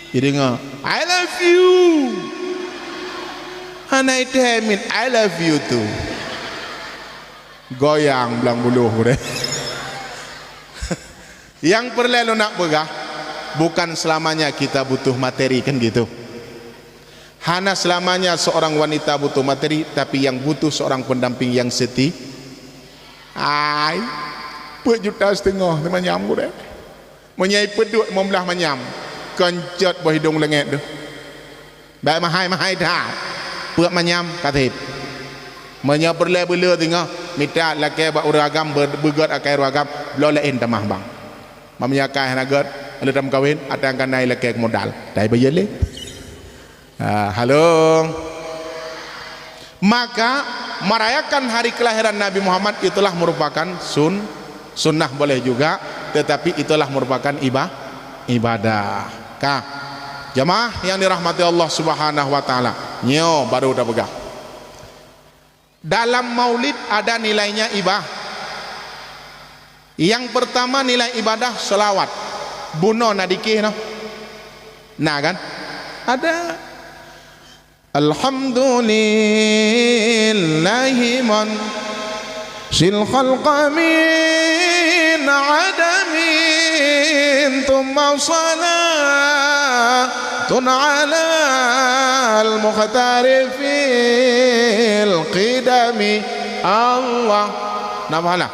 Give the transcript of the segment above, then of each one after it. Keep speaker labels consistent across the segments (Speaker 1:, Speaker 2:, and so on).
Speaker 1: Jadi I love you. Hanai temin I love you tu. Goyang belang buluh deh. Yang perlu nak begah, bukan selamanya kita butuh materi kan gitu. Hana selamanya seorang wanita butuh materi, tapi yang butuh seorang pendamping yang setia. Ai, 1,5 juta teman nyam ku deh. Menyai pedut membelah menyam. Kencot boh hidung lengit tu. Baik mahai dah. Puak menyam katip. Menyap berle-bele tengah minta laki buat uragam bergat akai uragam lolain tamah bang. Mamnya kai hanagat ada tam kawin ada yang kan naik laki modal. Dai bayar halo. Maka merayakan hari kelahiran Nabi Muhammad itulah merupakan sunnah boleh juga, tetapi itulah merupakan ibadah. Kah? Jamaah yang dirahmati Allah Subhanahu wa taala. Nyo baru udah pegang. Dalam maulid ada nilainya ibadah. Yang pertama nilai ibadah selawat. Buno nadikih no. Nah kan? Ada alhamdulillahi man sil khalqa min adamin thumma salatun ala al-mukhtari fil qidami Allah namahala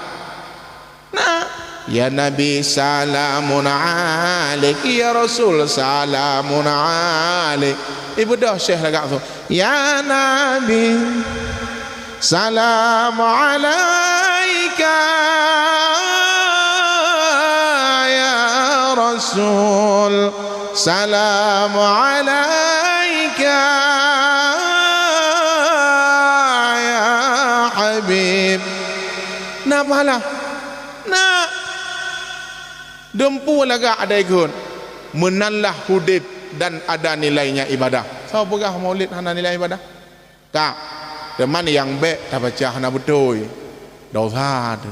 Speaker 1: nah ya Nabi salamun alaik ya Rasul salamun alaik ibu dah syekh lagak tu ya Nabi salam alaika ya Rasul salam alaika ya Habib napalah nak dempu lagak ada ikut menanlah hudib dan ada nilainya ibadah. Sao pegah maulid hana nilai ibadah? Tak. Teman yang baik tak baca hana betul. Dosa tu.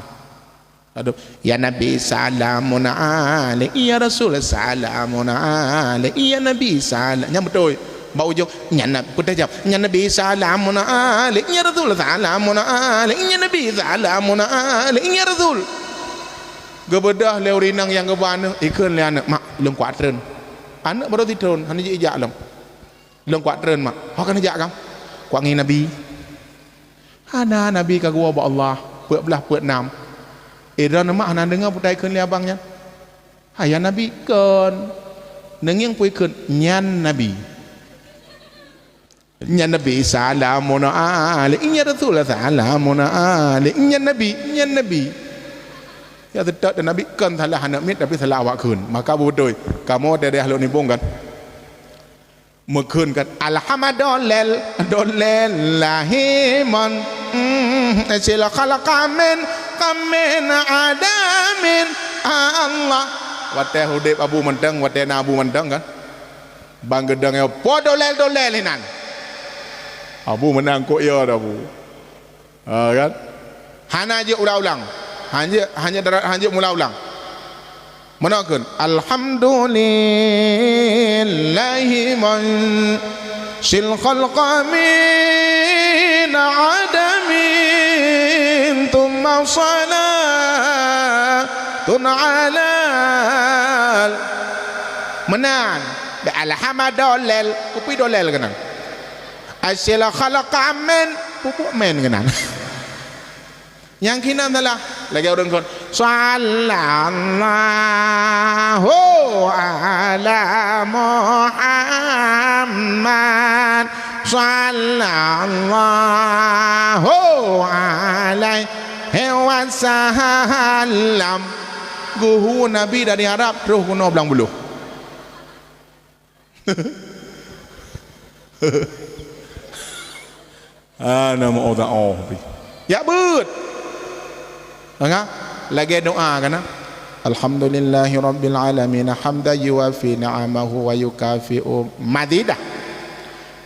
Speaker 1: Aduh, ya Nabi salamun alaik, ya Rasul salamun alaik, ya Nabi salam. Yang betul. Bau ujung nya Nabi kita jawab, ya Nabi salamun alaik, ya Rasul salamun alaik, ya Nabi salamun alaik, ya Rasul. Gebedah leurinang yang gebana ikun le anak mak lem kuat tren. Anak baru tidur, hanya ijak lem kuat tren mak. Hok kan ijak kam? Kuat ngi Nabi. Hana Nabi kagua ba Allah, puak belah puak nam. Ira nama hana dengar putai kun le abangnya. Hayya Nabi kun. Nenging pui kun nyan Nabi. Nyan Nabi salamun alaik, ya Rasul salamun alaik, nyan Nabi. Ya tidak dan Nabi kan salah anak mit tapi salah awak kun. Maka bodoh. Kamu ada halus ni bong kan. Mekun kan alhamdulillah lahiman sila khalaqamin kamin adamin Allah. Wateh hudib abu menteng wateh na abu menteng kan. Bang gedang ya podolel hinan. Abu menang kok ya abu. Kan? Hana je ulang-ulang. Hanya mula-ulang. Menakan alhamdulillahi man sil khalqa min adamin thumma salatun ala menan bi alhamdulillah kupi dolel kenan asil khalaqa min pupuk men kenan. Yang kina adalah lagi orang kon sallallahu ala Muhammad sallallahu alaihi wasallam. Guhu Nabi dari Arab terus kuno belang buluh. Nama Allah ya but enggak lagi doa kan alhamdulillahi rabbil alamin hamdan yuwafi ni'amahu wa yukafi'u madidah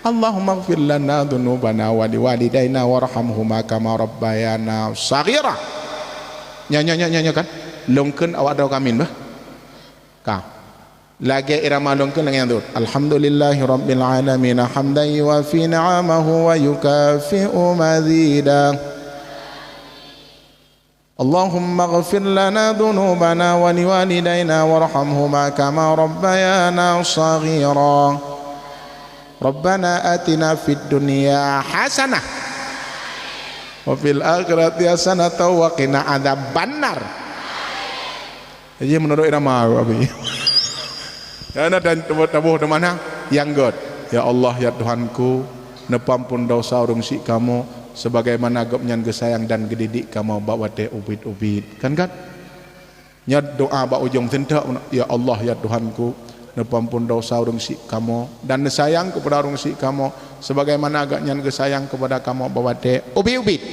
Speaker 1: Allahumma ighfir lana dhunubana wa liwalidayna warhamhuma kama rabbayana shaghira nyanyi kan longkeun awak dau kamin bah ka lagi irama longkeun lagi yang tu alhamdulillahi rabbil alamin hamdan yuwafi ni'amahu wa yukafi'u mazida Allahumma ighfir lana dhunubana wa liwalidayna warhamhuma kama rabbayana shaghira Rabbana atina fid dunya hasanah wa fil akhirati hasanah wa qina adzabannar. Jadi menurut irama Abi. Karena dan tabuh di mana? Yang God. Ya Allah ya Tuhanku, nepampun dosa urung si kamu sebagaimana gopnyan gesayang dan gedidik kamu bawa te ubit-ubit. Kan? Nyad doa ba ujung tentak ya Allah ya Tuhanku, nepampun dosa urung si kamu dan sayang kepada urung si kamu sebagaimana agaknyan gesayang kepada kamu bawa te ubit-ubit.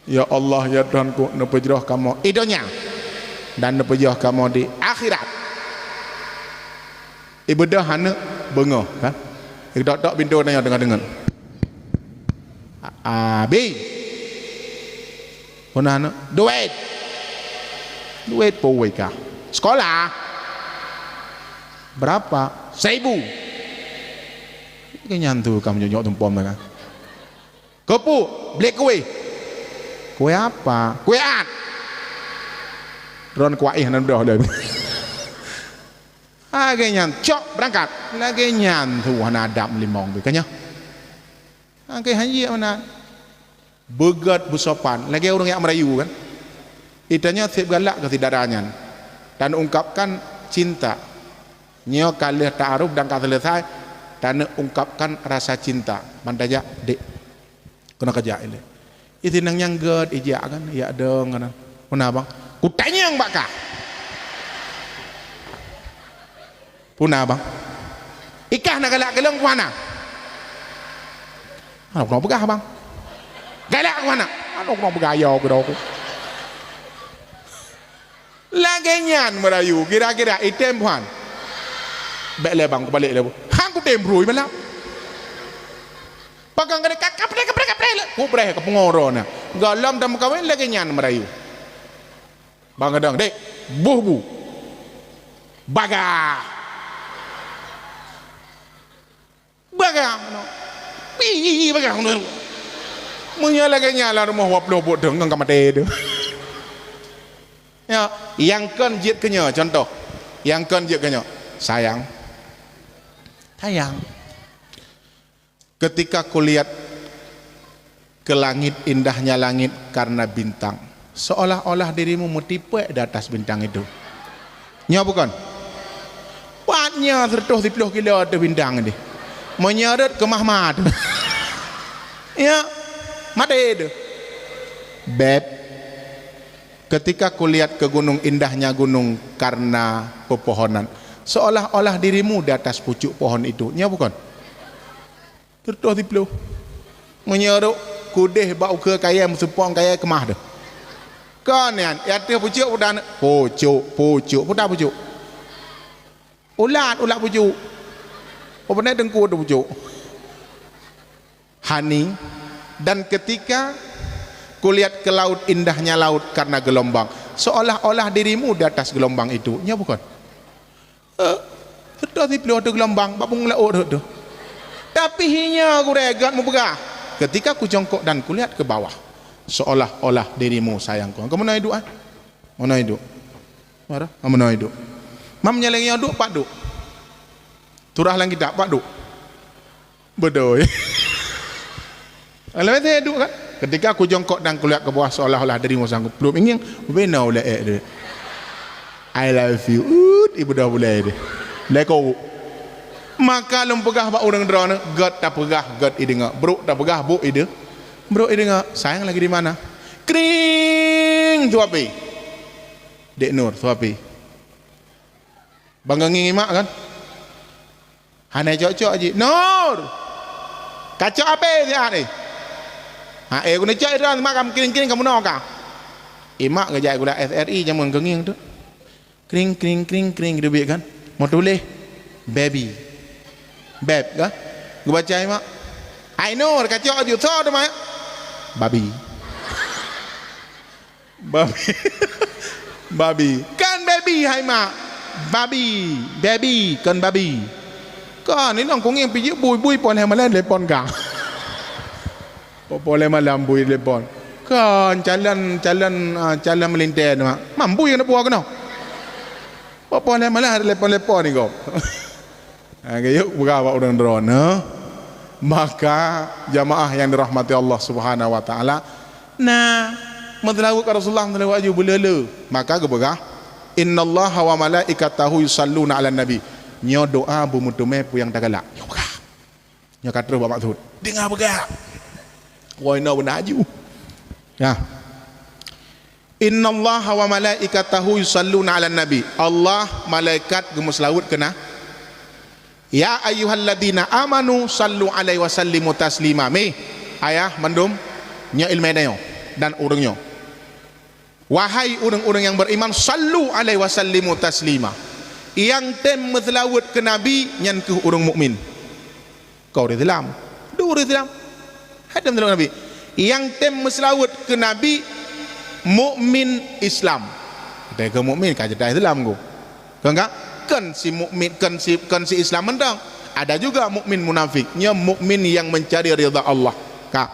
Speaker 1: Ya Allah ya Tuhanku, nepejroh kamu idonya dan nepejroh kamu di akhirat. Ibadah hana bengah kan dok pintu nanya dengar abi punana duit powai kah sekolah berapa 1.000 kenyantu kamu nyok tumpom kan kepu beli kue apa kue at ron kuai hanan dah dah lagi cok berangkat lagi Tuhan Adam limong bekanya lagi haji mana begat busopan lagi orang yang merayu kan itanya siap galak ke tidaknya dan ungkapkan cinta nyo kali ta'aruf dan kata selesai dan ungkapkan rasa cinta mandaja dek kena kerja ini itu nang yang ged ijak kan ya dong kan kenapa kutanya yang bakal punah bang ikah nak galak geleng ke mana anak nak begah bang galak ke mana anak nak begayau ke aku lagi nyan merayu kira-kira item puan bek le bang balik le hang ku tembrui malah pagang gede kapre ku breh ke pengoro na galam dam kawin lagi nyan merayu bang gadang dek buh bagah bagang menyalahkannya lah rumah wap lobot dengan kamate tu ya yang kan jit kenya contoh yang kan jit kenya sayang ketika kulihat ke langit indahnya langit karena bintang seolah-olah dirimu metipe di atas bintang itu nya bukan kuatnya 110 kilo ada bintang ini menyeret ke Mahmad ya mati itu beb ketika kulihat ke gunung indahnya gunung karena pepohonan seolah-olah dirimu di atas pucuk pohon itu nya bukan terus dipelu menyeret kudeh bau ke kaya musupong kaya kemah dah kan ya tu pucuk udah pucuk ulat pucuk apa nak dengku ada pucuk hani dan ketika kulihat ke laut indahnya laut karena gelombang seolah-olah dirimu di atas gelombang itu nya bukan sudah dipelu ada gelombang babung laut tu tapi hinya aku regat mu begah ketika ku jongkok dan kulihat ke bawah seolah-olah dirimu sayangku kamu nak hidup mana hidup marah kamu nak hidup mam nyalengnya hidup pak duk turah lang kita pak duk bedoy alamat saya duk kan ketika aku jongkok dan kulihat ke bawah seolah-olah dirimu sanggup belum ingin bena oleh dia I love you ibu dah boleh dia leko maka lempegah pak orang drone god tak pegah god idengak bro tak pegah bu ide bro idengak sayang lagi di mana kring suapi dek nur suapi bangga ngimak kan hanai cocok aja nur kacau apa dia ni aku nak cakap dah makam kering-kering kamu nak kah imak ngejak gula SRI jaman genging tu kering dia biar kan mau tulis baby beb kan gua baca imak I know kacau aja so tu mak babi babi kan baby hai mak baby kan babi kan ni nang kongeng pi bui pon hai malan lepon ka boleh malam bui lepon kan jalan melintas tu mampu yang nak buat kena pon hai malan lepon ni kau gayuk berapa orang drone maka jamaah yang dirahmati Allah Subhanahu wa taala nah mentelawut Rasulullah mentelawut aju belele maka gebegah innallaha wa malaikatahu yusalluna 'alan nabi nyo doa bumutume pu yang tagalak nyo begah nyo kata ba maksud dengar begah woi no benar aju ya innallaha wa malaikatahu yusalluna 'alan nabi Allah malaikat gemuslawut kena ya ayyuhalladzina amanu sallu alaihi wasallimu taslima me ayah mandum nya ilmenyo dan urangnya wahai orang-orang yang beriman sallu alaihi wasallimu taslima yang tem melawat ke nabi nyan ke orang mukmin kau di dalam dua di dalam hadam dalam nabi yang tem melawat ke nabi mukmin Islam kita ke mukmin ka jadi dalam go enggak kan si mukmin kan si Islam mendang ada juga mukmin munafik nya mukmin yang mencari ridha Allah ka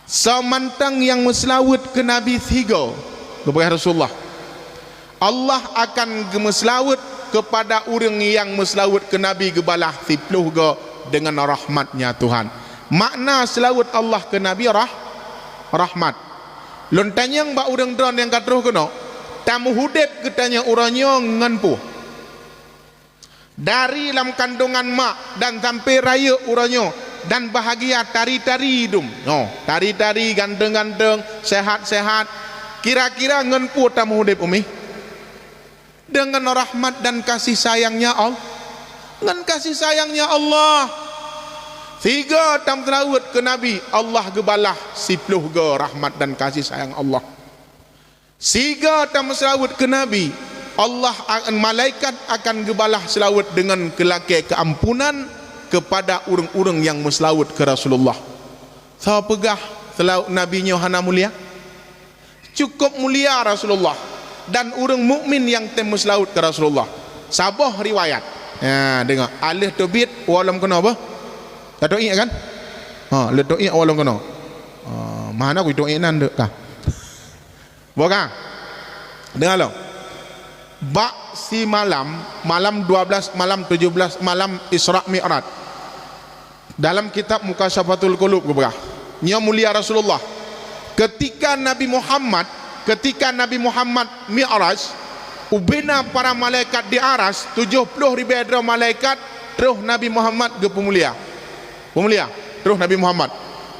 Speaker 1: semantang yang melawat ke nabi tiga kepada Rasulullah Allah akan gemeslawat kepada orang yang meslawat ke Nabi gebalah tipluh ke dengan rahmatnya Tuhan. Makna selawat Allah ke Nabi rahmat. Lontanyang ba orang dron yang katruh kena tamu hudep ketanya orangnya nganpuh. Dari dalam kandungan mak dan sampai raya orangnya dan bahagia tari-tari hidung. No, tari-tari ganteng-ganteng, sehat-sehat. Kira-kira nganpuh tamu hudep umi. Dengan rahmat dan kasih sayangnya Allah dengan kasih sayangnya Allah tiga tam terawat ke Nabi Allah gebalah sipluh ge rahmat dan kasih sayang Allah tiga tam selawat ke Nabi Allah malaikat akan gebalah selawat dengan kelaki keampunan kepada orang-orang yang meselawat ke Rasulullah saya pegah selawat Nabi nya hana mulia cukup mulia Rasulullah dan orang mukmin yang tembus laut ke Rasulullah sabah riwayat ya dengar alih tobit walam kena apa tak doa kan le doa walam kena mana ku doa nan dek kah bukan dengar lo bak si malam 12 malam 17 malam Isra Mi'raj dalam kitab Mukasyafatul Qulub berah nya mulia Rasulullah ketika Nabi Muhammad Mi'raj ubina para malaikat di aras 70 ribu malaikat terus Nabi Muhammad ke pemulia terus Nabi Muhammad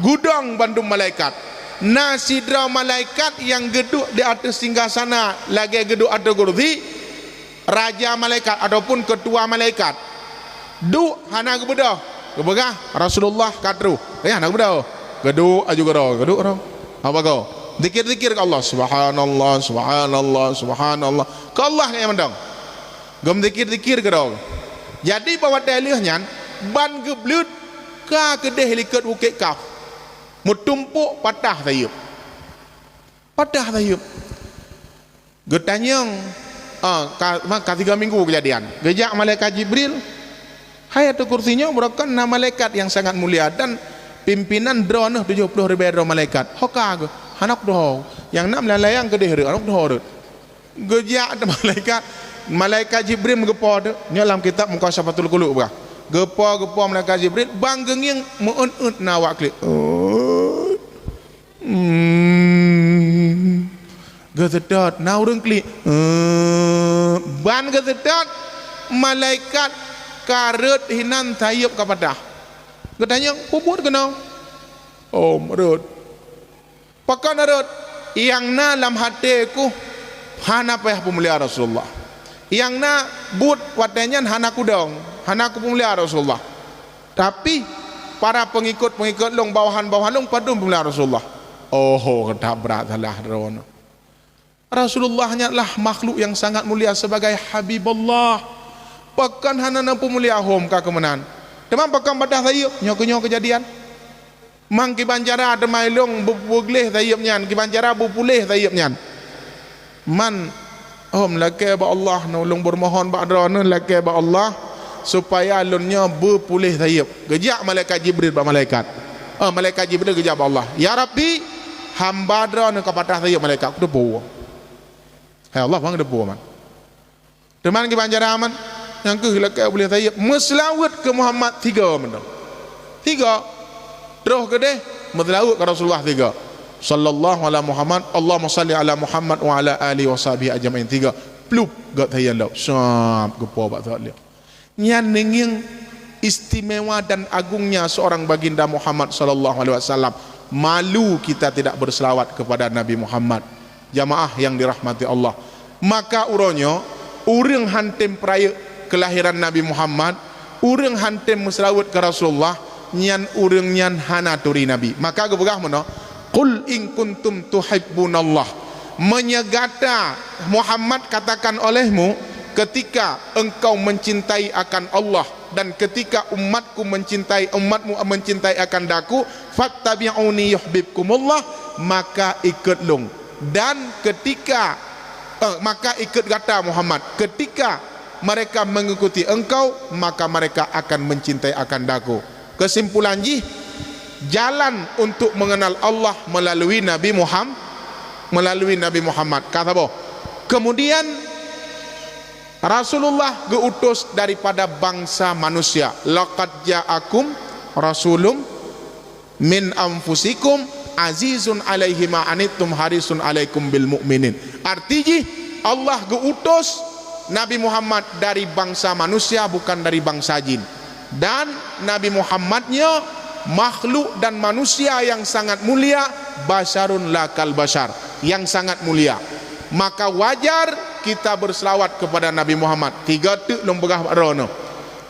Speaker 1: gudang bandung malaikat nasidra malaikat yang geduk di atas singgasana lagi geduk atas kursi raja malaikat ataupun ketua malaikat du hana kebedah kebegah Rasulullah katru hana kebedah geduk aju geduk apa kau zikir-zikir ke Allah subhanallah subhanallah subhanallah ke Allah yang mendang gem zikir-zikir ke dong jadi bawa dalihnya ban geblut ka kedeh likat bukit kaf mutumpuk patah tayub getanyang ka 3 minggu kejadian gejak malaikat Jibril hayat kursinya merupakan nama malaikat yang sangat mulia dan pimpinan drone 70 ribu malaikat hoka anak doh yang nak melayang ke deh anak doh gejak malaikat Jibril gepo tu dalam kitab Mukasyafatul Qulub bah gepo malaikat Jibril banggeng yang meun-un nawak klik gesedot na urang klik ban gesedot malaikat karut hinan tayub kepada getanya puput kena merut pakan arut yang na dalam hatiku hana payah pemulia Rasulullah yang na but watanya hana kudong hana ku pemulia Rasulullah tapi para pengikut long bawahan long padum pemulia Rasulullah kedak berat salah rono Rasulullah hanyalah makhluk yang sangat mulia sebagai Habibullah pakan hana na pemulia hom ka kemenan teman pakan badah sayup nyo kejadian mang kibanjara demai long bugleh tayub nyan kibanjara bupuleh tayub nyan man laki ba Allah nolong bermohon ba adrona laki ba Allah supaya alunnya berpulih tayyib. Gejak malaikat Jibril ba malaikat. Malaikat Jibril gejak ba Allah. Ya Rabbi, hamba adrona ka patah tayyib malaikat aku debu. Hai Allah bang debu man. Teman ki banjara aman yang ke laki boleh tayyib meselawat ke Muhammad 3 man. 3 terus ke deh meselawat ke Rasulullah 3. Sallallahu ala Muhammad, Allahumma salli ala Muhammad wa ala alihi wa sahbihi ajma'in. 3 plup gat tayan lau sap gepo bak tak lihat nyan ninging istimewa dan agungnya seorang baginda Muhammad sallallahu alaihi wasallam. Malu kita tidak berselawat kepada Nabi Muhammad. Jamaah yang dirahmati Allah, maka uronyo urang hantem peraya kelahiran Nabi Muhammad, urang hantem meselawat ke Rasulullah, nyan urang nyan hanaturi Nabi. Maka gebegah mana qul in kuntum tuhibbunallah, menyegata Muhammad katakan olehmu ketika engkau mencintai akan Allah dan ketika umatku mencintai umatmu mencintai akan daku, fattabi'uni yuhibbukumullah, maka ikutlah. Dan ketika maka ikut kata Muhammad, ketika mereka mengikuti engkau maka mereka akan mencintai akan daku. Kesimpulan jalan untuk mengenal Allah melalui Nabi Muhammad. Kata boh. Kemudian Rasulullah diutus daripada bangsa manusia. Laqad ja'akum rasulun min anfusikum azizun alaihi ma anittum harisun alaikum bil mu'minin. Artinya Allah diutus Nabi Muhammad dari bangsa manusia, bukan dari bangsa jin. Dan Nabi Muhammadnya makhluk dan manusia yang sangat mulia, basarun lakal basar, yang sangat mulia. Maka wajar kita berselawat kepada Nabi Muhammad. 3 tuk lombegah rono.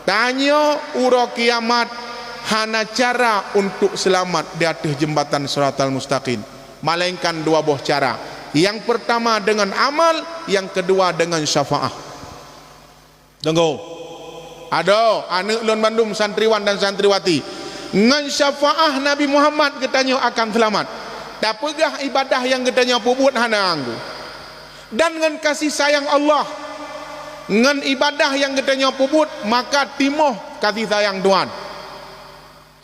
Speaker 1: Tanya uro kiamat hana cara untuk selamat di atas jembatan Shiratal Mustaqim, melainkan 2 buah cara. Yang pertama dengan amal, yang kedua dengan syafaah. Tunggu. Ada anak lon Bandung santriwan dan santriwati ngan syafaah Nabi Muhammad katanya akan selamat. Dapegah ibadah yang katanya pubut hana anggu. Dan ngan kasih sayang Allah, ngan ibadah yang katanya pubut, maka timoh kasih sayang Tuhan.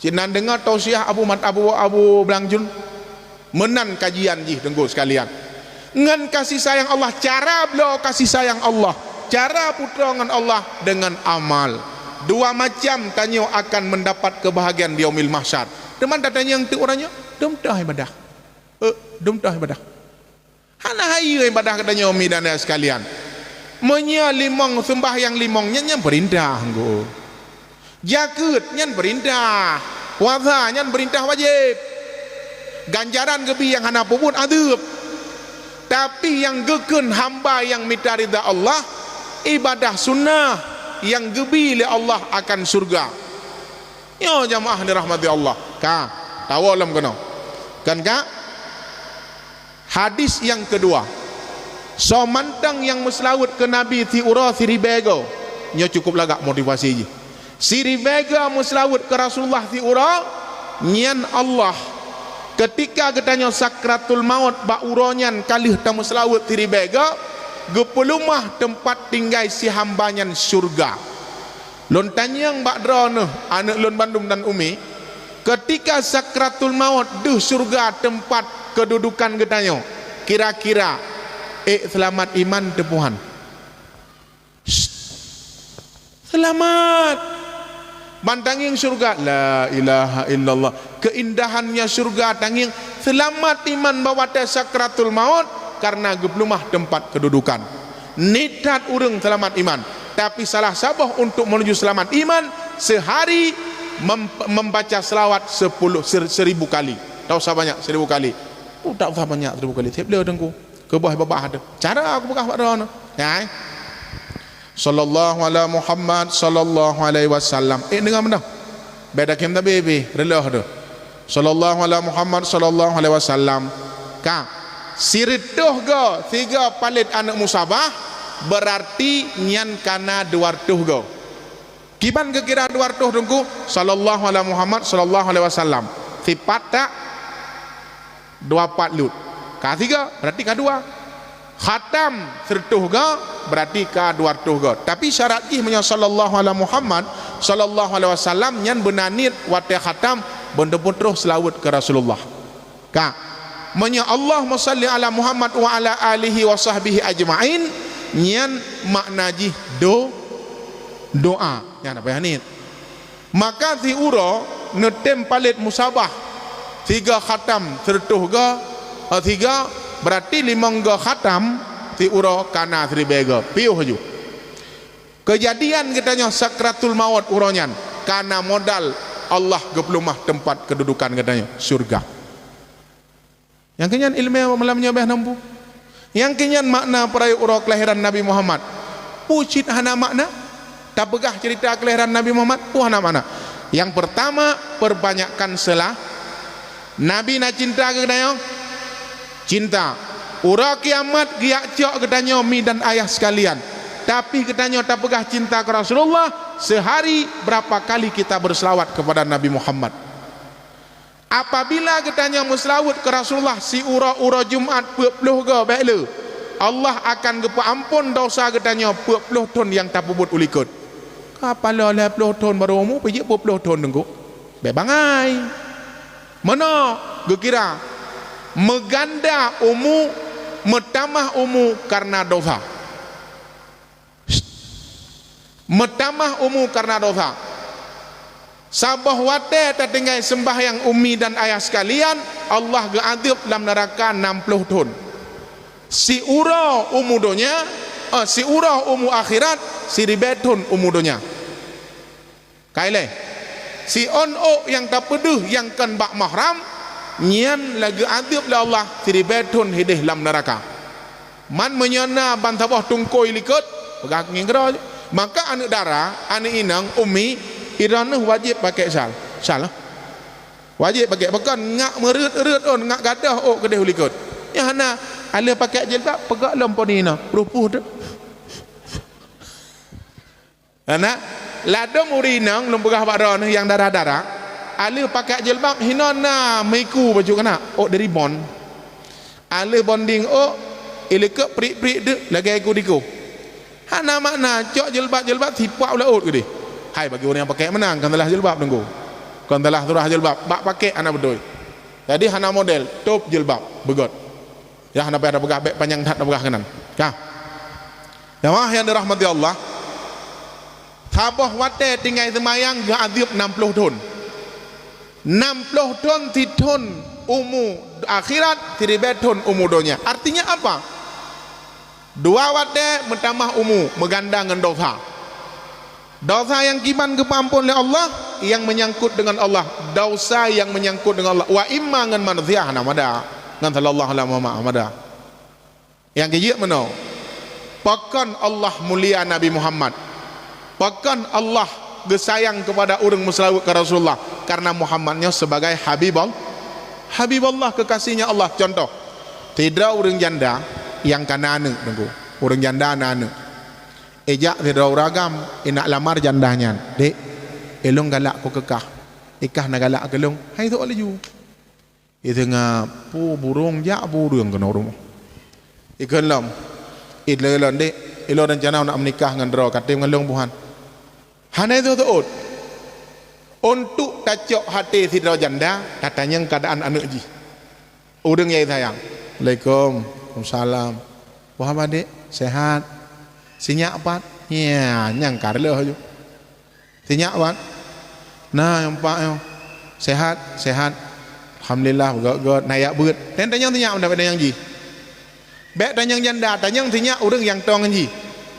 Speaker 1: Cina dengar tausiah Abu Belangjun menan kajian jih tenggu sekalian. Ngan kasih sayang Allah, cara beliau kasih sayang Allah, cara putra ngan Allah dengan amal. 2 macam tanya akan mendapat kebahagiaan di yaumil mahsyar. Teman tanya yang tu orangnya dumtah ibadah. Dumtah ibadah. Hana hayu ibadah katanya umi dan sekalian. Menya limong sembahyang limongnya nyan perintah nggo. Jakut nyan perintah. Puasa nyan perintah wajib. Ganjaran gebi yang hana puput adab. Tapi yang gekeun hamba yang minta ridha Allah, ibadah sunnah yang gebi oleh Allah akan surga. Ya jamaah dirahmati Allah. Ka, tahu alam kena. Kan ka? Hadis yang kedua. So mantang yang meselawat ke Nabi ti ura siribega. Nya cukup lagak motivasi je. Siribega meselawat ke Rasulullah ti ura, nyan Allah ketika katanya sakratul maut ba uronyan kalih ta meselawat siribega, gepelumah tempat tinggal si hambanyan surga. Lon tanyang bakdra noh anak lon Bandung dan Umi, ketika sakratul maut duh surga tempat kedudukan getanyo, kira-kira selamat iman tepuhan. Selamat bantanging surga, la ilaha illallah, keindahannya surga tanging selamat iman bawata sakratul maut karena geblumah tempat kedudukan. Niat urang selamat iman, tapi salah sabah untuk menuju selamat iman sehari membaca selawat 10.000 kali. Tahu usah banyak 1000 kali. Tak usah banyak 1000 kali. Tiap dia dengku ke bawah babah ada. Cara aku buka pada ya. Sallallahu ala Muhammad sallallahu alaihi wasallam. Dengar benda. Beda kem tak bebe, relah tu. Sallallahu ala Muhammad sallallahu alaihi wasallam. Ka sirituh go 3 palit anak musabah berarti nyan kana 200 go. Kiban kira 200 dengku sallallahu ala Muhammad sallallahu alaihi wasallam. Sifat tak 24 lut. Ka 3 berarti ka 2. khatam sertuh ga berarti ka 200 ga. Tapi syarat ih menyo sallallahu alaihi Muhammad sallallahu alaihi wasallam nyan benanit wate khatam benda-benda terus selawat ke Rasulullah. Ka menyo Allahumma salli ala Muhammad wa ala alihi wa sahbihi ajmain nyan makna ji doa yang apa ni. Maka ti uro netem palit musabah 3 khatam sertuh ga 3 berarti 5 ga khatam ti uro kana 3 bega piuh haju. Kejadian katanya sakratul maut uronyan karena modal Allah geplumah tempat kedudukan katanya surga. Yang kenyan ilmu malamnya bah nampu. Yang kenyan makna perai uro kelahiran Nabi Muhammad. Pucit hana makna. Tak begah cerita kelahiran Nabi Muhammad. Hana makna. Yang pertama perbanyakkan selah. Nabi nak cinta ke katanya? Cinta. Ura kiamat giak ciok katanya mi dan ayah sekalian. Tapi katanya tak pegah cinta ke Rasulullah. Sehari berapa kali kita berselawat kepada Nabi Muhammad. Apabila katanya berselawat ke Rasulullah si ura Jumat 20 ga baiklah. Allah akan gepa ampun dosa katanya 20 ton yang tak pubut ulikut. Kapala 20 ton baru umur pergi 20 ton tengku. Baik bangai. Mana gekira meganda umu metamah umu karena dosa. Metamah umu karena dosa. Sabah wate tertinggal sembahyang umi dan ayah sekalian, Allah geadib dalam neraka 60 ton. Si ura umu donya, si ura umu akhirat, si ribetun umu donya. Kaile. Si ono yang tak peduh yang kan bak mahram nyian lagi adib la Allah siri betun hidih lam neraka. Man menyana bantabah tungkoi likut pegak ngingro. Maka anak dara anak inang umi irana wajib pakai sal wajib pakai bahkan ngak merut on ngak gadah kedeh likut ya hana ala pakai jilbab pegak lamponi na rupuh tu hana ladom urinang lembegah badan yang darah-darah ala pakai jilbab hinana meiku baju kana dari bon ala bonding ileke prik-prik de lagi aku diku hana makna cok jilbab tipak laut ke dia. Hai bagi orang yang pakai menang kan telah jilbab tunggu. Kan telah turah jilbab bak pakai anak bedoi. Jadi hana model top jilbab begot. Ya hana pada begah bek panjang tak begah kanan. Kah. Ya mah yang dirahmati Allah. Tabah wate tinggal semayang ga adib 60 ton. 60 ton titon umu akhirat tiribet ton umu donya. Artinya apa? Dua wate mentamah umu meganda dengan dosa. Dosa yang kiman kepampun oleh Allah yang menyangkut dengan Allah. Dosa yang menyangkut dengan Allah. Wa imma ngan manusia namada ngan sallallahu alaihi wasallam. Yang kejik mana? Pakan Allah mulia Nabi Muhammad. Pakan Allah gesayang kepada orang muslim ke Rasulullah karena Muhammadnya sebagai Habibullah kekasihnya Allah. Contoh, tidak orang janda yang kanane tengku orang janda nane ejak tidak ragam nak lamar jandanya dek elong galak ko kekah ikah nak galak kelong hai tu alaju itu ngapu burung jak burung kena rumah ikan lam idlelan dek elo rencana nak menikah dengan dro katim ngalong buhan hanai tu tuut untuk tacok hati si dro janda katanya keadaan anak ji orang yang sayang Assalamualaikum salam. Wah adik sehat. Sinyak pat. Ya, nyangkar leh aja. Sinyak pat. Nah, yang pak yo. Sehat. Alhamdulillah gak nayak beut. Dan tanyang sinyak mendapat tanyang ji. Bek tanyang janda, tanyang sinyak orang yang tong ji.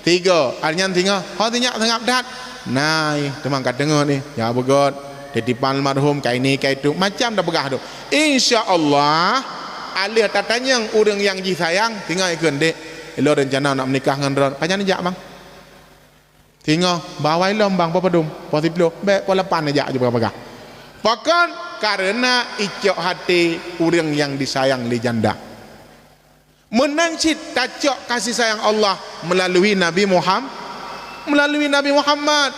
Speaker 1: 3, arnyan singa. Ho sinyak sangap dat. Nah, temang kat dengar ni. Ya begot. Titipan marhum kai ni kai tu macam dah begah tu. Insya-Allah alih tatanya orang yang ji sayang tinggal ikut dek elo rencana nak menikah dengan ron panjang jak bang tinggal bawai lom bang papadum posiplo be pola pan jak juga bagah bahkan karena icok hati orang yang disayang li janda menancit tacok kasih sayang Allah melalui Nabi Muhammad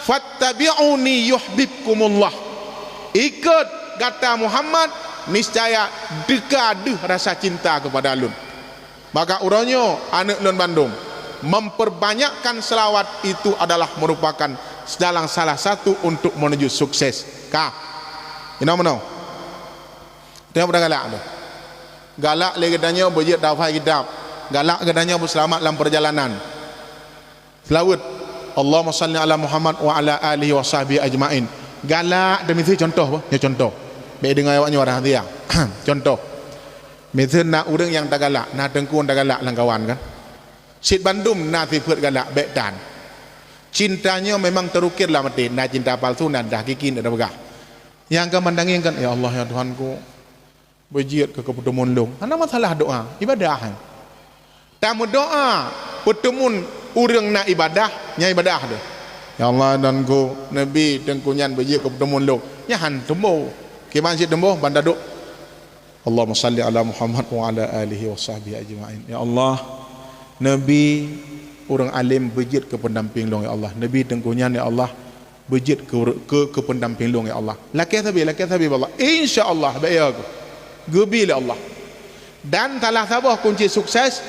Speaker 1: fattabi'uni yuhibbukumullah ikut kata Muhammad niscaya dekade rasa cinta kepada alun. Maka uronyo anak lon Bandung, memperbanyakkan selawat itu adalah merupakan dalam salah satu untuk menuju sukses. Kah? Ina mana? Dia pada galak tu. Galak le katanya berjit dafai kitab. Galak katanya berselamat dalam perjalanan. Selawat Allahumma salli ala Muhammad wa ala alihi wa sahbihi ajmain. Galak demi itu contoh apa? Ya contoh. Baik dengar awaknya orang dia. Contoh. Misal nak orang yang tak galak, nak tengku tak galak lang kawan kan. Syed Bandung nak sifat galak baik dan. Cintanya memang terukirlah mati. Nak cinta palsu nak dah hakiki nak begah. Yang kemandangi kan, ya Allah ya Tuhanku, berjihad ke pertemuan long. Ada masalah doa, ibadah. Tamu doa, pertemuan orang nak ibadah, nya ibadah tu. Ya Allah dan ku Nabi tengkunyan berjihad ke pertemuan long. Ya han tembo. Kiman si tembo bandar duk. Allahumma salli ala Muhammad wa ala alihi wa sahbihi ajma'in. Ya Allah, Nabi orang alim berjihad ke pendamping long ya Allah. Nabi tengkunyan ya Allah berjihad ke pendamping long ya Allah. Laki sabi Allah. Insya-Allah baik aku. Gebi oleh Allah. Dan salah satu kunci sukses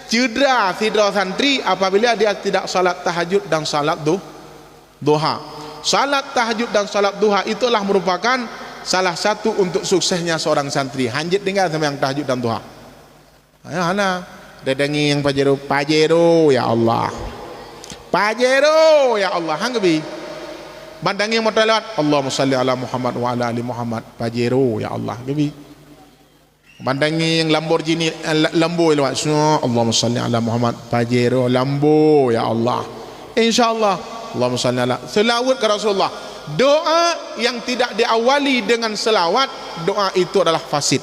Speaker 1: cedera sidra santri apabila dia tidak salat tahajud dan salat duha. Salat tahajud dan salat duha itulah merupakan salah satu untuk suksesnya seorang santri. Hanjit tinggal sama yang tahajud dan duha. Ana dadangi yang pajero ya Allah. Pajero ya Allah. Hang gebi. Bandangi motor lewat Allahumma salli ala Muhammad wa ala ali Muhammad. Pajero ya Allah. Gebi. Bandangi yang Lamborghini Lambo lewat Allahumma salli ala Muhammad. Pajero Lambo ya Allah. Insyaallah Allahumma salli ala. Selawat ke Rasulullah. Doa yang tidak diawali dengan selawat, doa itu adalah fasid.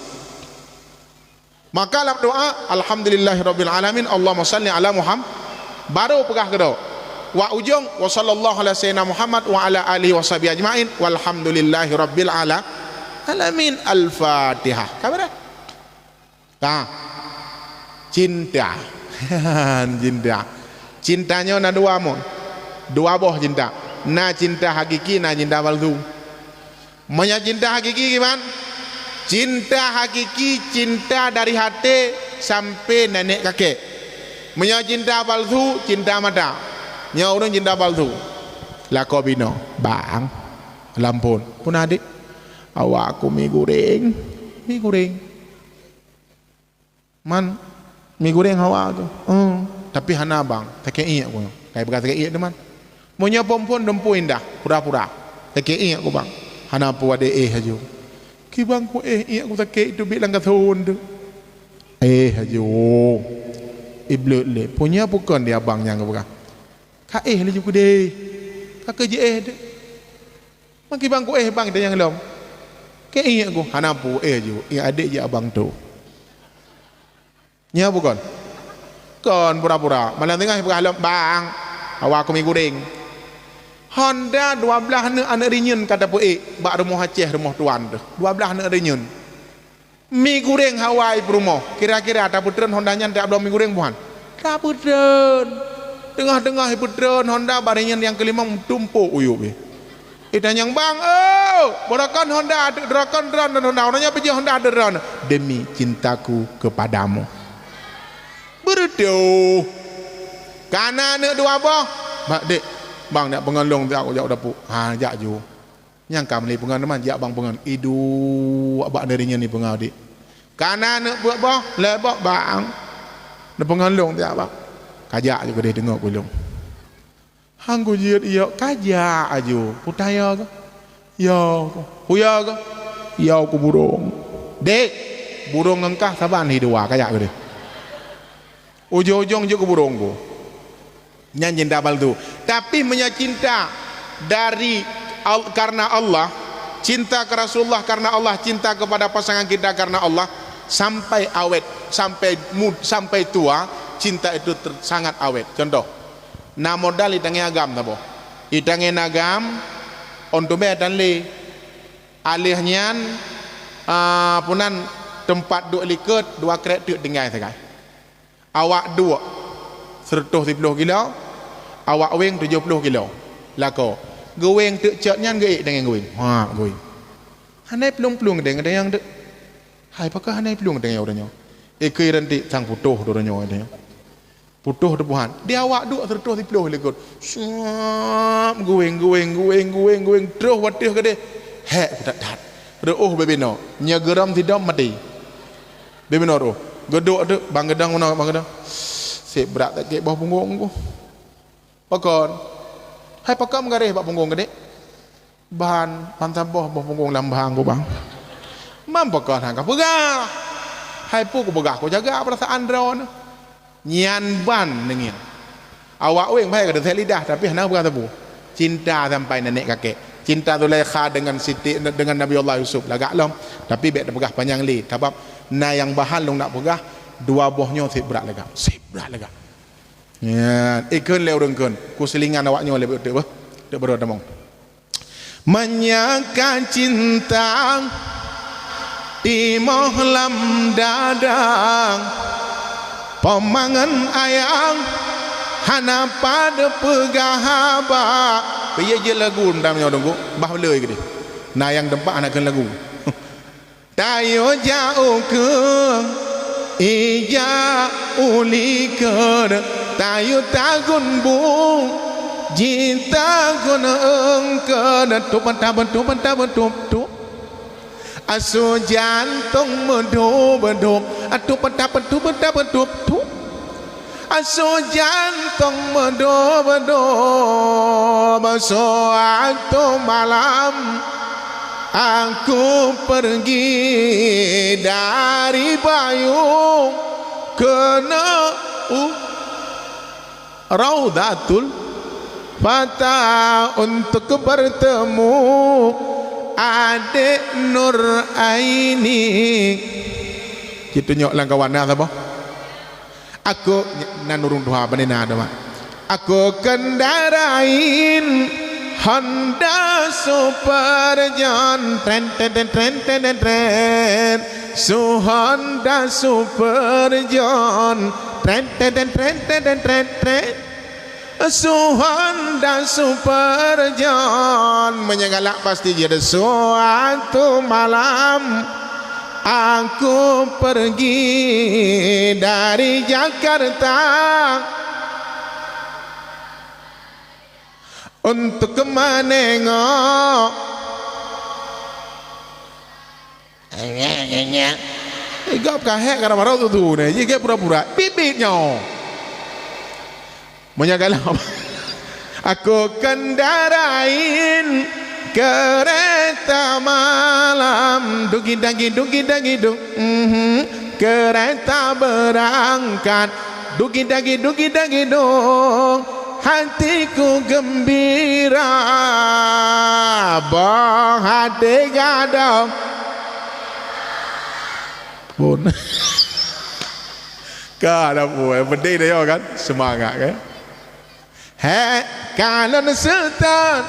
Speaker 1: Maka dalam doa alhamdulillahirabbil alamin Allahumma salli ala Muhammad baru pegah ke doa. Wa ujung wa sallallahu ala sayyidina Muhammad wa ala alihi washabihi ajmain walhamdulillahirabbil alamin. Al-Fatihah. Kabar? Nah, cinta. Cinta. Cintanya ada dua mon. Dua boh cinta. Na cinta hakiki, na cinta palsu. Manya cinta hakiki gimana? Cinta hakiki, cinta dari hati sampai nenek kakek. Manya cinta palsu, cinta mata. Nya orang cinta palsu. Lako bino, bang, lampun. Pun adik, awak aku mie goreng. Man, mie goreng awak tu. Tapi hana bang, tak kei aku. Kayak berkata kei teman. Monya perempuan dempu indah, pura-pura. Tak kei aku bang. Hana pu ada haju. Ki bang ku aku tak kei tu bilang kathun tu. Haju. Iblut le. Punya bukan dia bang yang berkata. Ka le juga deh. Ka kerja tu. Maki bang ku bang dia yang lom. Kei aku hana pu haju. Adik je abang tu. Nya bukan. Kon pura-pura. Malam tengah berhalam bang. Awak aku mie goreng. Honda 12 anak rinyun kata puik bak rumah Aceh rumah tuan tu 12 anak rinyun mie goreng Hawaii rumah kira-kira tak putren Hondanya tak belum mie goreng puan tak putren tengah-tengah putren Honda barinyun yang kelima tumpuk uyup itanya yang bang borakan Honda derakan dran dan Honda orangnya pergi Honda ada dran demi cintaku kepadamu berdoa karena anak dua boh mak dek bang nak pengalong tak aku jauh dapuk jak ju yang kami pengal teman jak bang pengal idu abak darinya ni pengal dik karena nak buat bah lebok bang nak pengalong tak abak kajak juga dia dengar kulung hang ku jiat iya kajak aju putaya ke ya puya ke ya ku burung dek burung engkah saban hidua kajak ke dia ujung-ujung je ke burung ku nyanyi dabal tu tapi menyacinta dari karena Allah cinta ke Rasulullah karena Allah cinta kepada pasangan kita karena Allah sampai awet sampai tua cinta itu sangat awet. Contoh na modal itange agam tabo itange nagam untuk betan le alihnya punan tempat dua liket dua kereta tinggal sekai awak dua 110 kilo awak weng 70 kilo lako goweng tu cetnya geik dengan goweng goweng hanai pelung-pelung dengan yang tu hai pakah hanai pelung dengan orangnya Ikai ranti sang putuh doronyo ini. Putuh debuhan. Dia awak duk terus diploh lekot. Suap gueng terus watih ke dia. Hek dat. Reuh bebino. Nya geram tidak mati. Bebino roh. Geduk tu bang gedang mana bang gedang. Sip berat tak ke bawah punggung ku. Pakon. Hai pakam gareh bawah punggung gede. Bahan sampah bawah punggung lambang ku bang. Mampu pakon hang ka pegah. Hai pu ku pegah ku jaga perasaan dron. Nyan ban dengan awak weng baik ada lidah tapi hendak berkata bu cinta sampai nenek kakek cinta Zulaikha dengan Siti dengan Nabi Allah Yusuf lagak lom tapi bek dah pegah panjang li sebab na yang bahan long nak pegah dua buahnya sip berat lega ya ikun leu dengkun ku selingan awaknya lebih betul bah tak berat damong menyangka cinta di mohlam dadang pemangan ayang hana pada pegahaba piye je lagu ndamnya dongku bah leuy gede na yang tempat anakeun lagu tayo jauh ke ija uli ke tayo tagun bung cinta gun engke tup asu jantung mendup atup asu jantung mendup suatu malam aku pergi dari payung kena Raudatul Fata untuk bertemu adik Nur Aini gitu nyok lang kawan na apa aku nanurung doa benina doma aku kendarain Honda Super John tren su Honda Super John tren Suhan dan Super John menyegalak pasti jadi suatu malam aku pergi dari Jakarta untuk kemanengok gap kahek karena marau tu nih jadi pura-pura bibitnya menyagalah aku kendarain kereta malam dugi dagi duk kereta berangkat dugi dagi duk hatiku gembira bang hati gadang pun kada yang penting dia kan semangat kan hei kanan sultan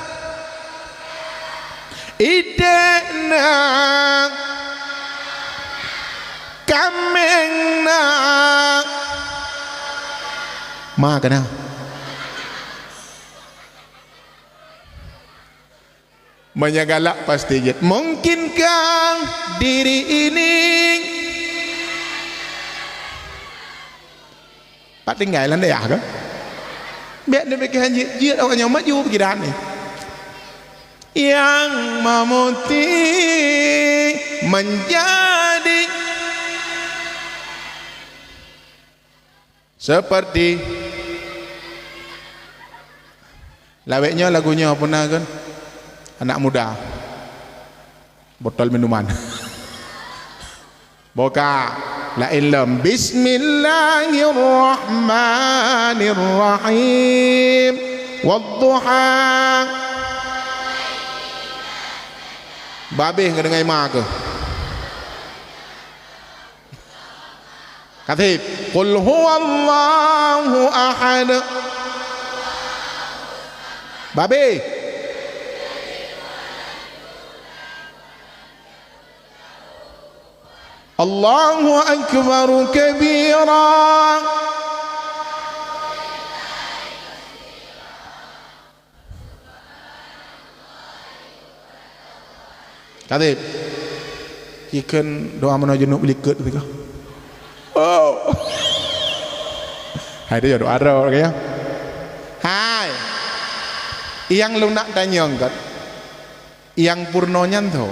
Speaker 1: idena kamengna makana menyegalak pasti jet mungkinkah diri ini pak tinggalan deh ya kan biar dia bikin jit orang yang maju pergi dah ni yang memutih menjadi seperti laweknya lagunya apa nak kan anak muda botol minuman boka la ilm bismillahirrahmanirrahim wadduha babeh ngedengai mak ke katib qul huwallahu ahad babeh Allahu akbar kabira katib ikan doa menuju nuk belikat tu kah Hai dia doa ada ya. Hai. Yang lu nak tanya enggak? Yang purnonya tu.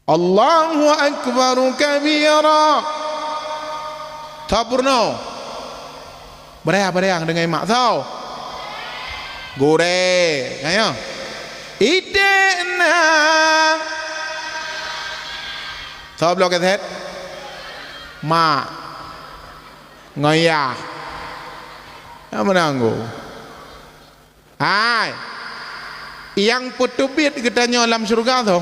Speaker 1: Allahu akbar kabira. Tak purno. Bereang dengan mak tau. Gore, ayo. Idena. Tahu blok het? Ma. Ngaya. Yang menanggu. Hai. Yang petubit katanya dalam syurga tu.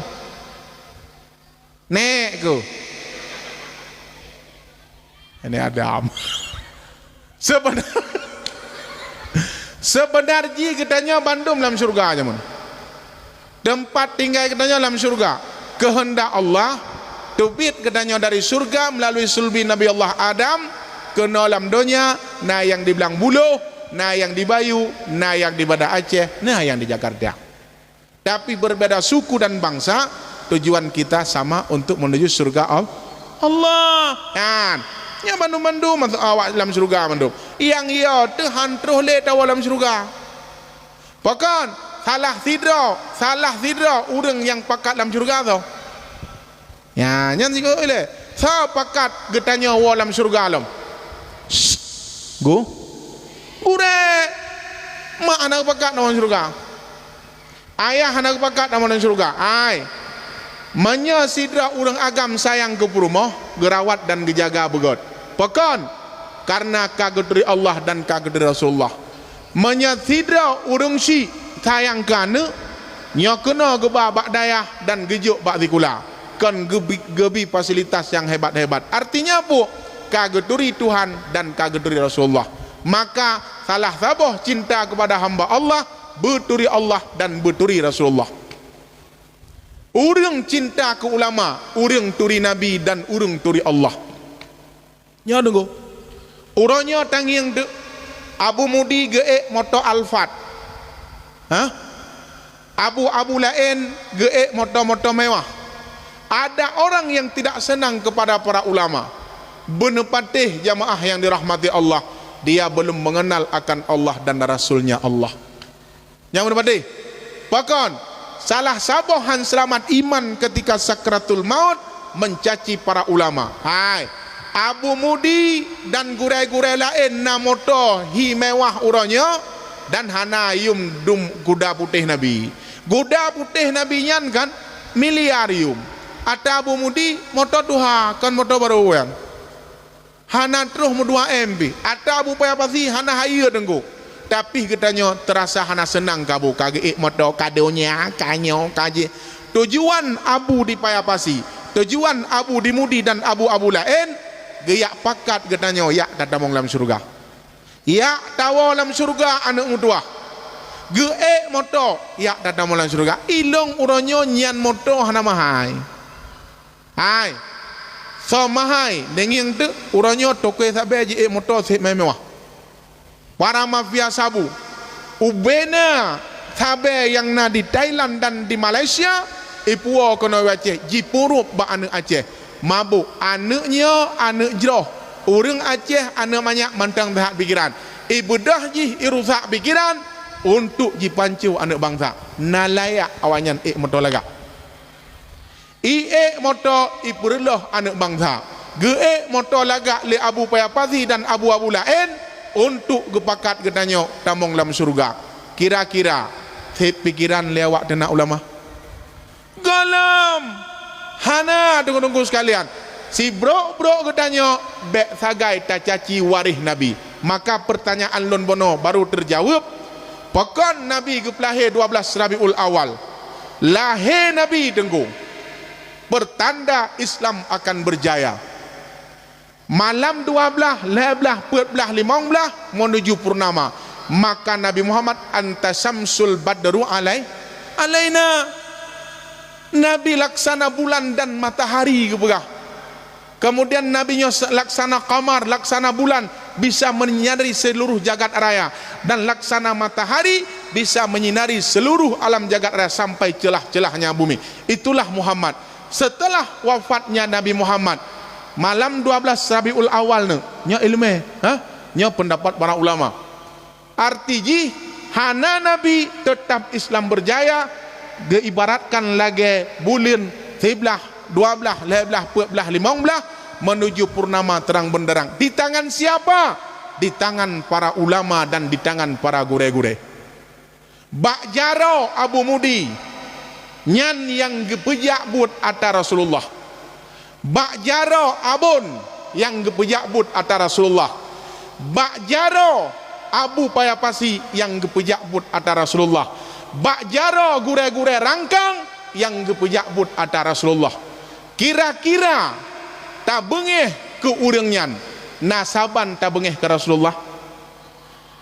Speaker 1: Nek ku. Ini Adam. Sebenarnya katanya Bandung dalam syurga aja mun. Tempat tinggal katanya dalam syurga. Kehendak Allah tubit katanya dari surga melalui sulbi Nabi Allah Adam ke dalam dunia. Nah yang dibilang buluh, nah yang di Bayu, nah yang di Banda Aceh, nah yang di Jakarta. Tapi berbeda suku dan bangsa, tujuan kita sama untuk menuju surga Allah. Kan? Ya Bandung masuk awak dalam surga Bandung. Yang ia Tuhan terus le dalam surga. Bahkan salah sidra orang yang pakat dalam surga tu. Ya, nyan siko ile. Sa pakat getanya wa dalam surga alam. Ure. Mak anak pakat dalam surga. Ayah anak pakat dalam surga. Ai. Manya sidra orang agam sayang ke rumah, gerawat dan gejaga begot. Pekan karena kagedri Allah dan kagedri Rasulullah. Manya sidra orang si sayang kana nya kena geba bak dayah dan gejuk bak zikula. Kan gebi fasilitas yang hebat-hebat. Artinya apa? Kagedri Tuhan dan kagedri Rasulullah. Maka salah sabah cinta kepada hamba Allah, beturi Allah dan beturi Rasulullah. Urang cinta ke ulama, urang turi Nabi dan urang turi Allah. Ya tunggu. Urangnya tangiang de Abu Mudi geek moto Alfat. Hah? Abu lain geek moto mewah. Ada orang yang tidak senang kepada para ulama. Benepatih jamaah yang dirahmati Allah, dia belum mengenal akan Allah dan Rasulnya Allah. Yang menepati bahkan salah sabohan selamat iman ketika sakratul maut mencaci para ulama. Hai Abu Mudi dan gurai-gurai lain namoto hi mewah uranya dan hana yum dum kuda putih Nabi. Kuda putih Nabi nyan kan miliarium. Ada Abu Mudi moto duha kan moto baru yang hana terus mu 2 MB. Ada Abu Payapasi hana haya dengku. Tapi katanya terasa hana senang kabu kage moto kadonya kanyo kaje. Tujuan Abu di Payapasi, tujuan Abu di Mudi dan Abu lain geyak pakat katanya ya datamong dalam surga. Ya tawa dalam surga anak mutua. Geek moto ya datamong dalam surga. Ilong uronyo nyan moto hana mahai. Hai. So mahai denging tu uronyo tokwe sabe je moto se mewah. Para mafia sabu ubena sabe yang na di Thailand dan di Malaysia ipuo kono Aceh jipurup ba anak Aceh mabuk anaknya anak jeroh orang Aceh anak banyak mantang tahap pikiran ibudah ji irusak pikiran untuk jipancu anak bangsa nalayak awanyan moto laga moto ipureloh anak bangsa ge moto laga le Abu Payapasi dan Abu lain untuk gepakat gedanyo tamong dalam surga. Kira-kira hit pikiran lewat dena ulama galam hana tunggu sekalian si bro gedanyo bek sagai tacaci warih Nabi. Maka pertanyaan lon bono baru terjawab. Pekan Nabi gepelahir 12 Rabiul Awal lahir Nabi tenggu pertanda Islam akan berjaya. Malam 12, 11, 14, 15 menuju purnama. Maka Nabi Muhammad anta samsul badru alaina. Nabi laksana bulan dan matahari kepegah. Kemudian Nabi laksana kamar, laksana bulan bisa menyinari seluruh jagat raya dan laksana matahari bisa menyinari seluruh alam jagat raya sampai celah-celahnya bumi. Itulah Muhammad. Setelah wafatnya Nabi Muhammad malam 12 Rabiul Awal nya ilmu nya pendapat para ulama artinya hana Nabi tetap Islam berjaya diibaratkan lagi bulan 11 12 14 15 menuju purnama terang benderang di tangan siapa? Di tangan para ulama dan di tangan para gure-gure. Bak jaro Abu Mudi nyan yang gepejak but ata Rasulullah. Bak jaro abun yang gepejak but ata Rasulullah. Bak jaro Abu Payapasi yang gepejak but ata Rasulullah. Bak jaro gure-gure rangkang yang gepejak but ata Rasulullah. Kira-kira tak bengeh ke urangnya nasaban tak bengeh ke Rasulullah,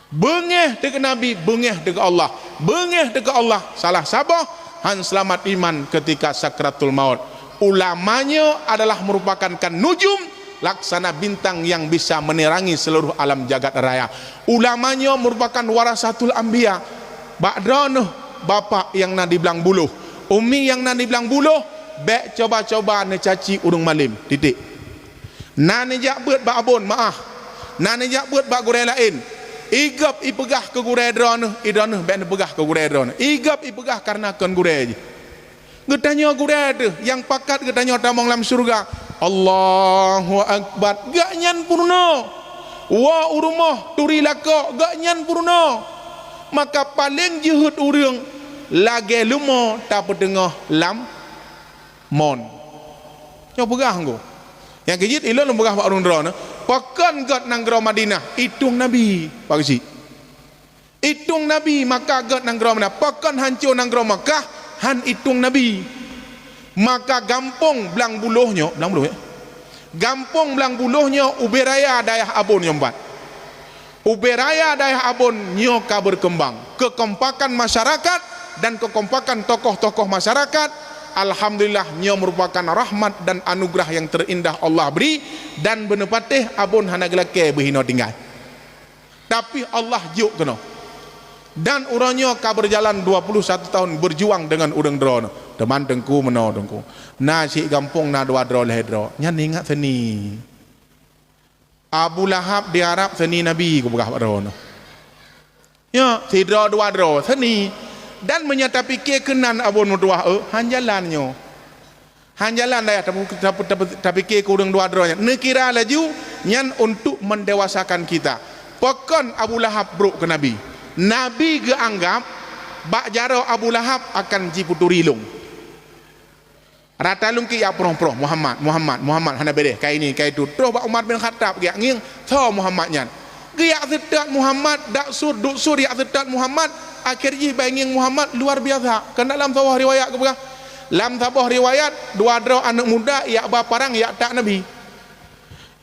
Speaker 1: bengeh dekat Nabi, bengeh dekat Allah, bengeh dekat Allah salah sabah han selamat iman ketika sakratul maut. Ulamanya adalah merupakan kan nujum laksana bintang yang bisa menerangi seluruh alam jagat raya. Ulamanya merupakan warasatul anbiya. Ba'dranuh bapak yang nak dibelang buluh, umi yang nak dibelang buluh, bek coba-coba necaci urung malim titik. Nane jak beut bak abon maah. Nane jak beut bak gurai lain. Igap ipegah ke gurai drone, idone bek pegah ke gurai drone. Igap ipegah karena kon gurai je. Getanya gurai tu yang pakat getanya tamong dalam surga. Allahu akbar. Gak nyan purna. Wa urumah turi laka gak nyan purna. Maka paling jehut urang lagi lumo tak pedengah lam mon. Nyo pegah nggo. Yang kejit ilon lembagah pak urung drone pakan gat nang gro Madinah itung Nabi pak kecil itung Nabi maka gat nang gro Madinah pakan hancur nang gro Makkah han itung Nabi maka gampong belang buluhnya gampong belang buluhnya uberaya dayah abon nyombat uberaya dayah abon nyoka berkembang kekompakan masyarakat dan kekompakan tokoh-tokoh masyarakat. Alhamdulillah nyo merupakan rahmat dan anugerah yang terindah Allah beri dan benepatih abun hana gelake berhina tinggal. Tapi Allah juk kena. Dan urangnya ka berjalan 21 tahun berjuang dengan urang drone. Teman tengku meno tengku. Na si gampung na dua dro leh dro. Nyan ingat seni. Abu Lahab diharap seni Nabi ku begah drone. Ya, si dro dua dro seni. Dan menyata fikir kenan abun mutuah hanjalannya hanjalan daya tapi fikir kurang dua dronya nekira laju nyan untuk mendewasakan kita pokon Abu Lahab bro ke Nabi ge anggap bak jaro Abu Lahab akan jiputuri lung rata lung ki ya proh Muhammad hana bedeh kai ni kai tu terus bak Umar bin Khattab ge nging tho Muhammad nyan ge yak sedat Muhammad dak sur duk sur yak sedat Muhammad akhirnya bayangin Muhammad luar biasa. Kena dalam sebuah riwayat ke belakang. Dalam sebuah riwayat dua dro anak muda yak ba parang yak tak Nabi.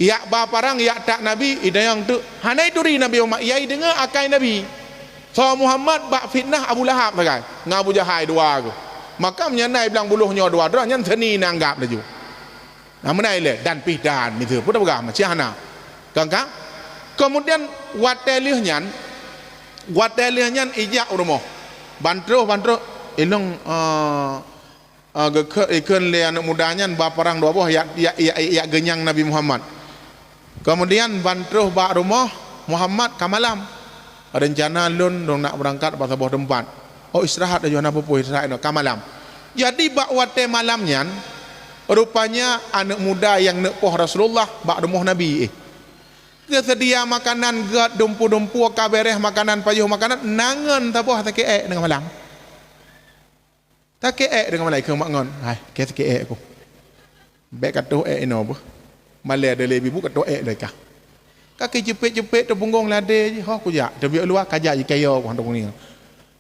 Speaker 1: Yak ba parang yak tak Nabi idayang tu. Hanai turi Nabi Muhammad yai dengar akai Nabi. So Muhammad bak fitnah Abu Lahab bagai. Ngabu jahai dua aku. Maka menyanai bilang buluhnya dua dro nyan seni nanggap laju. Nah menai le dan pidan mitu pudah bagah macam hana. Kangka. Kemudian watelih nyan watelihnya ijak rumah bantro ilung ikun le anak mudanya baparang dua boh ya genyang Nabi Muhammad kemudian bantro bak rumah Muhammad kamalam rencana lun dong nak berangkat pasal boh tempat istirahat aja nak pupuh istirahat kamalam jadi bak wate malamnya rupanya anak muda yang nak poh Rasulullah bak rumah Nabi kesedia makanan gat dumpu-dumpu kabereh makanan payuh makanan nangan tabuh tak keek dengan malam tak keek dengan malam ke mak ngon hai ke tak keek aku bek katuh ino bu malai ada lebih bu katuh leka kaki jepit-jepit tu punggung lade je ho ku jak tu biar luar kajak je kayo ku hantu ni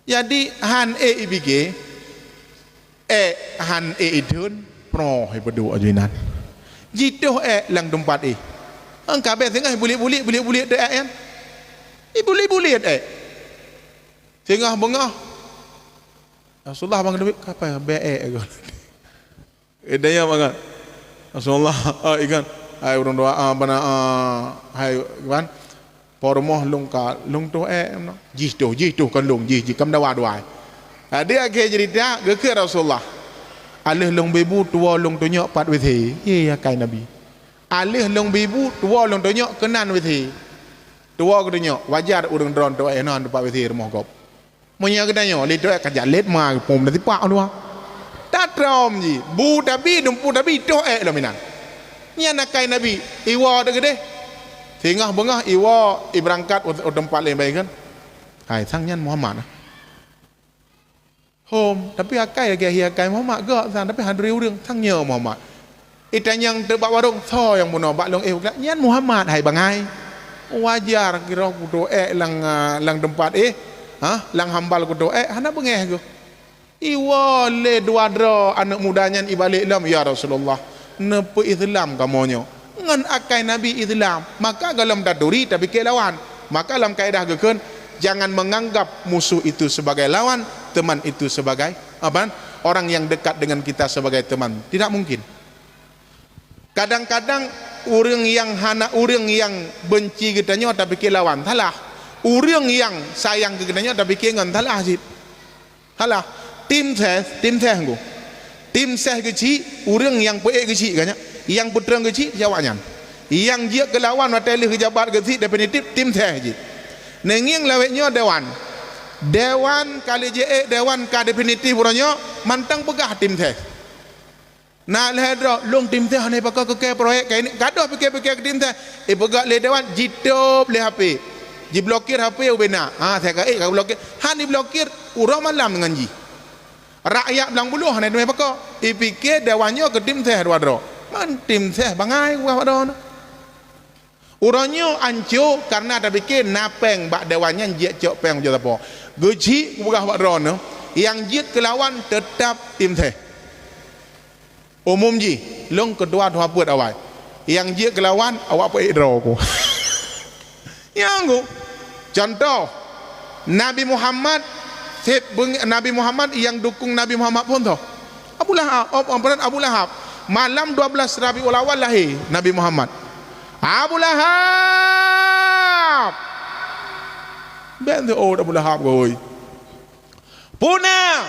Speaker 1: jadi han ibg han idun pro he bedu ajuinan jituh lang tempat engkau tengah bulit dek kan bulit tengah bengah Rasulullah bang duit apa be aku daya banget Rasulullah ikan hai urang doa bana hai kan pormoh lung ka lung tu jih kan lung jih kam dawa dua dia ke cerita ke Rasulullah alih lung bebu tua lung tu nyok pat withi ya kai Nabi alih long bibu tua long tonyok kenan withi tua ke tonyok wajar urang dron tu non tempat withi rumah kop munya ke tanyok le tu kajak let ma pom nanti pak lu tak trom ji bu tabi dumpu tabi tu lo minan nya nakai nabi iwa de gede tingah bengah iwa iberangkat tempat lain baik kan hai sang nyan Muhammad hom tapi akai akai Muhammad gak san tapi hadri urang sang nyo Muhammad itan yang terbak warung so yang bunuh bak long nyan Muhammad hai bangai wajar kira ku doa lang tempat lang hambal ku doa hana bengeh ku iwa le dua dro anak mudanya ibalik lam ya Rasulullah nepe Islam kamonyo ngan akai Nabi Islam maka galam daduri tapi ke lawan maka dalam kaedah gekeun jangan menganggap musuh itu sebagai lawan teman itu sebagai apa orang yang dekat dengan kita sebagai teman tidak mungkin. Kadang-kadang orang yang hana orang yang benci kitanya tapi ke lawan salah. Orang yang sayang ke kitanya tapi ke ngan salah sih. Salah. Tim saya nggo. Tim saya kecil orang yang peek kecil kanya. Yang putrang kecil jawabnya. Yang dia ke lawan hotel kejabat kecil definitif tim saya je. Nenging laweknya dewan. Dewan kali je dewan ka definitif orangnya mantang pegah tim saya. Nak lehadra long tim teh hane pakai ke proyek kayak ini gaduh pakai tim teh pegak le dewan jitop le HP ji blokir HP ubena saya kata blokir hani blokir urang malam dengan ji rakyat belang buluh hane demi pakai fikir dewannya ke tim teh wadro man tim teh bangai gua wadro urangnya ancu karena ada fikir napeng bak dewannya jek cok peng jata po geji gua wadro yang jit kelawan tetap tim teh umum ji long kedua dua buat awal yang dia kelawan awak apa draw ko yang go contoh Nabi Muhammad Nabi Muhammad yang dukung Nabi Muhammad pun tu Abu Lahab malam 12 Rabiul Awal lahir Nabi Muhammad Abu Lahab ben tu Abu Lahab goi puna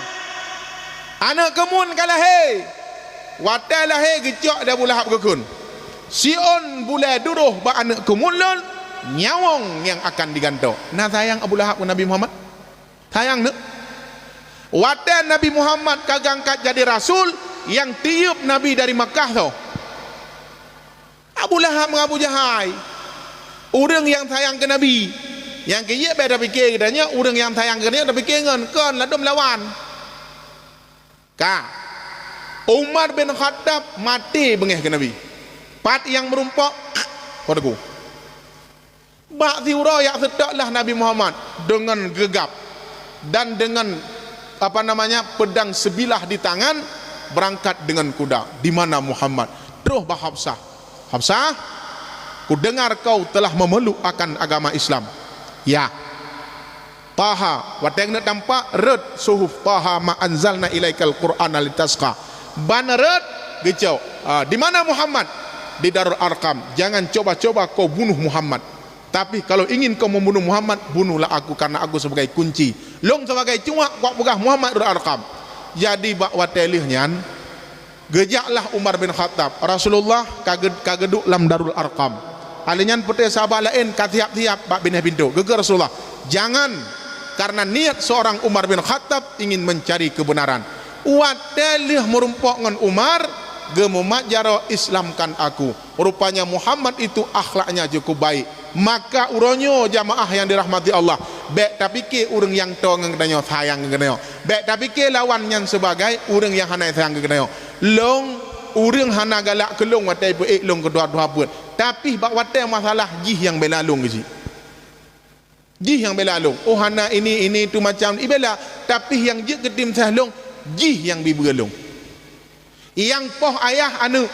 Speaker 1: anak kemun kalahir watai lahir gejak dia Abu Lahab kekun Sion bulai duruh ba anak kemulun nyawang yang akan digantung nah sayang Abu Lahab ke Nabi Muhammad sayang ne watai Nabi Muhammad kagangkat jadi rasul yang tiup Nabi dari Makkah tu Abu Lahab mengabu jahai orang yang sayang ke Nabi yang kaya beda fikir katanya orang yang sayang ke dia tapi kengan kan ladum lawan ka Umar bin Khattab mati bengeh ke Nabi. Pat yang merumpak padaku. Bak tiura yang sedaklah Nabi Muhammad dengan gegap dan dengan pedang sebilah di tangan berangkat dengan kuda. Di mana Muhammad? Terus bah Hafsah. Hafsah, ku dengar kau telah memeluk akan agama Islam. Ya. Taha, wateng nak tampak red suhuf Taha ma anzalna ilaikal Qur'ana litasqa. Banarat gecau di mana Muhammad di Darul Arqam jangan coba-coba kau bunuh Muhammad tapi kalau ingin kau membunuh Muhammad bunuhlah aku karena aku sebagai kunci long sebagai cuak kuat pegah Muhammad Darul Arqam jadi bak watelihnya gejaklah Umar bin Khattab Rasulullah kageduk lam Darul Arqam alinyan putih sahabat lain katiap-tiap bak bineh pintu geger Rasulullah jangan karena niat seorang Umar bin Khattab ingin mencari kebenaran watalih merumpok dengan Umar gemumat jaro Islamkan aku rupanya Muhammad itu akhlaknya cukup baik maka uronyo jamaah yang dirahmati Allah baik tapi ke orang yang tong ngedanyo sayang ngedanyo baik tapi ke lawan yang sebagai orang yang hana sayang ngedanyo long orang hana galak kelong watai pe long kedua-dua buat tapi bak watai masalah jih yang belalung ji jih yang belalung oh hana ini tu macam ibela tapi yang je ketim sahlong jih yang biberelung yang poh ayah anu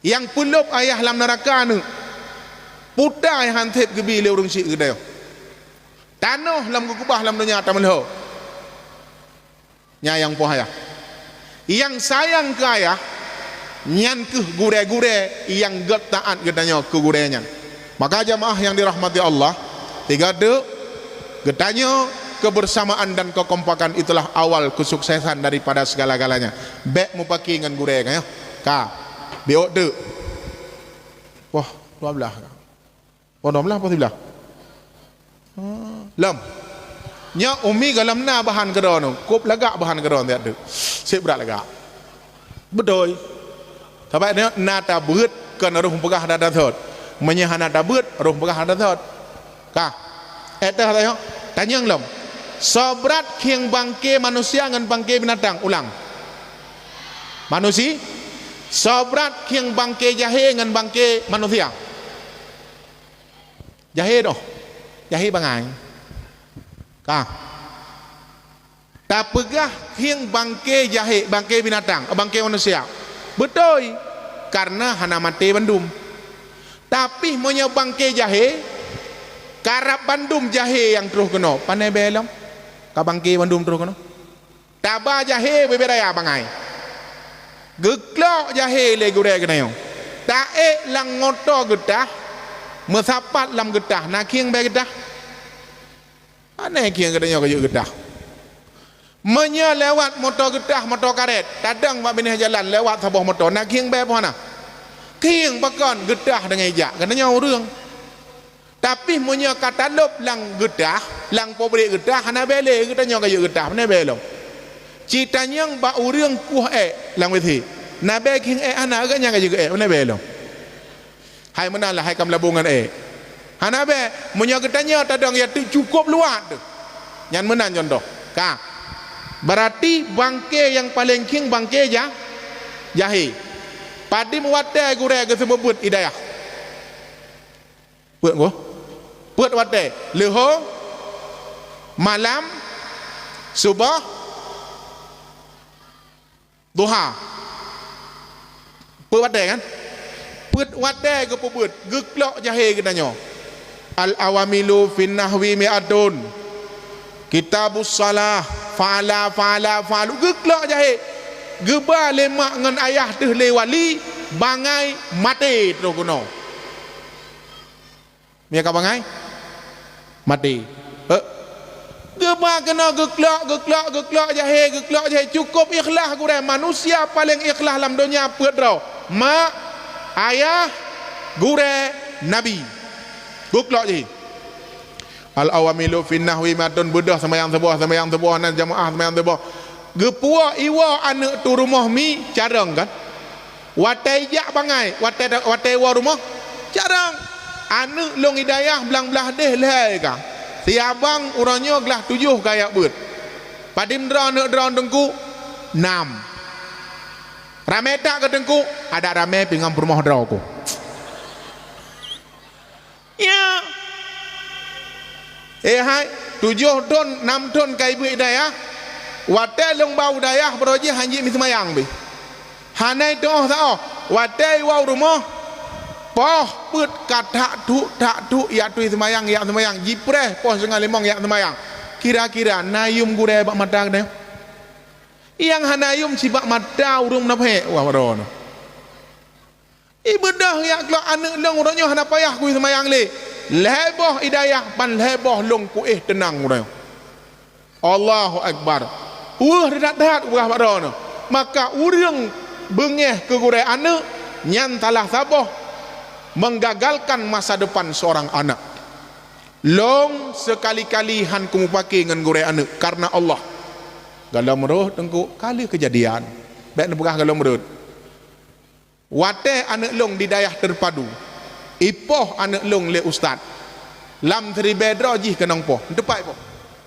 Speaker 1: yang pulup ayah lam neraka anu puta yang hantip gebi le urung syik gedai tanah lam gugubah lam dunia tamalho nya yang poh ayah yang sayang ke ayah nyan ke gure-gure yang get taat gedanya ke gurenya maka jamaah yang dirahmati Allah tiga de getanya kebersamaan dan kekompakan itulah awal kesuksesan daripada segala-galanya. Bek mu paki ngan gure kan ya. Ka. Biok de Wah, 12. Wah, 12 apa 13? Lam. Nya umi galam na bahan kedon, kop lagak bahan kedon dia tu. Sip berat lagak. Betul. Tapi dia nata beut kan roh pegah dada thot. Menyahana nata beut roh pegah dada thot. Kah? Eta tayo. Tanyang lam. Sobrat kieng bangke manusia ngan bangke binatang ulang. Manusia sobrat kieng bangke jahe ngan bangke manusia. Jahe doh. Jahe bangai. Kah? Tak pegah kieng bangke jahe, bangke binatang, bangke manusia. Betul. Karena hana mati bandum. Tapi monya bangke jahe, karap bandum jahe yang terus kena. Pandai belum? Ka bangke bandum terus kena. Taba jahe beberaya bangai. Geklok jahe le gure kena yo. Tae lang ngoto getah, mesapat lam getah, nak kieng be getah. Aneh kieng katanya kayu getah. Menya lewat motor getah, motor karet. Kadang mak benih jalan lewat sebuah motor. Nak kieng be apa mana? Kieng bakon getah dengan ijak. Katanya orang. Tapi menya kata lop lang getah, lang pobrik getah, hana bele katanya kayu getah. Mana belum? Citanya ba orang kuh lang weti. Nabe kieng hana agaknya kayu mana belum? Hai menalah hai kam labungan hana be menyagetanya tadang ya cukup luat tu. Yang menang contoh. Kah? Berarti bangke yang paling king bangke jahe. Padi muwate gure ke sebebut hidayah. Puat go. Puat wate. Leho malam subuh duha. Puat wate kan? Puat wate ke pebut geklok jahe kenanya. Al-awamilu fin nahwi mi'atun. Kitabus salah fa'alu geklok jahe. Geba lemak ngan ayah teh le wali bangai mati terus kuno. Mia ka bangai mati. Geba kena geklok jahe cukup ikhlas gure manusia paling ikhlas dalam dunia peut rau. Mak ayah gure nabi. Buklok je. Al-awamilu fin nahwi matun budah sembahyang sebuah nan jamaah sembahyang sebuah. Gepua iwa anak tu rumah mi carang kan. Watai jak bangai, watai wa rumah carang. Anak long hidayah belang-belah deh leh ka. Siabang urangnya gelah 7 kayak beut. Padim dra nak dra dengku 6. Rame tak ke dengku? Ada rame pingam rumah dra aku. Ya. Hai 7 ton 6 ton kai bu hidayah. Wate long bau dayah beroji hanji mi semayang bi. Hanai doh sao. Wate wau rumah. Poh put katak tu ya tu semayang jipreh poh setengah limong ya semayang. Kira-kira nayum gure bak mata gede. Yang hanayum si bak mata urung nape wah baron. Ibadah ya kalau anak long orangnya hana payah ku semayang le. Leboh hidayah pan leboh long ku tenang orang. Allahu akbar. Dekat urang baron. Maka urang bengeh ke gure anak nyan talah saboh menggagalkan masa depan seorang anak. Long sekali-kali han kumu pakai dengan gure anak karena Allah. Galau meruh tengku kali kejadian. Baik nebegah galau meruh. Wate anak long di dayah terpadu. Ipoh anak long le ustaz. Lam teri bedro jih kenang poh. Tepai poh.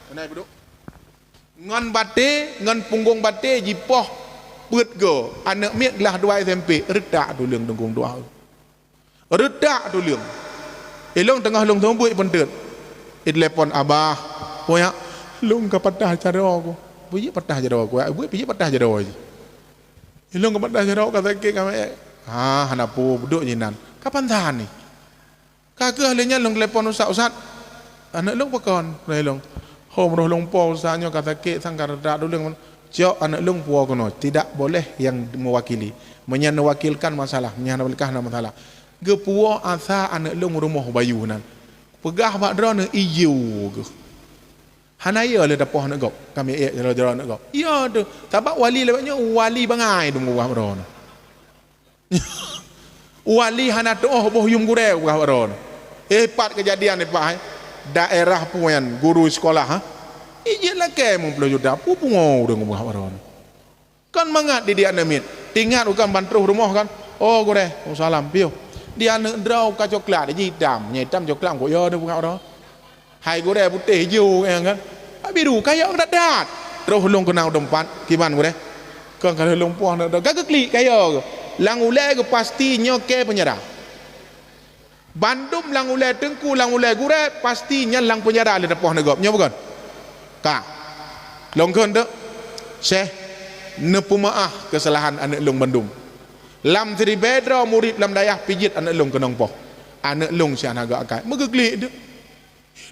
Speaker 1: Kenai duduk. Ngan bate, ngan punggung bate jipoh put go. Anak miak lah 2 SMP. Redak tu leung tengkung doa. Redak tu leung. Elong tengah long tombuk pentet. Telepon abah. Poya long ka patah cara aku. Puji patah cara aku. Ibu puji patah cara aku. Elong ka patah cara aku kata ke kami. Ha hanapu duduk jinan. Kapan tahan ni? Kakak ahlinya long telepon ustaz. Anak long pakon. Long. Hom roh long po usahanya kata ke sangkar dak dulu. Jauh anak long puak kono. Tidak boleh yang mewakili. Menyanwakilkan masalah. Menyanwakilkan masalah. Gepua asa anak long rumah bayu nan. Pegah bak drone iyu ke. Hanaya le dapoh nak gop. Kami drone nak gop. Ya tu. Sebab wali lebihnya wali bangai tu ngubah drone. wali hana doh boh yum gure buka ron pat kejadian ni pak daerah puan guru sekolah ha ijit lah ke mempelai juta pupungo dengan buka ron kan mangat di dia namit tinggal bukan bantruh rumah kan oh gure oh salam piu dia nak draw ka coklat dia hitam coklat kok yo dia buka ron hai gure putih hijau kan biru kayak dadat terus long kenal tempat kiman gure kan kalau long puang dah gagak klik kayak lang ulai ke pasti nyoke penjara bandum lang ulai tengku lang ulai gure pastinya lang penjara le depoh negop nya bukan ka longkeun teu syekh nepu maah kesalahan anak long bandum lam tri bedro murid lam dayah pijit anak long kenong poh anak long si anak akai megeglik teu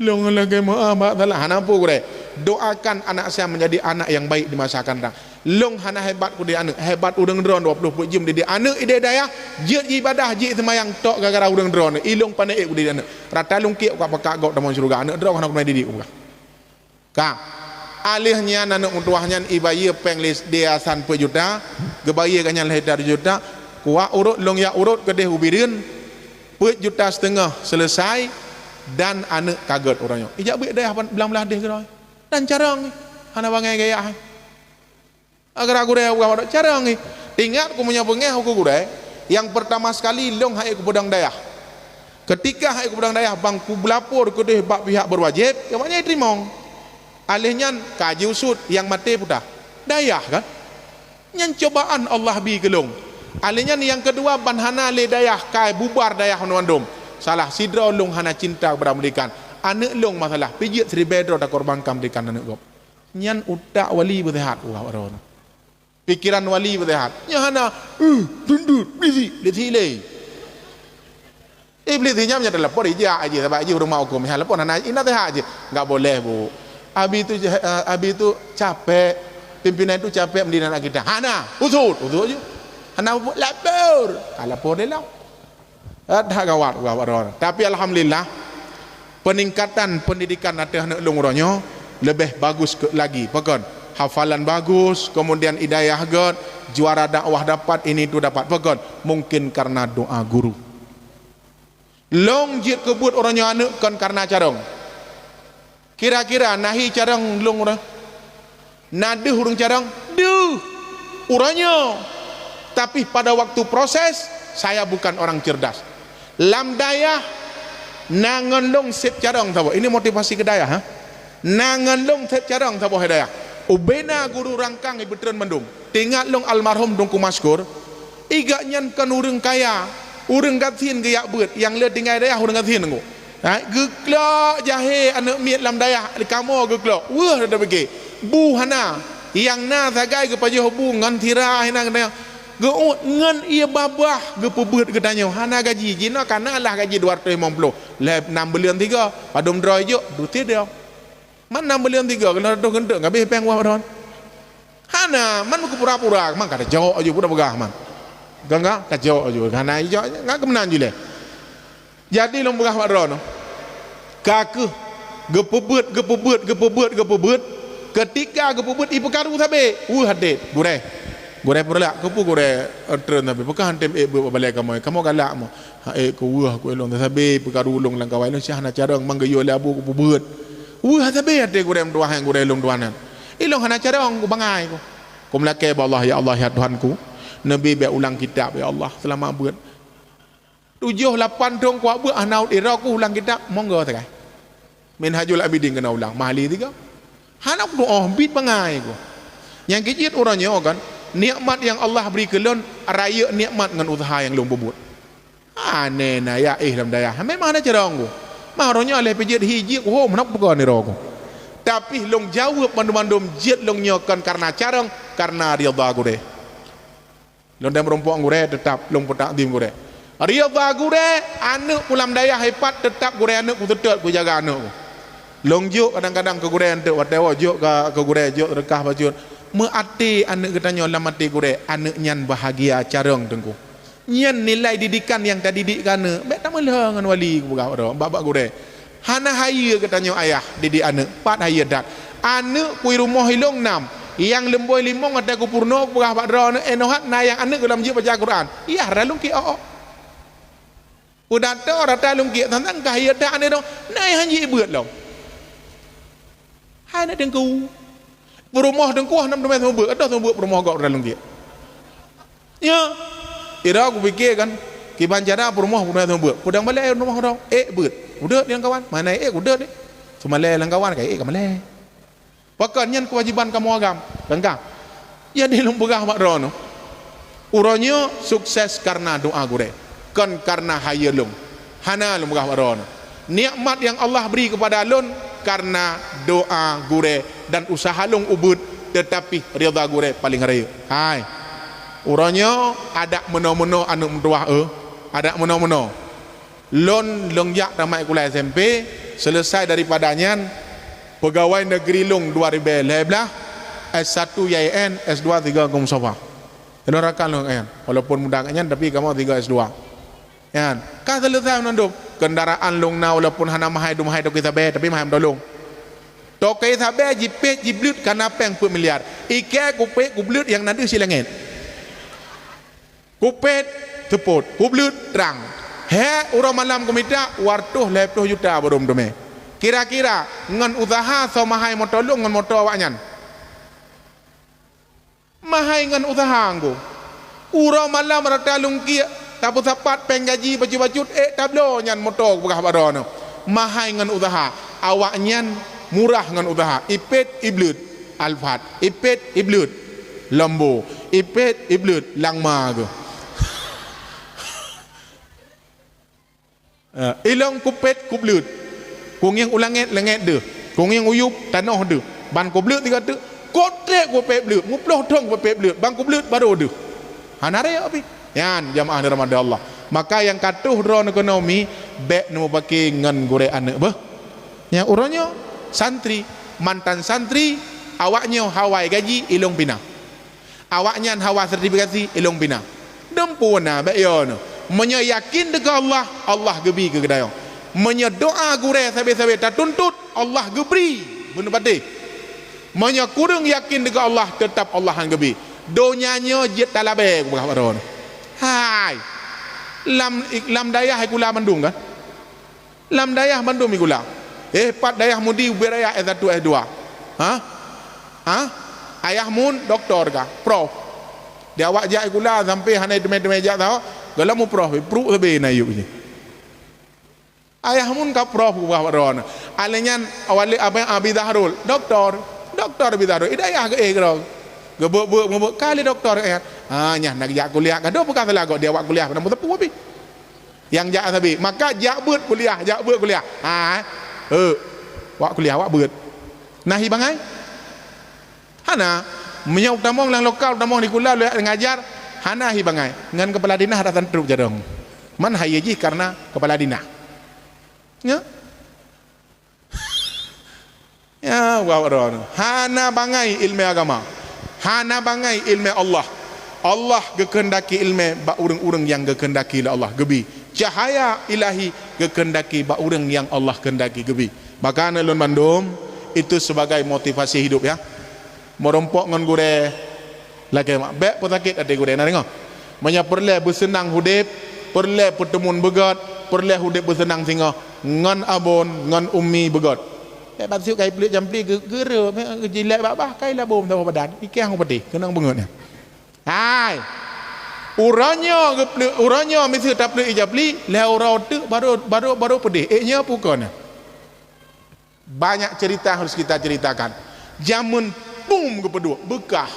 Speaker 1: long lagi maah mak salah hanapa gure doakan anak saya menjadi anak yang baik di masa akan datang long hana hebat ku dia anak hebat udang drone 20 jam di anak ide daya je ibadah je semayang tok gara-gara udang drone ilong pandai ku dia anak rata long kiek ku pakak gok dalam surga anak drone hana ku didik ku ka alihnya anak untuahnya ibaya penglis dia san pe juta gebaya kanyan ledar juta ku urut long ya urut ke deh ubirin pe juta setengah selesai dan anak kaget orangnya ijak buat daya belang-belang deh gerai dan carang hana bangai gaya agar aku dah buat carang ni ingat aku punya pengeh aku gure yang pertama sekali long hai ku pedang dayah ketika hai ku pedang dayah bang ku belapor ke deh bak pihak berwajib yang banyak terimong alihnya kaji usut yang mati putar dayah kan yang cobaan Allah bi gelong alihnya yang kedua ban hana le dayah kai bubar dayah nuandum salah sidra long hana cinta kepada mereka anak long masalah pijit Sri Bedro tak korbankan mereka anak gop nyan utak wali bersehat orang pikiran wali bersehat nya hana tundut bisi letile iblis nya telepon aja sebab aja rumah hukum telepon hana ina teh aja enggak boleh bu abi itu capek pimpinan itu capek mendidik anak kita hana usut aja hana lapor dia lah ada gawat orang tapi alhamdulillah peningkatan pendidikan anak longronyo lebih bagus lagi pekan hafalan bagus kemudian hidayah god juara dakwah dapat ini itu dapat pekan mungkin karena doa guru long jit kebut orangnya anak kan karena carong kira-kira nahi carong long orang naduh urang carong duh orangnya tapi pada waktu proses saya bukan orang cerdas lam dayah nangan long sep carong tahu ini motivasi ke dayah ha nangan long sep carong tahu hidayah ubena guru rangkang ibu tren mendung tinggal long almarhum dong kumaskur iga nyan kan urang kaya urang gatin gaya beut yang le tinggal dayah urang gatin ngo ha geklok jahe anak miat lam dayah kamu geklok wah dah bagi bu hana yang na sagai ke pajah bu ngan tira hinang dayah geut ngan ia babah gepebeut gedanya hana gaji jina kana lah gaji 250 le 6 bulan 3 padum droi jo duti dia man 6 bulan 3 kena doh gentek ngabe peng wah don hana man ku pura-pura man kata jauh aja budak begah man gangga ka jauh aja hana ijo ngak kemenan jule jadi long begah wadron kaku gepebeut ketika gepebeut ibu karu sabe hadet gure pula kupu gure tren tapi bukan tem balik kamu galak mo ha ku ku elong sabe pekarulung lang kawai long syahna carang manggayo labu ku beut sabe ade gure mduah yang gure elong duanan ilong hana carang ku bangai ku melake Allah ya Allah ya Tuhanku nabi be ulang kitab ya Allah selama beut 7 8 dong ku beut anaut ira ku ulang kitab monggo takai minhajul abidin kena ulang mahali 3 hana ku bit bangai ku yang kecil orangnya kan nikmat yang Allah beri kelon raya nikmat dengan usaha yang long bubut aneh na ya dalam daya memang ada carang ku maronya oleh pijit hiji ku menak pegon ni rogo tapi long jawab mandum-mandum jit long nyokan karena carang karena riyadha gure long dem rompok gure tetap long petak dim gure riyadha gure anak pulam daya hebat tetap gure anak ku tetap ku jaga anak ku long juk kadang-kadang ke gure ante watewa juk ke gure juk rekah bajut meati anak katanya lamati gure anak nyan bahagia carong tengku nyan nilai didikan yang tadi didik kana mek tak melah ngan wali ku gak babak gure hana haya katanya ayah didik anak 4 haya dak anak kui rumah hilong 6 yang lemboi 5 ada ku purno ku gak badra enohat na yang anak dalam je baca Quran iya ralung ki Pudata rata lungki tentang kahaya dak ni dong. Nai hanji beut lo. Hai nak dengku. Rumah dengku nam domai semua beut. Ada semua beut rumah gak rata lungki. Ya. Ira aku fikir kan, kiban cara rumah domai semua beut. Pudang balik rumah dong. Beut. Udah dia kawan. Mana udah ni. Semalai lang kawan kai kamalai. Pakannya kewajiban kamu agam. Lengkap. Ya di lumpugah mak rono. Uranya sukses karena doa gure. Kan karena hayalung. Hana lumpugah mak rono. Nikmat yang Allah beri kepada lun karena doa gure dan usaha lung ubud tetapi ridha gure paling raya. Hai. Uranya ada meno-meno anu doa ada meno-meno. Lun lengjak ramai kuliah SMP selesai daripadanya pegawai negeri Long 2011 S1 YN S2 3 Gom Sofa. Itu rakan lo kan. Walaupun mudah kan tapi kamu 3 S2. Kan. Ka selesai nanduk kendaraan Long na walaupun hana mahai du mahai to kita be tapi mahai dolong. To kita be jipet jiblut kana peng put miliar. Ike kupet kublut yang nanti silangit. Kupet teput, kublut terang. He urang malam komita wartuh 20 juta barum dome. Kira-kira ngan usaha so mahai motor lu ngan motor awaknya. Mahai ngan usaha anggo. Urang malam rata lungki tapu sapat penggaji baju-baju tablo nyan motor begah badono. Mahai ngan usaha awaknya murah ngan usaha. Ipet iblut Alphard, ipet iblut Lambo, ipet iblut Langma go. Ilang kupet kublut. Kung yang ulanget lenget deh. Kung yang uyup tanah deh. Ban kublut tiga deh. Kotrek kupet blut. Muploh dong kupet blut. Ban kublut baru deh. Hanare api. Yan jamaah di Ramadan Allah. Maka yang katuh ron ekonomi bek nu pakai ngan gore anak bah. Yang urangnya santri, mantan santri, awaknya hawai gaji ilung pina. Awaknya hawa sertifikasi ilung pina. Dempuna bek yo no. Menyakin dengan Allah, Allah gebi ke kedai. Menyadoa gure sabe-sabe tak tuntut, Allah gebri. Benar pati. Kurang yakin dengan Allah, tetap Allah yang gebi. Donyanya jet talabe ku baron. Hai. Lam dayah kula Bandung kan? Lam dayah Bandung kula. Pat dayah mudi beraya S1 S2. Ayah mun doktor kah? Prof. Dia awak jak kula sampai hanai deme-deme jak tahu. Kalau mu prof, pruk lebih na yuk ni. Ayah mun ka prof buah ron. Alenya awali abang Abi Dahrul, doktor Abi Dahrul. Idayah ke kro. Gebuk kali doktor nyah nak jak kuliah ka do bukan salah kok dia awak kuliah pada tepu abi. Yang jak sabi, maka jak beut kuliah. Wak kuliah wak beut. Nahi bangai. Hana menyau tamong lang lokal tamong di kula ngajar. Hana hi bangai ngan kepala dinah datang truk jadong. Man hayaji karena kepala dinah. Ya. Ya waron. Hana bangai ilmu agama. Hana bangai ilmu Allah. Allah gekendaki ilmu ba urang-urang yang gekendaki Allah gebi. Cahaya ilahi gekendaki ba urang yang Allah kendaki gebi. Maka nelun mandum itu sebagai motivasi hidup ya. Merompok ngan gure lagi mak bek petakit ada gure na dengar. Manya perle bersenang hudip, perle pertemuan begat, perle hudip bersenang singa ngan abon ngan ummi begat. Pasuk kai pelik jampli gere jilek babah kai la bom tahu badan. Ikeh hang pedih kenang bengetnya. Hai. Uranya mesti tak pelik japli, le ora tu baru pedih. Nya pukon. Banyak cerita harus kita ceritakan. Jamun bum kepedua bekah.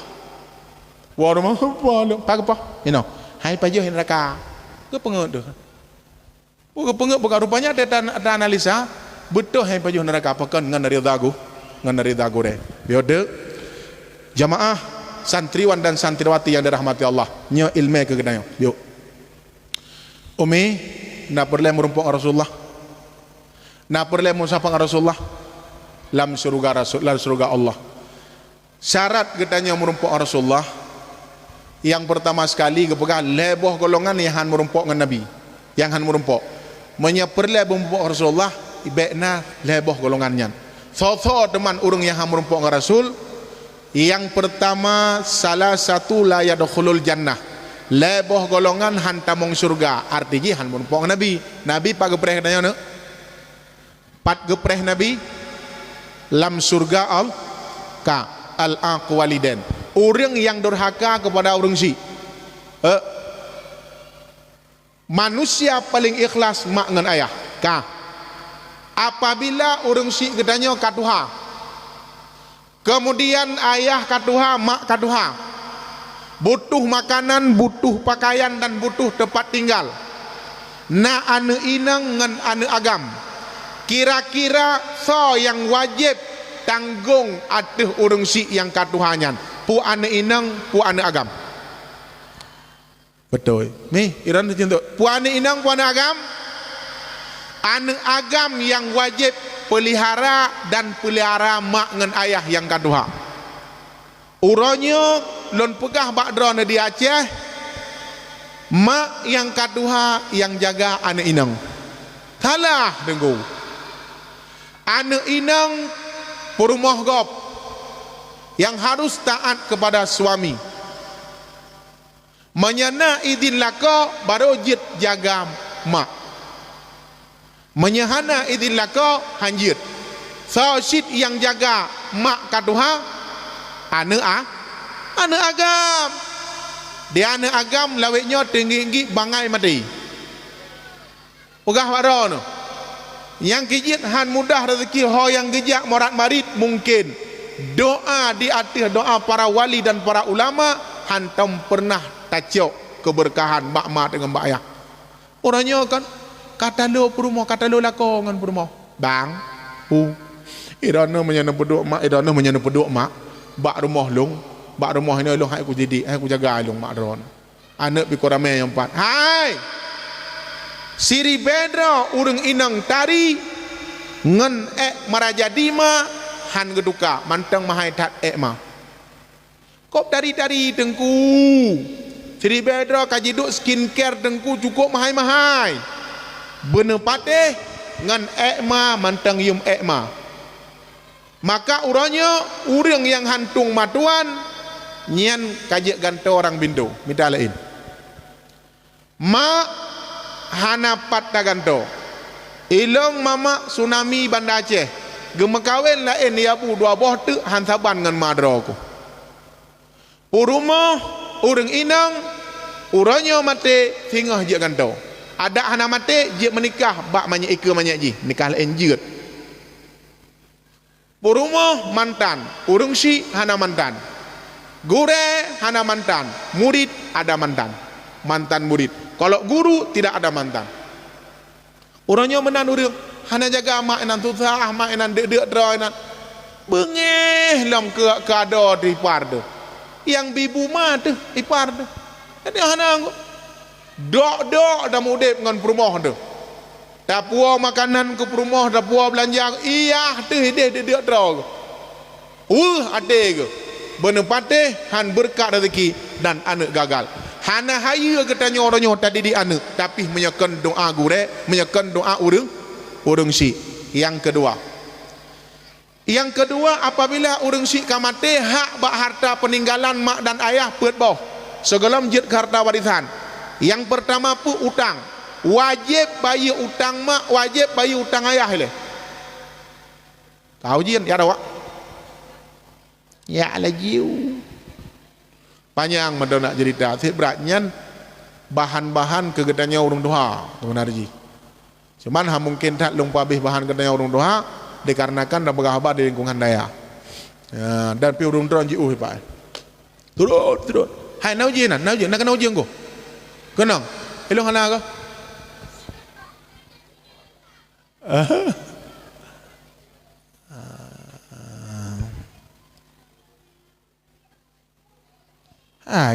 Speaker 1: Warma apa? You know, hai pajuh neraka. Ke pengut tu. Pengut bukan rupanya ada analisa betul hai pajuh neraka pakan ngan dari dagu re. Biode jamaah santriwan dan santriwati yang dirahmati Allah. Nya ilmu ke kedayo. Yuk. Umi nak perlu merumpuk Rasulullah. Nak perlu musafang Rasulullah. Lam surga Allah. Syarat katanya merumpuk Rasulullah. Yang pertama sekali kepegang leboh golongan yang han merumpok dengan Nabi. Yang han merumpok. Menyeperle merumpok Rasulullah ibekna leboh golongannya. So teman urung yang han merumpok dengan Rasul. Yang pertama salah satu la yadkhulul jannah. leboh golongan hantamong surga artinya han pong nabi pak gepreh katanya no pat gepreh nabi lam surga al ka al aqwaliden orang yang durhaka kepada orang si manusia paling ikhlas mak ngan ayah ka apabila orang si katanya katuha kemudian ayah katuha mak katuha butuh makanan butuh pakaian dan butuh tempat tinggal na ane inang ngan ane agam kira-kira so yang wajib tanggung atuh urang si yang katuhanyan pu ane inang pu ane agam betul nih iran contoh pu ane inang pu ane agam yang wajib pelihara dan pelihara mak ngan ayah yang katuha uronyo lon pegah bakdron di Aceh mak yang katuha yang jaga ane inang kalah dengku ane inang perumah gop yang harus taat kepada suami menyana idin lako baru jit jaga mak menyahana idin lako hanjit so sit yang jaga mak katuha ane agam dia ane agam laweknya tinggi bangai mati pegah waron yang kijit han mudah rezeki ho yang gejak morat marit mungkin doa di atas doa para wali dan para ulama hantam pernah tacok keberkahan mak dengan mak ayah orangnya kan kata lo perumah kata lo lako ngan perumah bang pu irana menyana peduk mak irana menyana peduk mak bak rumah long bak rumah ini long aku jadi aku jaga long mak ron anak pi korame yang empat hai siri bedro urang inang tari ngen maraja dima han geduka mantang mahai tat ma kop tari dengku siri bedro kaji duk skincare dengku cukup mahai bener pateh ngan ma mantang yum ma maka uranya urang yang hantung matuan nyian kaji ganto orang bindo minta lain ma hana pat taganto ilong mama tsunami Banda Aceh gemekawin lain ya pu dua boh tu han saban ngan madro ko puruma urang inang uranyo mate singah je ganto ada hana mate je menikah bak manya ika manya ji nikah lain jeut puruma mantan urang si hana mantan gure hana mantan murid ada mantan murid kalau guru tidak ada mantan orangnya menan urang hana jaga mak enan susah mak enan dek dro enan bengeh lam ke kado di pardo yang bibu mah tu ipar tu jadi hana dok dah mudip ngan perumah tu dapua makanan ke perumah dapua belanja iya tu dek dro ade ke bener pateh han berkat rezeki dan anak gagal hana haya katanya orangnya tadi di anak tapi menyakan doa gure menyakan doa urang si yang kedua apabila urang si kamate hak bak harta peninggalan mak dan ayah peut boh segelam jet harta warisan yang pertama pu utang wajib bayar utang mak wajib bayar utang ayah le kau jin ya dah ya lajiu panjang menda nak cerita beratnya bahan-bahan kegedanya urang doa benar ji cuman mungkin tak lupa habis bahan kegedanya urang doa dikarenakan dah berhabat di lingkungan daya dan pi urang doa ji pak turun hai nau ji nak nau ji ngko kenang elong hana ka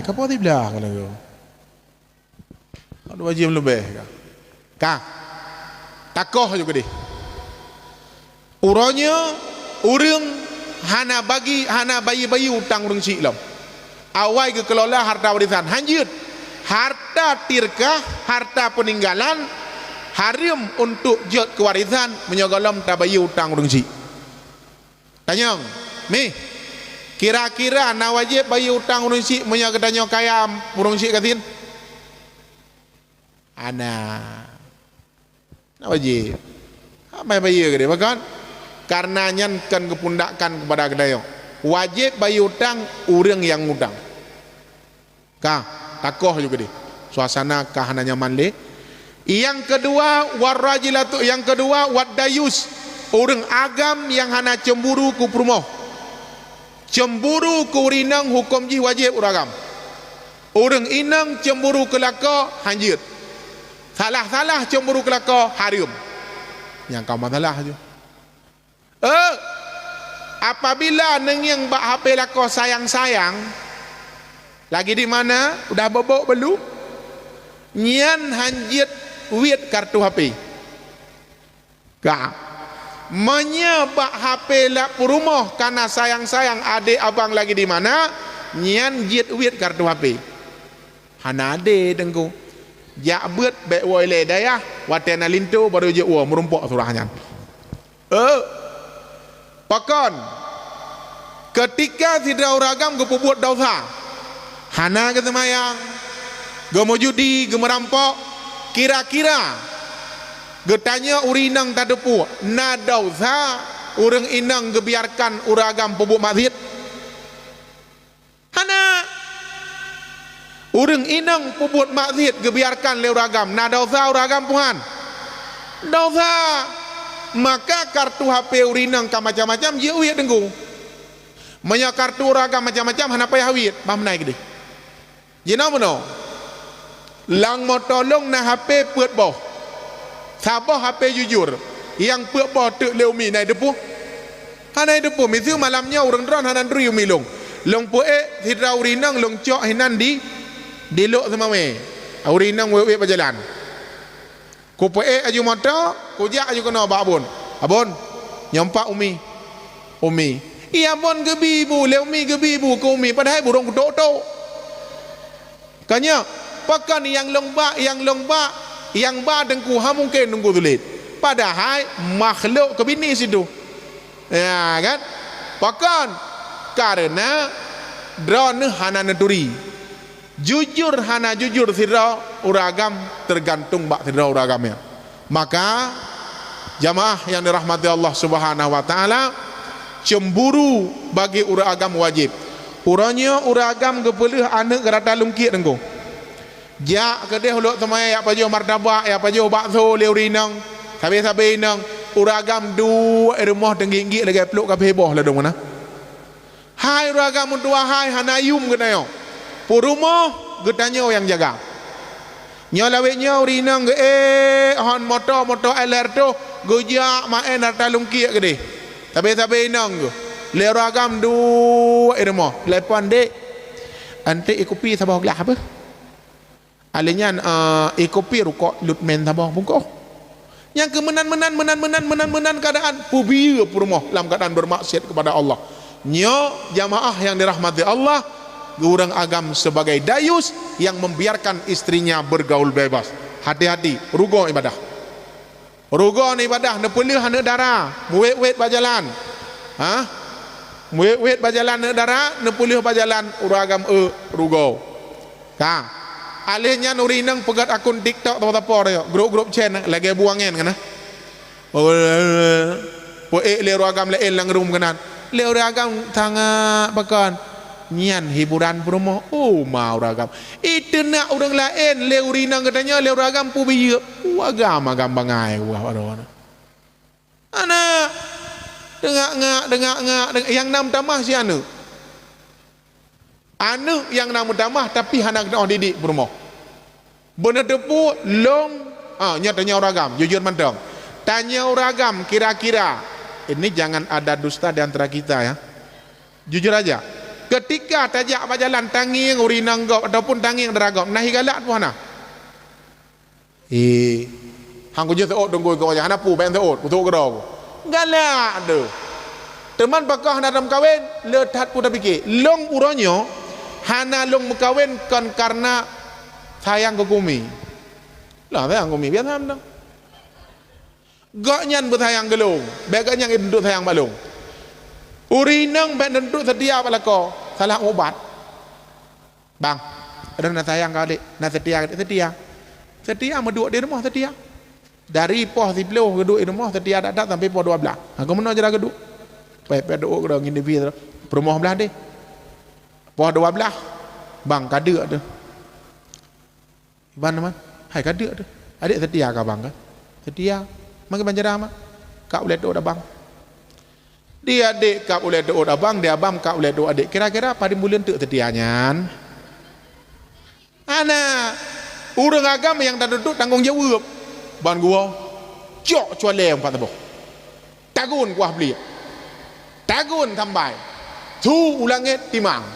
Speaker 1: kapal di belakang kalau ada wajib lebih kah takoh juga deh urangnya urang hana bayi utang urang si lam awai ke kelola harta warisan hanjut harta tirkah harta peninggalan haram untuk jot kewarisan menyogalam tak bayi utang urang si tanya kira-kira na wajib bayi utang urang si menyagadanyo kaya urang si katin Nak wajib. Apa bayar ke dia? Bahkan karena nyankan kepundakan kepada kedayong. Wajib bayar hutang orang yang hutang. Kah, takoh juga dia. Suasana kah hanya nyaman. Yang kedua warajilatu, yang kedua wadayus, orang agam yang hana cemburu ku perumoh. Cemburu ku rinang hukum ji wajib uragam. Orang inang cemburu kelaka hanjir. Salah-salah cemburu kelaka haram. Yang kau masalah je. Apabila neng yang bak HP lako sayang-sayang, lagi di mana? Udah bobok belum? Nyan hanjit wit kartu HP. Kak, menyebak HP lah rumah karena sayang-sayang adik abang lagi di mana? Nyan jit wit kartu HP. Hana ade dengku. Jak bet bek wole daya, watena lintu baru je merumpok surahnya. Pakon. Ketika tidak uragam gue buat dosa. Hana kata mayang. Gue mau judi, gue merampok. Kira-kira gue tanya urinang tak depu. Na dosa orang inang gue biarkan uragam pebuk maksiat. Hana. Orang inang pebuk maksiat gue biarkan le uragam. Na dosa uragam puhan. Dosa. Maka kartu HP urinang ka macam-macam je uit dengku. Manya kartu uragam macam-macam hana payah uit. Paham naik deh. Jina mana? Lang mau tolong na HP puat boh. Sabah HP jujur. Yang puat boh tek leumi naik depu. Hanai depu misu malamnya orang dron hanan dri umi long. Long puat hidra urinang long cok hinan di lok sama me. Urinang we berjalan. Ku puat aju motor, ku jak aju kena bak abon. Abon nyampak umi. Umi. Iya abon gebi bu, leumi gebi bu ku umi padahal burung kutok-tok. Kanya pakan yang lomba yang ba dengku ha mungkin nunggu tulit. Padahal makhluk kebini situ. Ya kan? Pakan karena drone hana neturi. Jujur hana jujur sira uragam tergantung bak sira uragamnya. Maka jamaah yang dirahmati Allah Subhanahu wa taala, cemburu bagi uragam wajib. Uranya uragam gepelih anak gerata lungkit dengku. Jak kedeh uluk temai ya pajo martabak ya pajo bakso leurinang sabe-sabe nang uragam dua rumah tengginggi lagi peluk ka heboh lah dong mana. Hai uragam tua hai hanayum genayo. Purumah getanya yang jaga. Nyolawenya urinang ge hon motor alerto gojak main harta lungkit gede. Sabe-sabe nang go. Leragam dua rumah. Lepon dek. Ante ikopi sabah gelah apa? Alenya ikopi rukok lutmen sabah bungko. Yang kemenan keadaan pubiya purmoh dalam keadaan bermaksiat kepada Allah. Nyo jamaah yang dirahmati Allah, orang agam sebagai dayus yang membiarkan istrinya bergaul bebas. Hati-hati, rugo ibadah. Rugo ibadah nepelih hana darah, muwet bajalan. Ha? Muwet bajalan hana darah, nepelih bajalan uragam rugo. Ka alihnya nurinang pegat akun TikTok atau apa dia grup chat lagi buangin kan le ragam le lang rum kanan le ragam tanga bakan nyan hiburan promo mau ragam itu nak orang lain le urinang katanya le ragam pu biye agama gambangai wah warona ana dengak yang nam tamah si anu yang namu damah tapi hanak dah didik berumah. Benar depu long nyatanya uragam jujur mandang. Tanya uragam kira-kira ini jangan ada dusta di antara kita ya. Jujur aja. Ketika tajak berjalan tangi urinang gop ataupun tangi deragam nahi galak tu hana. Hang ku je seot donggo ko hana pu ben seot putuk gero. Galak tu. Teman bakah dalam kawin letat pu dah fikir long uronyo hana long mekawin kan karena sayang ke kumi lah sayang kumi biasa dah gak nyan bersayang gelung bagai yang duduk sayang balung urinang baik duduk setia pada kau salah obat bang ada nak sayang kau adik nak setia Setia menduduk di rumah setia. Dari pos 10 duduk di rumah setia tak sampai pos 12. Aku mana je duduk. Pepek duduk dah ngin devi tu. Rumah belah deh. Pos 12. Bang kada tu. Iban man. Hai kada tu. Adik setia ke bang kan? Setia. Mangke banjara mak. Kak boleh duduk dah bang. Dia adik kak boleh duduk dah bang, dia abang kak boleh duduk adik. Kira-kira pada bulan tu setianya. Ana orang agama yang tak duduk tanggung jawab. Ban gua cok cuale empat tabo. Tagun gua beli. Tagun tambai. Tu ulangit timang.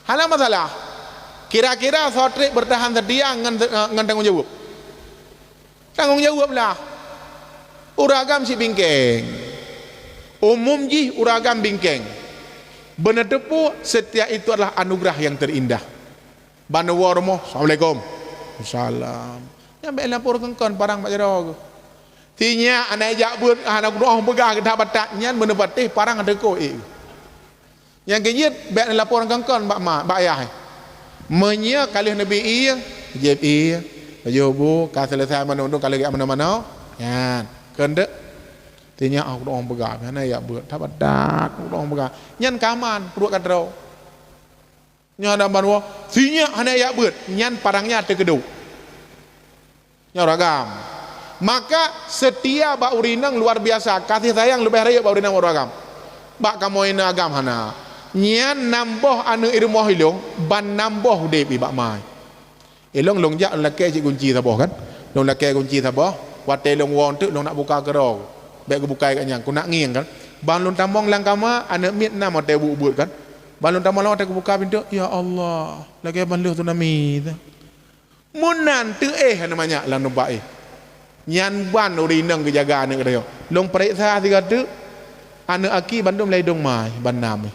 Speaker 1: Hana masalah. Kira-kira sotrik bertahan sedia ngan tanggung jawab. Tanggung jawab lah. Uragam si bingkeng. Umum ji uragam bingkeng. Benar tepu setiap itu adalah anugerah yang terindah. Banu warmo, assalamualaikum. Salam. Yang baik lapor kengkon parang mak jero. Tinya anak jak buat anak doa pegang ke batak nyan menepatih parang ada ko Yang kenyit baik lapor kengkon bak mak bak ayah. Menya kali nabi iya, jeb iya. Ayo ka selesai menunduk kali mana-mana. Yan, kendek. Tinya aku doa pegang mana ya buat batak doa pegang. Nyan kaman perut kadro. Nya banwa sinya hana ya beut nyan parangnya terkeduk nya ragam maka setia bak urinang luar biasa kasih sayang lebih raya bak urinang ragam bak kamoina agam hana nyan namboh anu irmoh ilung ban namboh depi bak mai ilung longjak laki cik kunci saboh kan long laki kunci saboh wate long won tu long nak buka gerong bek kebukai kat nyang ku nak ngieng kan ban long tambong langkama anak mit nama te bu-but kan balon tamu lawan aku buka pintu, ya Allah, lagi balon tu nami. Munan tu namanya lang numpak Nyan ban urinang kejaga anak dia. Long periksa tiga tu, anak aki bandung lai dong mai ban nam.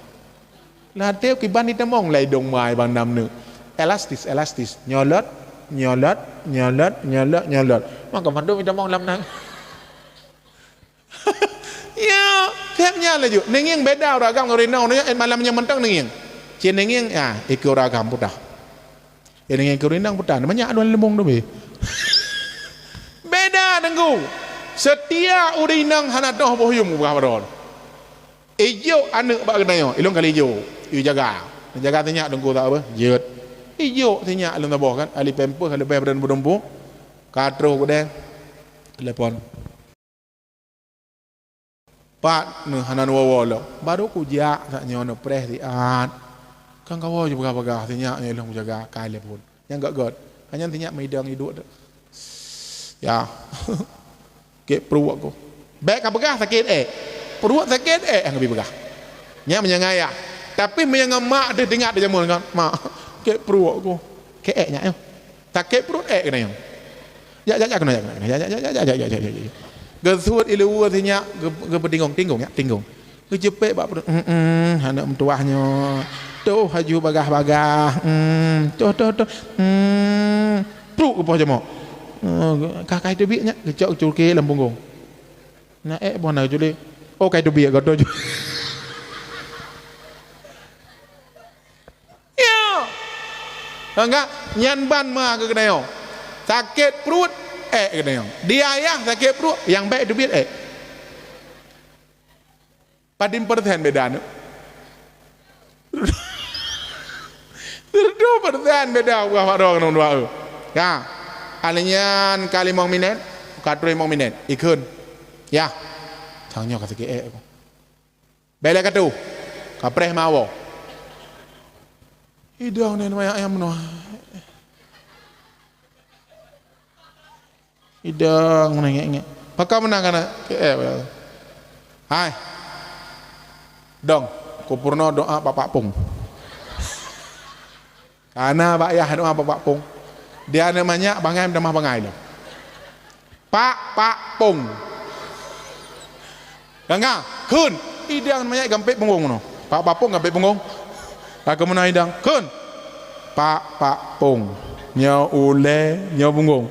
Speaker 1: Lah teu ki ban ni tamong lai dong mai ban nam nu. Elastis, nyolot. Maka bandung kita mong lam nang. Ya, tiapnya lah juga. Nengiang beda ragam urinang ni malamnya mentang nengiang. Cien nengiang ya ikut ragam putah. Ya nengiang ikut urinang putah. Namanya aduan lemong tu be. Beda tengku. Setia urinang hana doh bohyum buah baron. Ijo anak bak kenayo, ilong kali ijo. Iu jaga. Jaga tanya tengku tak apa? Jet. Ijo tanya ilong taboh kan. Ali pemper kalau pemper berumpu. Katro kudeng. Telepon. Pak nu hanan wawolo baru ku jak tak nyono preh diat kan kawo je bagah-bagah tinya ilong jaga kale pun yang gak god hanya tinya meidang hidup ya ke perut aku baik ka begah sakit perut sakit yang lebih begah nya menyangaya tapi menyangamak dia dengar dia jamun kan mak ke perut aku ke nya sakit perut kena yang ya kena ya gesut ilu tinya gepetinggung ya tinggung kecepek bak anak mentuahnya tuh haju bagah-bagah tuh pruk apa je mo kakak itu biaknya kecok culke lambunggung na bona jule oh kai tu biak godo ya enggak nyan ban mah ke kenayo sakit perut kena yang dia ayah sakit perut yang baik duit padim persen beda nu 2% beda buah parong nong dua ya alenya kali mong minit katui mong minit ikun ya thangnya ka sakit aku bela katu kapreh mawo idang ni namanya ayam no idang nengek pakam menang kana hai dong kupurno doa bapak pung karena pak ayah doa bapak pung dia namanya bangai damah bangai loh pak pung gangga kun idang namanya gampek punggung no pak pung gampek punggung aku menang idang kun pak pung nyau ule nyau punggung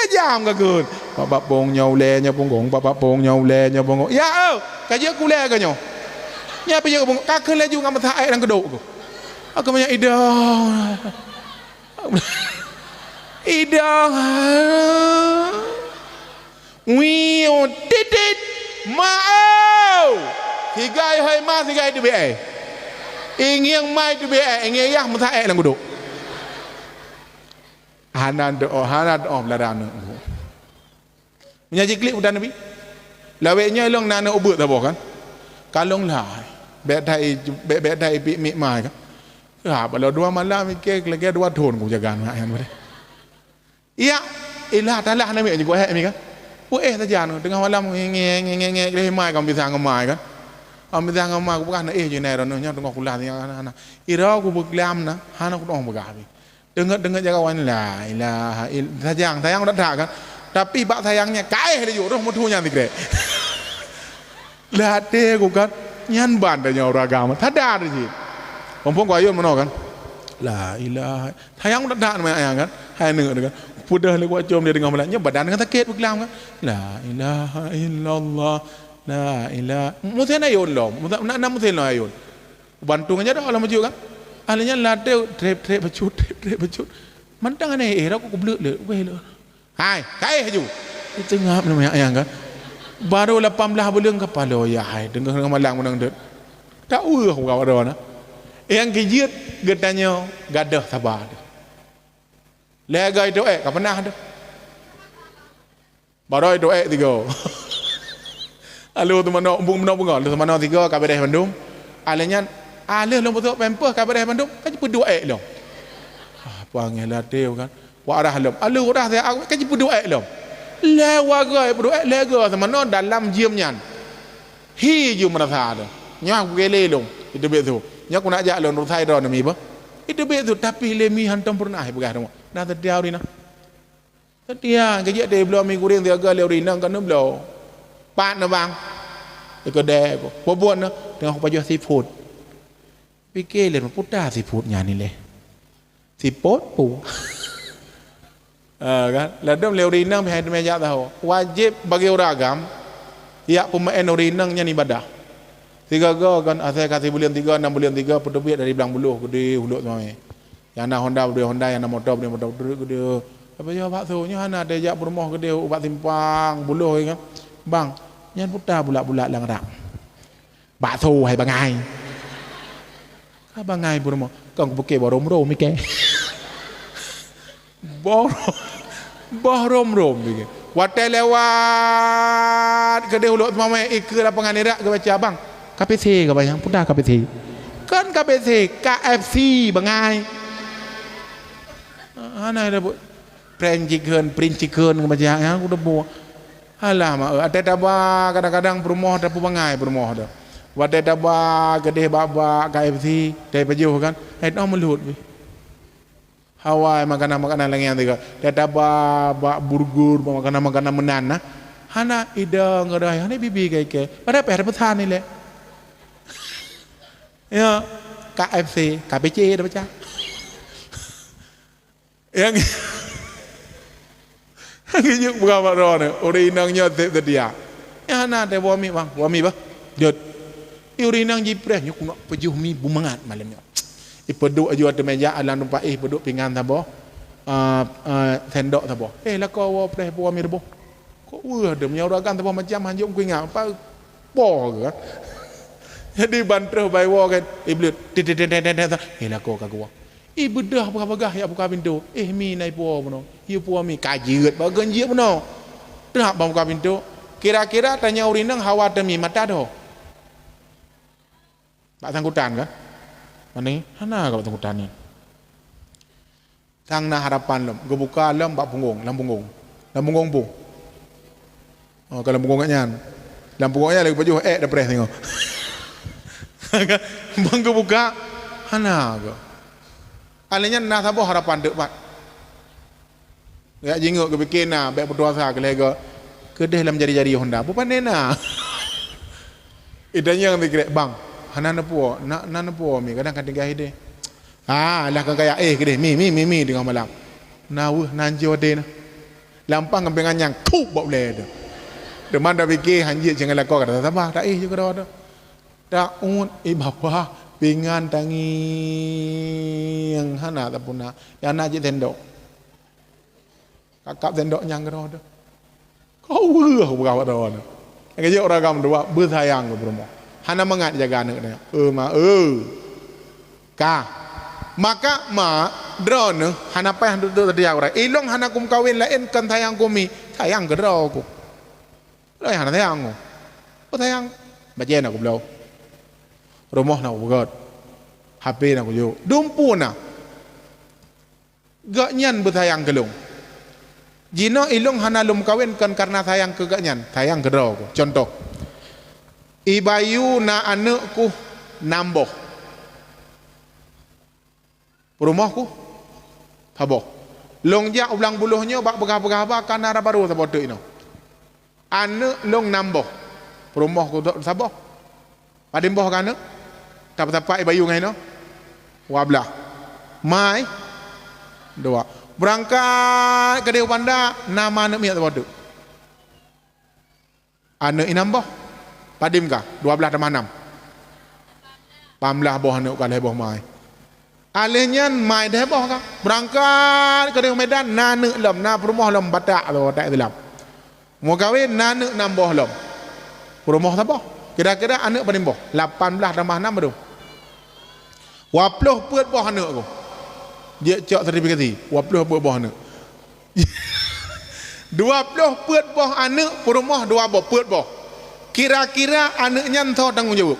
Speaker 1: jam kagun bapak pong nyau le nyau punggung bapak pong nyau le nyau punggung ya kaje ku le ka nyau nya pe punggung ka ke le ju ngam tha ai nang kedok aku banyak idang idang wiu titit mau tigai hai ma tigai tu be ingin mai tu be ingin yah muta lang kudu hanan do beladan menyaji klip udah nabi laweknya long nana ubut tak kan kalong lah bet dai pi mi mai kan kalau 2 malam mikir lagi 2 tahun ku jaga anak yang boleh iya ilah talah nabi juga mi kan tajan tengah malam ngeng le mai kan bisa ngamai kan bisa ngamai ku kan je nai ron nya tengok kulah ni anak ira ku beglam na hana ku dong begawi dengar jaga wan la ilaha illallah sayang udah dah kan tapi bak sayangnya kaih dia yo roh mutunya ni kre late ku kan nyan ban da nya ragama tada ji pompong ku ayo meno kan la ilaha sayang udah dah nama ayang kan hai neu kan pudah le ku acom dia dengan malanya badan kan sakit beglam kan la ilaha illallah la ilaha muthen ayon lo nak muthen lo ayon bantung aja dah Allah maju kan alanya late trep bacut mantang aneh era ku blek le we le hai kai haju itu ngap namanya ayang kan baru 18 bulan kepala ya hai dengan malang menang det tak uah ku kau na yang kijit getanya gadah sabar lega itu kapan dah baru itu tiga alu tu mana bung bunga lu mana tiga kabar dah Bandung alanya aleh lu betul pempah kabar dah Bandung kan cepet 2 lo panggil latih kan warah lom alu warah saya aku kan cepet 2 lo lewa gai berdoa lega sama non dalam jiamnya hi ju merasa ada nyak gele long itu betul nyak ku nak jak lon rusai ron mi ba itu betul tapi lemi hantam pernah begah dong dah terdiau ni nah terdiau ke je de blo mi kuring dia ga leu rinang kan blo pat na bang ko de ko buat na tengok paju seafood fikir le putar seafood nya ni le seafood pu kan ladam leu rinang hai meja tahu wajib bagi orang agam ya pemain rinang nya ibadah 3 kan asal kasih bulan 3 6 bulan 3 pedebit dari belang buluh gede huluk semua yang nak Honda yang nak motor gede apa ya bakso nya ana ada jak rumah gede ubat simpang buluh kan bang nyan putar bulat-bulat lang rak bakso hai bangai ka bangai rumah kang buke borom mi ke borom begini watai lewat gede huluk semua ikut lapangan irak ke baca abang KPC ke bayang putar KPC kan KPC KFC bangai ana ada bu princiken ke baca yang udah bu alah mak ada tabah kadang-kadang berumah ada bangai berumah dah watai tabah gede baba KFC dari baju kan itu melut Hawaii makanan-makanan lain yang tiga, dadaba, burger, makanan-makanan menana, hana ida ngerai, hana bibi kayak, pada perpetan ni le, ya KFC, KPC dah baca, yang ini bukan apa orang, orang inangnya terdia, ya hana ada wami bang, wami bah, jod, orang inang jipres, nyuk nak pejuh mi bumangat malamnya. Ipeduk aja ada meja alam numpak peduk pinggan tabo sendok tabo lah kau wa preh puan mi rebo kok ada menyurakan tabo macam hanjum ku ingat apa po kan jadi bantreh bai wa kan iblis lah kau kagua bedah bagah ya buka pintu mi nai puan mono hiu puan mi kajiut bagan je mono dah buka pintu kira-kira tanya urinang hawa demi mata doh Pak sangkutan kan mana hana kau tengok tani tang na harapan lem gebuka lem bak punggung bu kalau punggungnya lam punggungnya lagi baju dah press tengok bang gebuka hana kau alanya na sabo harapan dek pak ya jinguk ke bikin na baik berdoa sah ke lega kedeh lam jari-jari Honda bukan nena idanya yang dikira bang nana puo mi kadang-kadang gaya ide lah kan kayak gede mi dengan malam nawu nanjo de na lampang ngambengan yang tu bau le de man da bigi hanji jangan lakok kata sama tak juga dah tak un bapa pingan tangi yang hana tapuna yang naji tendo kakap tendok nyang kero tu kau weh berapa tahun kerja orang kamu dua bersayang ke rumah hana mengat jaga anak dia ka maka ma drone hana payah duduk tadi orang ilong hana kum kawin lain kan sayang kumi sayang ke draw aku lo hana sayang aku sayang bajen aku belau rumah nak buat HP nak yo dumpu na gak nyan bersayang kelung jino ilung hana lum kawin kan karena sayang ke gak nyan sayang ke draw aku contoh ibayu na anakku namboh rumahku taboh longja ulang buluhnya bak begah-begah kana baru sabote ino anak long namboh rumahku saboh padim boh kana tap-tap ibayu ngai no wablah mai dua berangkat ke Dewa Panda nama anak miak sabote anak inamboh padim kah 12 tambah 6 pamlah boh anak kalih boh mai alihnya mai dah boh kah berangkat ke Medan nane lom na rumah lom batak lo tak dalam mau kawin nane namboh lom rumah saboh kira-kira anak paling boh 18 tambah 6 baru waploh puat boh anak aku dia cak sertifikasi waploh puat boh anak 20 puat boh anak rumah 2 boh puat boh kira-kira anaknya entah tanggung jawab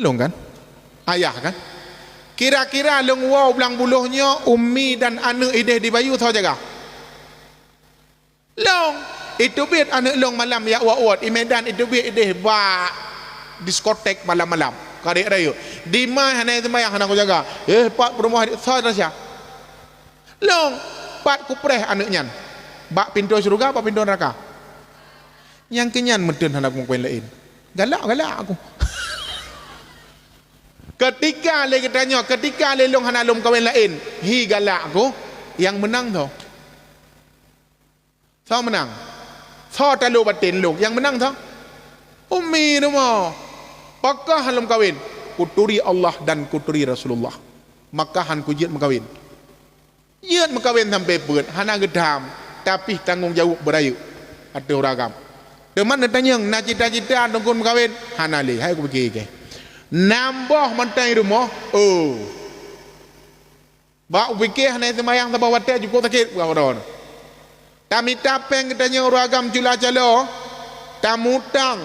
Speaker 1: long kan ayah kan kira-kira long wow belang buluhnya ummi dan anak ideh di bayu tahu jaga long itu biar anak long malam ya wawat di Medan itu biar ideh ba diskotek malam-malam kadik rayu di mana hanya sembahyang hanya aku jaga pak rumah saya sia long pak kupreh anaknya bak pintu surga apa pintu neraka yang kenyan meden anak aku koin lain galak aku ketika le katanya ketika le long hana lom kawin lain hi galak aku yang menang tu so menang so talu batin lu yang menang tu ummi tu mau pakah halom kawin kuturi Allah dan kuturi Rasulullah maka han kujit makawin yet makawin sampai beut hana gedam tapi tanggung jawab berayu ada ragam deman tanya na cita-cita tungkun makawin hana le hai aku pergi ke nambah mantai rumah bak fikir hana semayang sabah watak cukup sakit berapa kami tapeng katanya ragam cula calo tamutang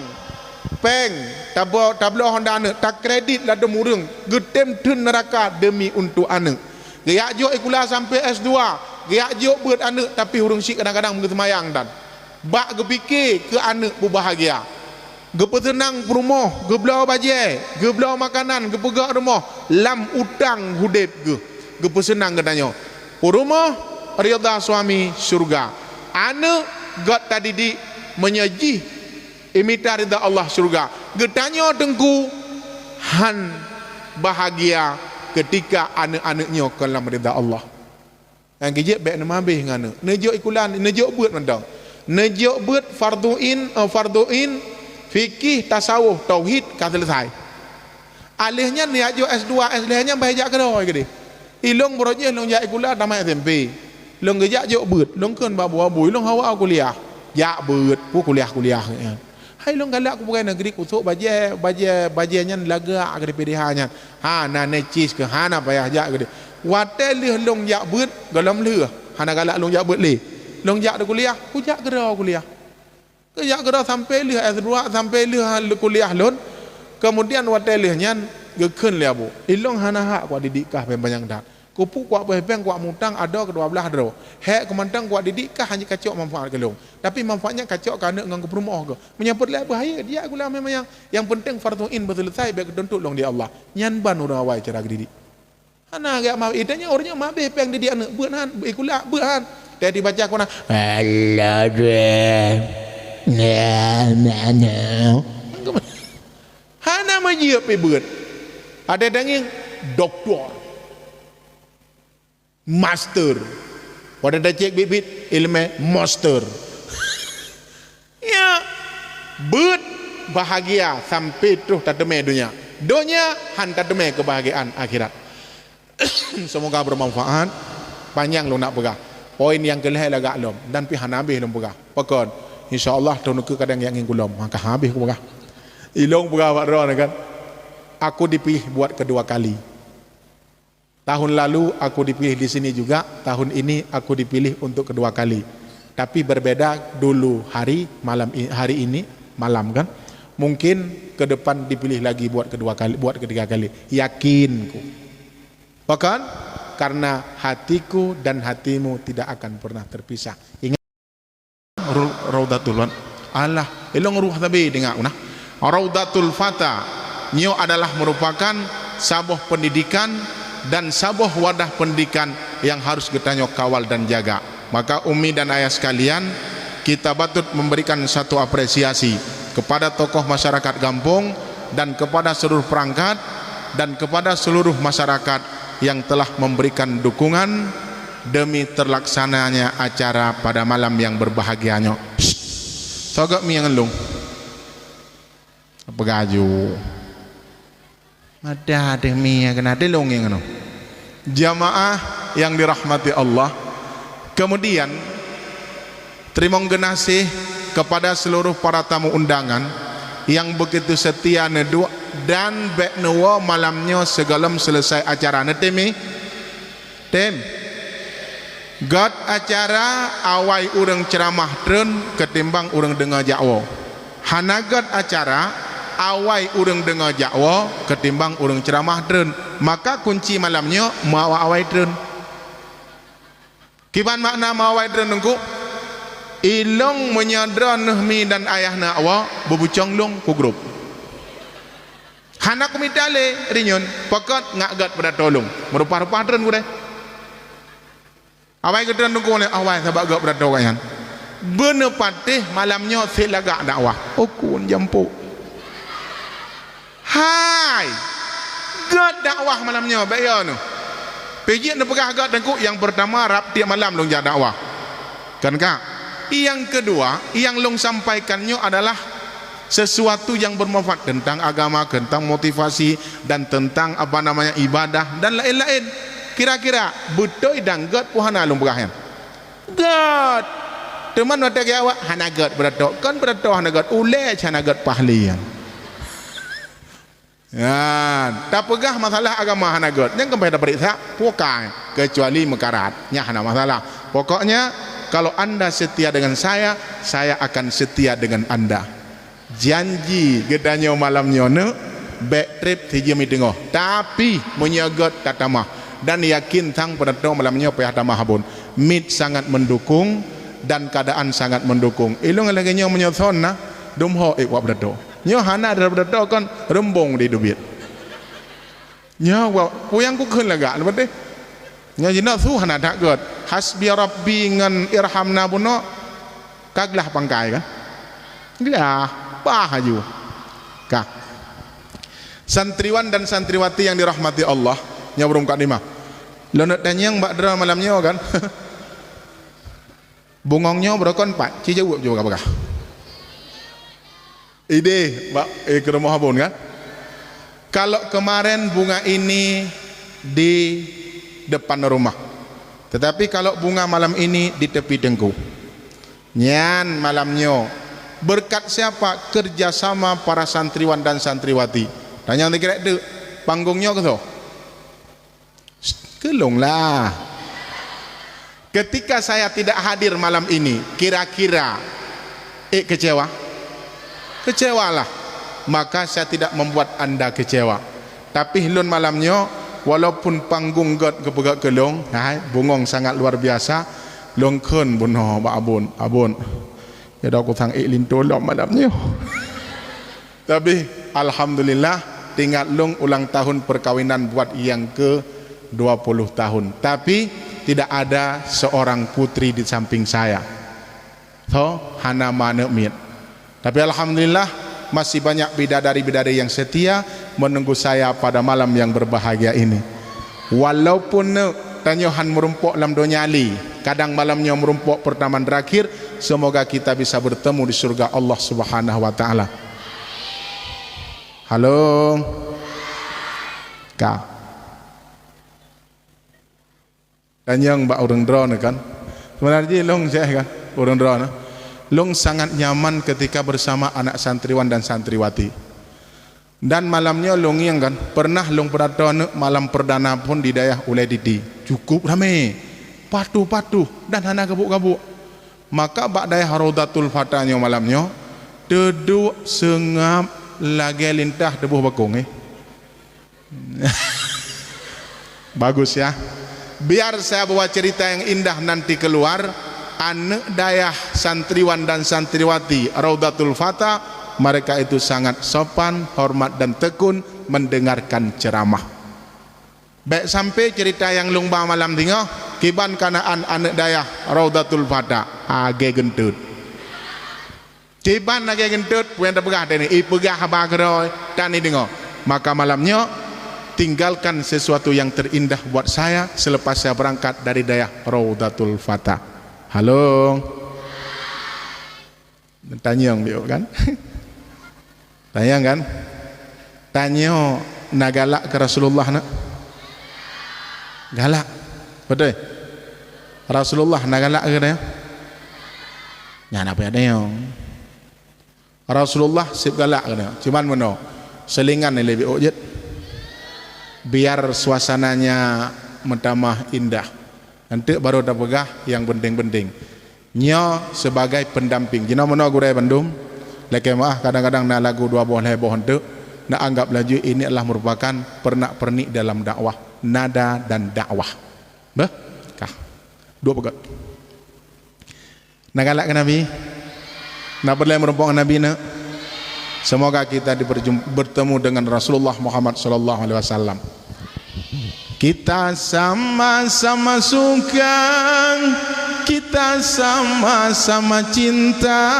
Speaker 1: peng tablo honda anak tak kredit lah demurung getem tun neraka demi untuk anak gayak jok ikula sampai S2 gayak jok buat anak tapi hurung syik kadang-kadang mengesemayang dan bak gepikir ke anak berbahagia gepetenang rumah geblau baje geblau makanan gepegak rumah lam utang hudep gepesenang katanya rumah rida suami surga anak gat tadi di menyaji imita rida Allah surga getanya tengku han bahagia ketika anak-anaknya dalam rida Allah yang kejap baik nama habis ngana nejuk ikulan nejuk buat mandang nejuk buat farduin fikih tasawuf tauhid kan selesai alihnya niat jo S2 S2 nya bahaya ke dah gede ilong broje long ja ikulan tamat SMP long gejak jo buat long keun babu long hawa kuliah ya buat ku kuliah hai long galak ku bukan negeri ku sok baje-nya laga agak PDH nya ha na necis ke hana payah jak gede wate leh long jak buat galam leh hana galak long jak buat leh long jak de kuliah ku jak ke dah kuliah kerja kerja sampai lih S2 sampai lih kuliah lon kemudian wate lihnya gekun le abu ilong hana hak kuat didikah banyak dak kupu kuat peng kuat mutang ada ke-12 dro hek kemantang kuat didikah hanya kacok manfaat kelong tapi manfaatnya kacok kana ngang rumah ke menyambut le bahaya dia gula memang yang penting farduin berselesai baik tentu long di Allah nyan ban ora awai cara didik hana gak mau idanya orangnya mabeh peng didik anak beunhan ikula beunhan tadi baca kuna Allah hana majia pe beut ada danging doktor master pada dah cek bibit ilmu master ya beut bahagia sampai tuh tademe dunia han tademe kebahagiaan akhirat semoga bermanfaat panjang lu nak pegah. Poin yang kelih lagak lom dan pi habis lom pegah. Pakon insyaallah tahun ke kadang yang ingin kulom maka habis pegah. Ilong pegah wak ron kan. Aku dipilih buat kedua kali. Tahun lalu aku dipilih di sini juga, tahun ini aku dipilih untuk kedua kali. Tapi berbeda dulu hari ini malam kan. Mungkin ke depan dipilih lagi buat kedua kali, buat ketiga kali. Yakinku. Bahkan karena hatiku dan hatimu tidak akan pernah terpisah. Ingat Raudatul Allah, elong ruh tabi dengar una. Raudatul Fata nyo adalah merupakan sebuah pendidikan dan sebuah wadah pendidikan yang harus kita kawal dan jaga. Maka umi dan ayah sekalian, kita patut memberikan satu apresiasi kepada tokoh masyarakat kampung dan kepada seluruh perangkat dan kepada seluruh masyarakat yang telah memberikan dukungan demi terlaksananya acara pada malam yang berbahagianya. Sogok mi ngelung. Apa gaju? Ada mi kena delong yang ngono. Jamaah yang dirahmati Allah. Kemudian terima kasih kepada seluruh para tamu undangan yang begitu setia nedu dan bek nuwa malamnya segalam selesai acara netemi tem god acara awai urang ceramah tren ketimbang urang dengar jakwa hanagat acara awai urang dengar jakwa ketimbang urang ceramah tren maka kunci malamnya mau awai tren kiban makna mau awai tren nunggu ilong menyadra nahmi dan ayah nakwa bebucang long ku grup hanak mitale rinyon pakot ngagat pada tolong merupa-rupa tren gue awai ke tren nunggu awai sabak gak pada tolong bener patih malamnya selagak dakwah okun jampu hai gak dakwah malamnya bayo nu pejik nu pegah gak tengku yang pertama rap tiap malam long jadi dakwah kan kak. Yang kedua, yang long sampaikannya adalah sesuatu yang bermanfaat tentang agama, tentang motivasi dan tentang apa namanya ibadah dan lain-lain. Kira-kira betul dan god puhana long berahyan. God. Teman mata ke awak hana god beratok. Kan beratok hana god ule hana god pahlian. Ya, tak pegah masalah agama hana god. Yang kembali periksa pokai kecuali mekarat. Nya hana masalah. Pokoknya kalau anda setia dengan saya akan setia dengan anda. Janji gedanya malamnya ne back trip tiga meeting tapi menyagot tatamah dan yakin tang pada malamnya payah tamah habun. Mit sangat mendukung dan keadaan sangat mendukung. Ilung lagi nyo menyoson na dumho wak berdo. Nyo hana berdo kan rembong di dubit. Nyo wak puyang ku keun laga lepas deh. Nyo jinak su hana tak god. Hasbi rabbi ngan irhamna buno kaglah pangkai kan glah bahaju kak santriwan dan santriwati yang dirahmati Allah nyabrum kak lima lonot tanyang mbak dra malamnya kan bungongnya berokon pak cijau juga apakah ide mbak ke rumah abun kan kalau kemarin bunga ini di depan rumah tetapi kalau bunga malam ini di tepi dengku nyan malamnya berkat siapa kerjasama para santriwan dan santriwati dan yang dikira itu panggungnya ke so kelonglah ketika saya tidak hadir malam ini kira-kira kecewalah maka saya tidak membuat anda kecewa tapi lun malamnya walaupun panggung god kepegak kelong bungong sangat luar biasa longkun bunuh abun ya dah aku sang iklin tolong malamnya tapi alhamdulillah tinggal long ulang tahun perkawinan buat yang ke 20 tahun tapi tidak ada seorang putri di samping saya so hana mana mit tapi alhamdulillah masih banyak bidadari-bidadari yang setia menunggu saya pada malam yang berbahagia ini. Walaupun tanyohan merumpuk dalam donyali, kadang malamnya merumpuk pertama terakhir, semoga kita bisa bertemu di surga Allah Subhanahu wa taala. Halo. Kak. Tanyang mbak orang drone kan. Sebenarnya long saya kan orang drone. Long sangat nyaman ketika bersama anak santriwan dan santriwati. Dan malamnya long yang kan pernah long perdana malam perdana pun di daerah Uledidi. Cukup ramai. Patuh-patuh dan hana kabuk-kabuk. Maka bak daerah Raudatul Fatahnya malamnya duduk sengap lagi lintah debuh bakung Bagus ya. Biar saya bawa cerita yang indah nanti keluar. Anak dayah santriwan dan santriwati Raudatul Fatah, mereka itu sangat sopan, hormat dan tekun mendengarkan ceramah. Baik sampai cerita yang lumba malam tinggal kiban kanaan anak dayah Raudatul Fatah age gentut. Kiban age gentut puan pegah tadi ipegah bagroy tani dengar. Maka malamnya tinggalkan sesuatu yang terindah buat saya selepas saya berangkat dari dayah Raudatul Fatah. Halo. Tanya yang dia kan? Tanya kan? Tanya nagalak ke Rasulullah nak? Galak. Betul? Rasulullah nagalak ke dia? Jangan apa ada yang Rasulullah sip galak ke dia. Cuman mana? Selingan ni lebih ojet. Biar suasananya menambah indah. Nanti baru dah pegah yang penting-penting. Nyo sebagai pendamping. Jina mana gurai Bandung? Lagi maah kadang-kadang na lagu dua buah leboh hendak. Nak anggap laju ini adalah merupakan pernak-pernik dalam dakwah. Nada dan dakwah. Bah? Kah? Dua pegat. Nak galak ke Nabi? Nak berlai merupakan Nabi nak? Semoga kita bertemu dengan Rasulullah Muhammad sallallahu alaihi wasallam. Kita sama-sama suka, kita sama-sama cinta,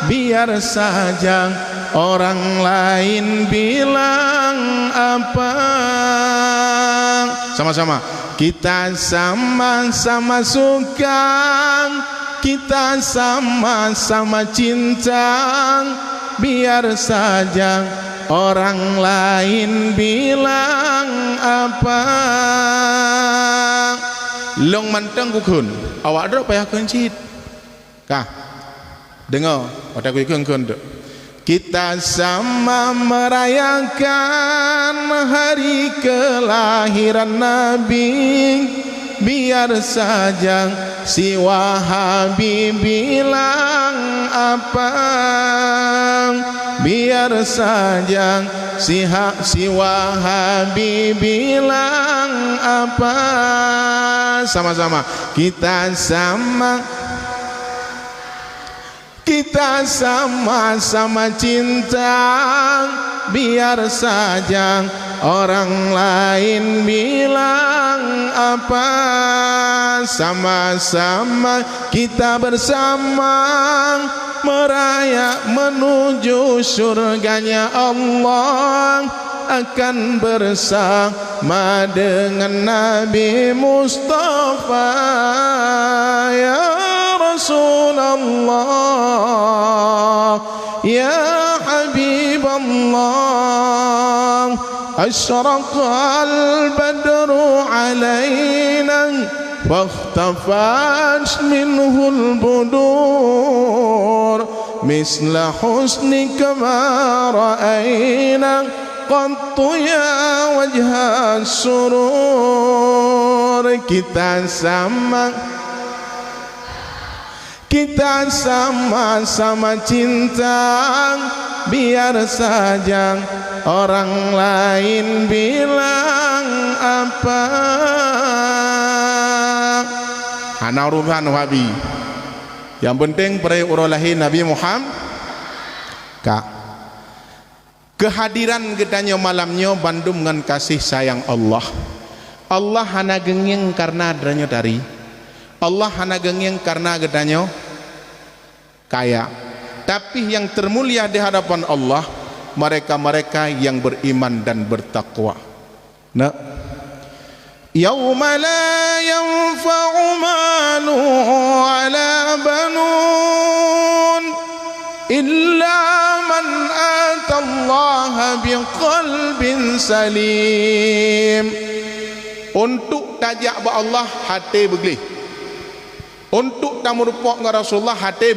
Speaker 1: biar saja orang lain bilang apa. Sama-sama. Kita sama-sama suka, kita sama-sama cinta, biar saja orang lain bilang apa. Long manteng kukun awak ada payah kencit kah dengar pada kukun tu. Kita sama merayakan hari kelahiran Nabi, biar saja si Wahabi bilang apa. Biar saja si Wahabi bilang apa. Sama-sama kita sama-sama cinta, biar saja orang lain bilang apa. Sama-sama kita bersama meraya menuju surganya Allah, akan bersama dengan Nabi Mustafa. Ya Rasulullah, ya Habibullah, asyraqal badru alaina فاختفت منه البدور مثل حسنك ما رأينا قط يا وجه السرور. Kita sama-sama cinta, biar saja orang lain bilang apa. Hana urusan Wahabi. Yang penting pada urulahi Nabi Muhammad. Kak, kehadiran gedanya malamnya bandum dengan kasih sayang Allah. Allah hana gengeng karena adanya dari. Allah hana gengeng karena gedanya kaya. Tapi yang termulia di hadapan Allah mereka-mereka yang beriman dan bertakwa. Nah, yauma la yanfa'u malu wala banun illa man atallaha biqalbin salim. untuk tajak ba Allah hati beglih, untuk tamu rupa dengan Rasulullah hati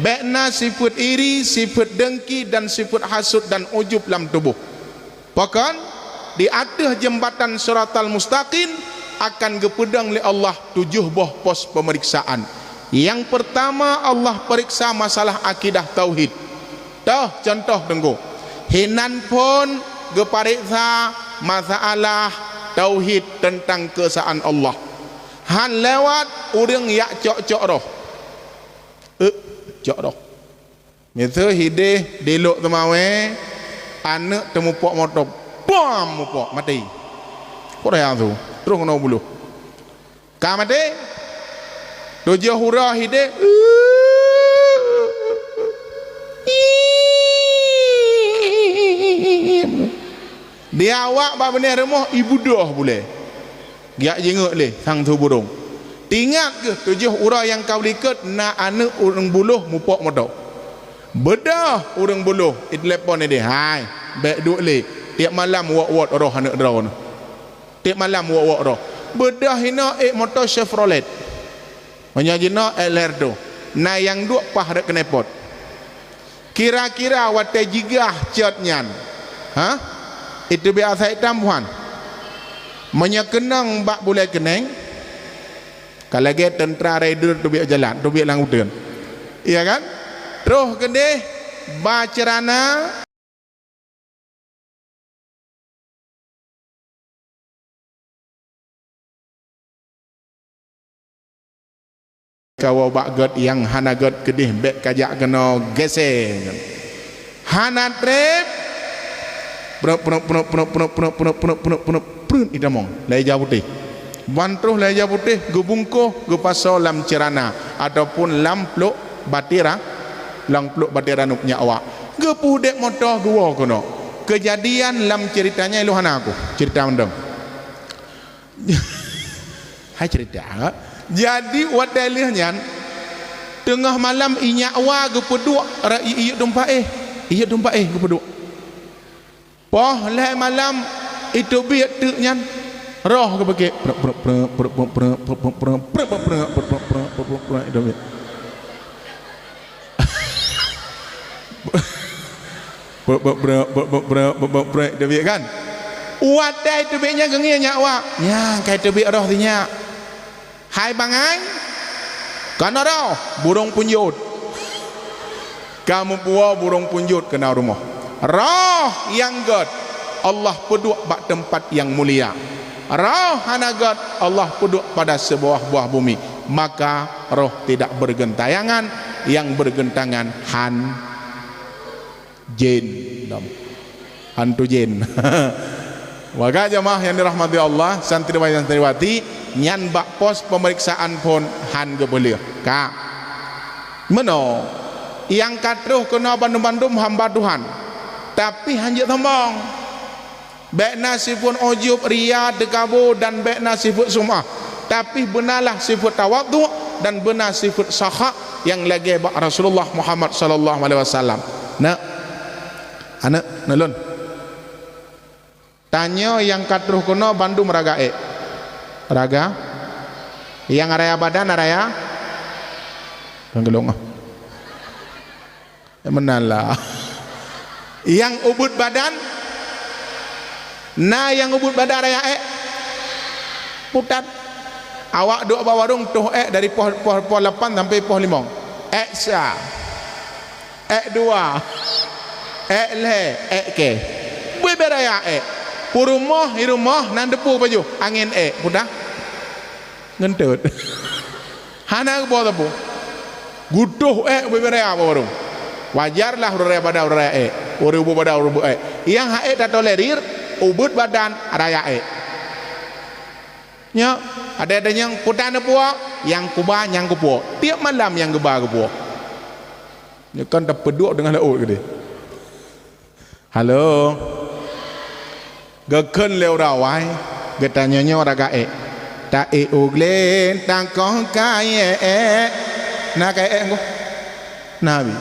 Speaker 1: bekna sifat iri, sifat dengki dan sifat hasud dan ujub dalam tubuh. Bahkan di atas jembatan Siratal Mustaqim akan gepedang oleh Allah 7 buah pos pemeriksaan. Yang pertama Allah periksa masalah akidah tauhid. Contoh tengok, hinan pun gepariksa masalah tauhid tentang keesaan Allah. Han lewat orang yak cok-cok roh. Cok roh. Nyata hideh delok temawe anak temu pok motor. Bam pok mati. Kok dah tu? Terus kena buluh. Ka mati. Dojo hurah hideh. Dia awak bab benih rumah ibu dah boleh. Giak jenguk leh sang tu burung. Tingat ke 7 urang yang kau likat nak anak orang buluh mupok modok. Bedah orang buluh telepon dia. Hai, baik duk leh. Tiap malam wak-wak roh anak draw. Tiap malam wak-wak roh. Bedah hina motor Chevrolet. Menyajina Elerdo. Na yang duk pah dak kenepot. Kira-kira wate jigah cetnyan. Ha? Itu biasa hitam puan. Menyekenang bak boleh keneng. Kalau lagi tentera rider tu biar jalan, tu biar lang udun. Iya kan? Terus kene bacerana kau bak god yang hana god kedih bek kajak kena geseng. Hana trip idamong leja putih bantuh leja putih gebungkuh gepaso lam cerana ataupun lampluk batira lampluk batira nupnya awak gepuh dek motor gua kono kejadian lam ceritanya iluhana aku cerita mendeng. Hai cerita jadi wadalihnya tengah malam inya awa gepeduk iya dompa gepeduk poh leh malam itu biar tuknya roh ke pakai itu biar kan wadai itu biarnya genginya awak nya kayak itu biar roh tinya hai bangai karena roh burung punjut kamu buah burung punjut kena rumah roh yang god Allah peduk bak tempat yang mulia. Roh hanagat Allah peduk pada sebuah buah bumi. Maka roh tidak bergentayangan, yang bergentangan jin. Hantu jin. Waga jamaah yang dirahmati Allah, santriwati santriwati, nyan bak pos pemeriksaan pun han gebelih. Ka. Meno yang katruh kena bandum-bandum hamba Tuhan. Tapi hanjit tombong. Bekna sifat ujub, riya, dekabur dan bekna sifat sum'ah. Tapi benarlah sifat tawadhu dan benar sifat sakha yang lagi bak Rasulullah Muhammad sallallahu alaihi wasallam. Nak anak nalun. Tanya yang katruh kuno Bandung raga raga yang araya badan araya penggelong menala yang ubud badan nah yang ubud badan araya putat awak duk bawa warung tuh dari poh 8 sampai poh 5 sa 2 le ke beraya purumah irumah nan depu baju angin pudah ngentut hana bawa tepu guduh beraya warung wajarlah uraya pada uraya urubu pada urubu yang tak tolerir ubud badan raya nya ada yang putan puak yang kuba yang kepuak tiap malam yang geba kepuak ya kan terpeduk dengan laut gede halo geken leo rawai getanya raga ta uglen tang kong kai na kai ngo nabi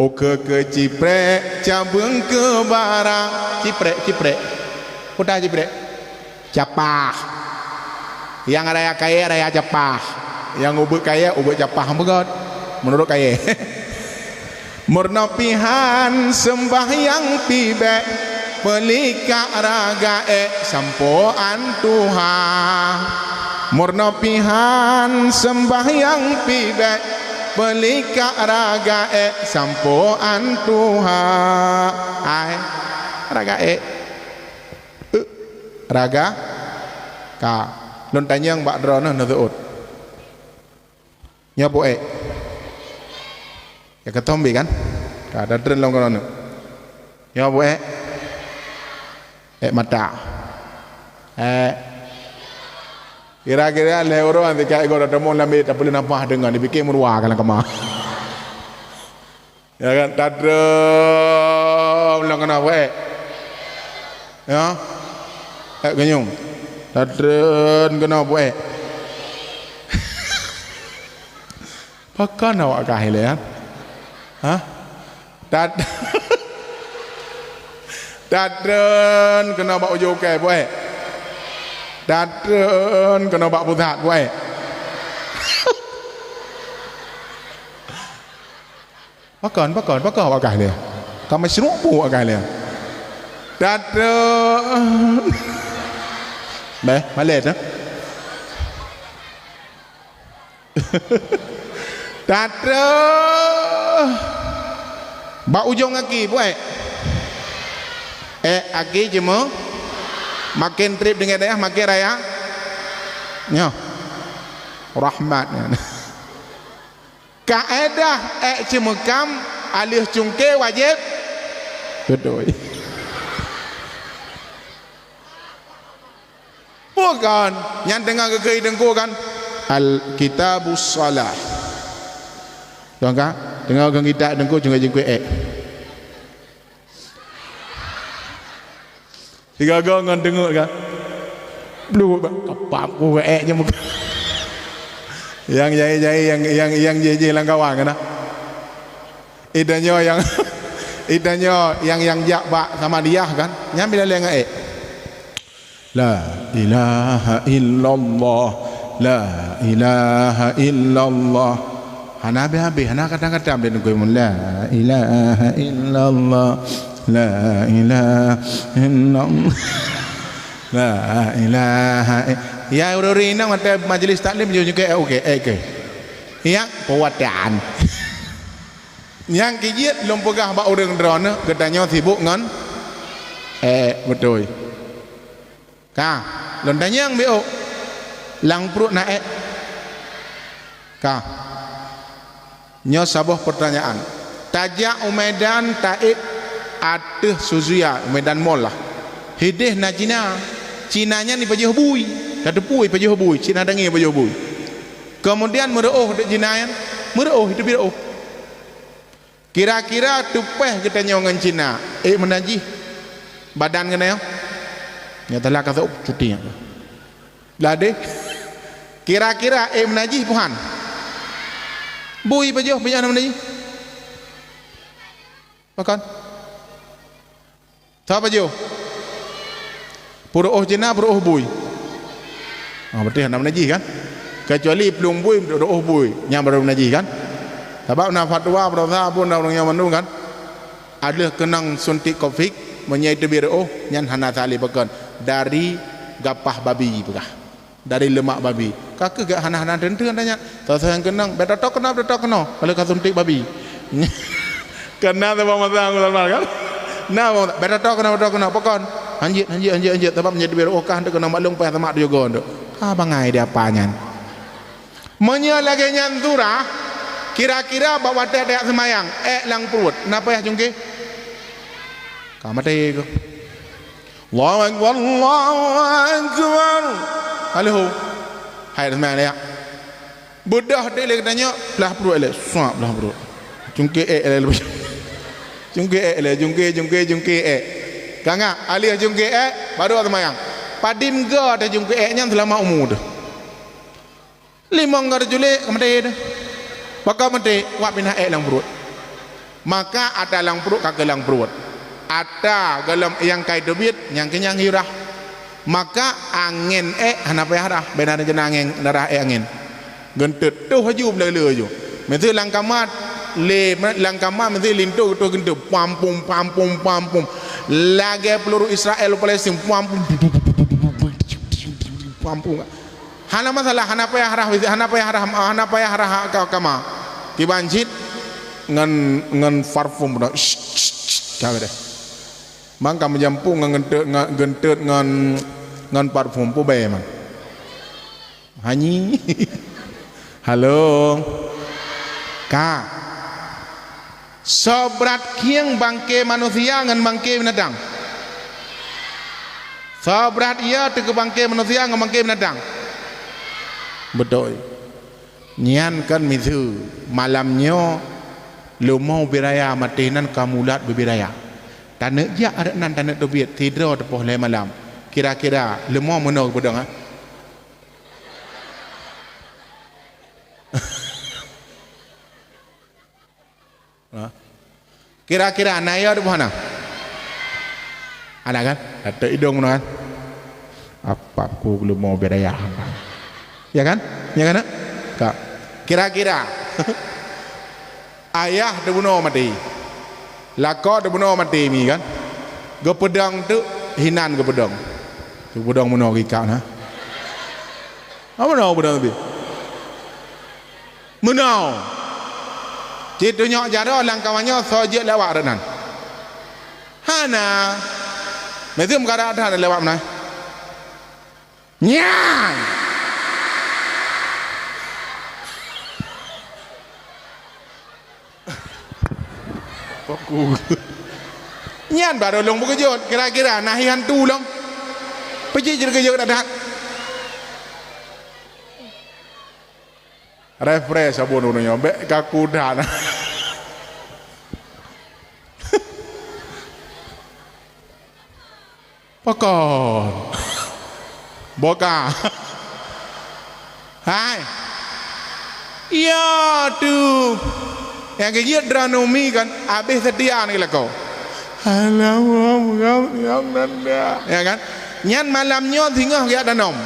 Speaker 1: oke ke ciprek cabung ke barang ciprek putar ciprek capah. Yang raya kaya raya capah. Yang ubek kaya ubek capah begot. Menurut kaya. Murnopihan sembahyang pibek pelika raga sampoan Tuhan. Murnopihan sembahyang pibek pelika raga sampoan Tuhan. Ai raga raga ka lon tanyang bak drona nazuut nyapo ya ketombe kan kada dren long kono nyapo mata kira-kira le orang nanti kayak gora demo lambe tak boleh nampak dengan dibikin meruah kan kemah ya kan tadrem long kono ya genyung tadren kena buat pakan awak kahil ya ha tadren kena bak ujo ke buat tadren kena bak putat buat pakan awak kahil ya kamu serupu awak kahil ya tadren Baik, balik tu. Tata. Bak ujung kaki buat. Kaki cuma makin trip dengan dia makin raya. Nyo. Rahmat. Kaedah cuma kam alih cungke wajib. Betul. Bukan yang tengah kekei dengku kan Al-Kitabus Salah tuan kan tengah orang kita dengku jengku tiga orang tengok kan belum kapap ku je muka yang jai yang jeje lang kawan kan idanyo yang jak bak sama dia kan nyambil leng La ilaha illallah La ilaha illallah Hana habis Hana kadang-kadang dia nunggu La ilaha illallah La ilaha illallah La ilaha Ya ururina mata majlis taklim juga okey Ya pewatan Yang kijit lompegah bak urang drone katanya sibuk ngan betul Ka, londanya yang beo, lang perut naik. Ka, nyo sabuh pertanyaan. Tajak umedan taik ateh suzuya umedan mall lah. Hideh na Cina nya ni pajuh bui, dah tepui pajuh bui, Cina dengi pajuh bui. Kemudian mereuh dek Cina mereuh itu bireuh. Kira-kira tupeh kita nyon ngan Cina, menajih badan kena ya. Nyatalah kata cuti lah deh kira-kira menajih puhan bui pajuh banyak menajih makan siapa pajuh puruh Cina puruh bui berarti hendak menajih kan kecuali pelung bui puruh bui yang baru menajih kan sebab nak fatwa berapa pun orang yang menung kan ada kenang suntik covid menyaitu biru nyan hana tali pekan dari gapah babi pegah dari lemak babi kakek gak hana-hana tentuan tanya tahu yang kenang betul kena kalau kau suntik babi kena tu bang masa aku lama kan nah betul kena pokon anjir sebab menjadi biru okah tu kena maklum payah tamak dia gondok bangai dia apanya menyalagi nyantura kira-kira bawa dia semayang lang perut kenapa ya jungki kamate ko Allahu Akbar halo hai semayang dia budah dia le katanya belah perut le suap belah perut jungki le jungki kanga alih jungki baru semayang padim ge ada jungki nya selama umur dah limong gar jule kamate dah maka mate wak pinah lang perut maka ada lang perut kagak lang perut ada galam yang kai debit yang kenyang hirah maka angin hana payah dah benar jena angin darah angin gentet tu haju le ju mesti langkamat le langkamat mesti lintu tu gentet pampum lagi peluru Israel Palestin pampum hana masalah hana payah arah kama kibanjit ngan parfum dah kau deh mangka menjampu gentet ngan parfum pu be man hanyi halo ka sobrat kieng bangke manusia ngan bangke binatang sobrat ia tu ke bangke manusia ngan bangke binatang betul nyan kan misu malamnya lu mau biraya matinan kamulat berbiraya tanah jak ada nan tanah tobiat tidur tepoh le malam kira-kira lu mau menau bedang kira-kira naya di mana ada kan ada hidung kan apa aku belum mau beraya ya kan kak kira-kira ayah de bunuh mati lakon de bunuh mati mi kan ge pedang tu hinan ge pedang tu pedang bunuh kika na apa nak pedang tu bunuh Citu nyok jaro lang kawannya soje lewat renan. Hana. Mesti mengkara ada lewat mana? Nyang. Fokus. Nyan baru long berkejut. Kira-kira nahi hantu long. Pergi je kejut ada. Refresh abon ununya be kaku dah. Pakon. Boka. Hai. Ya tu. Yang kejut dranomi kan habis setia ni lah kau. Yang nanda. Ya kan? Nyan malamnya tinggal dia danom.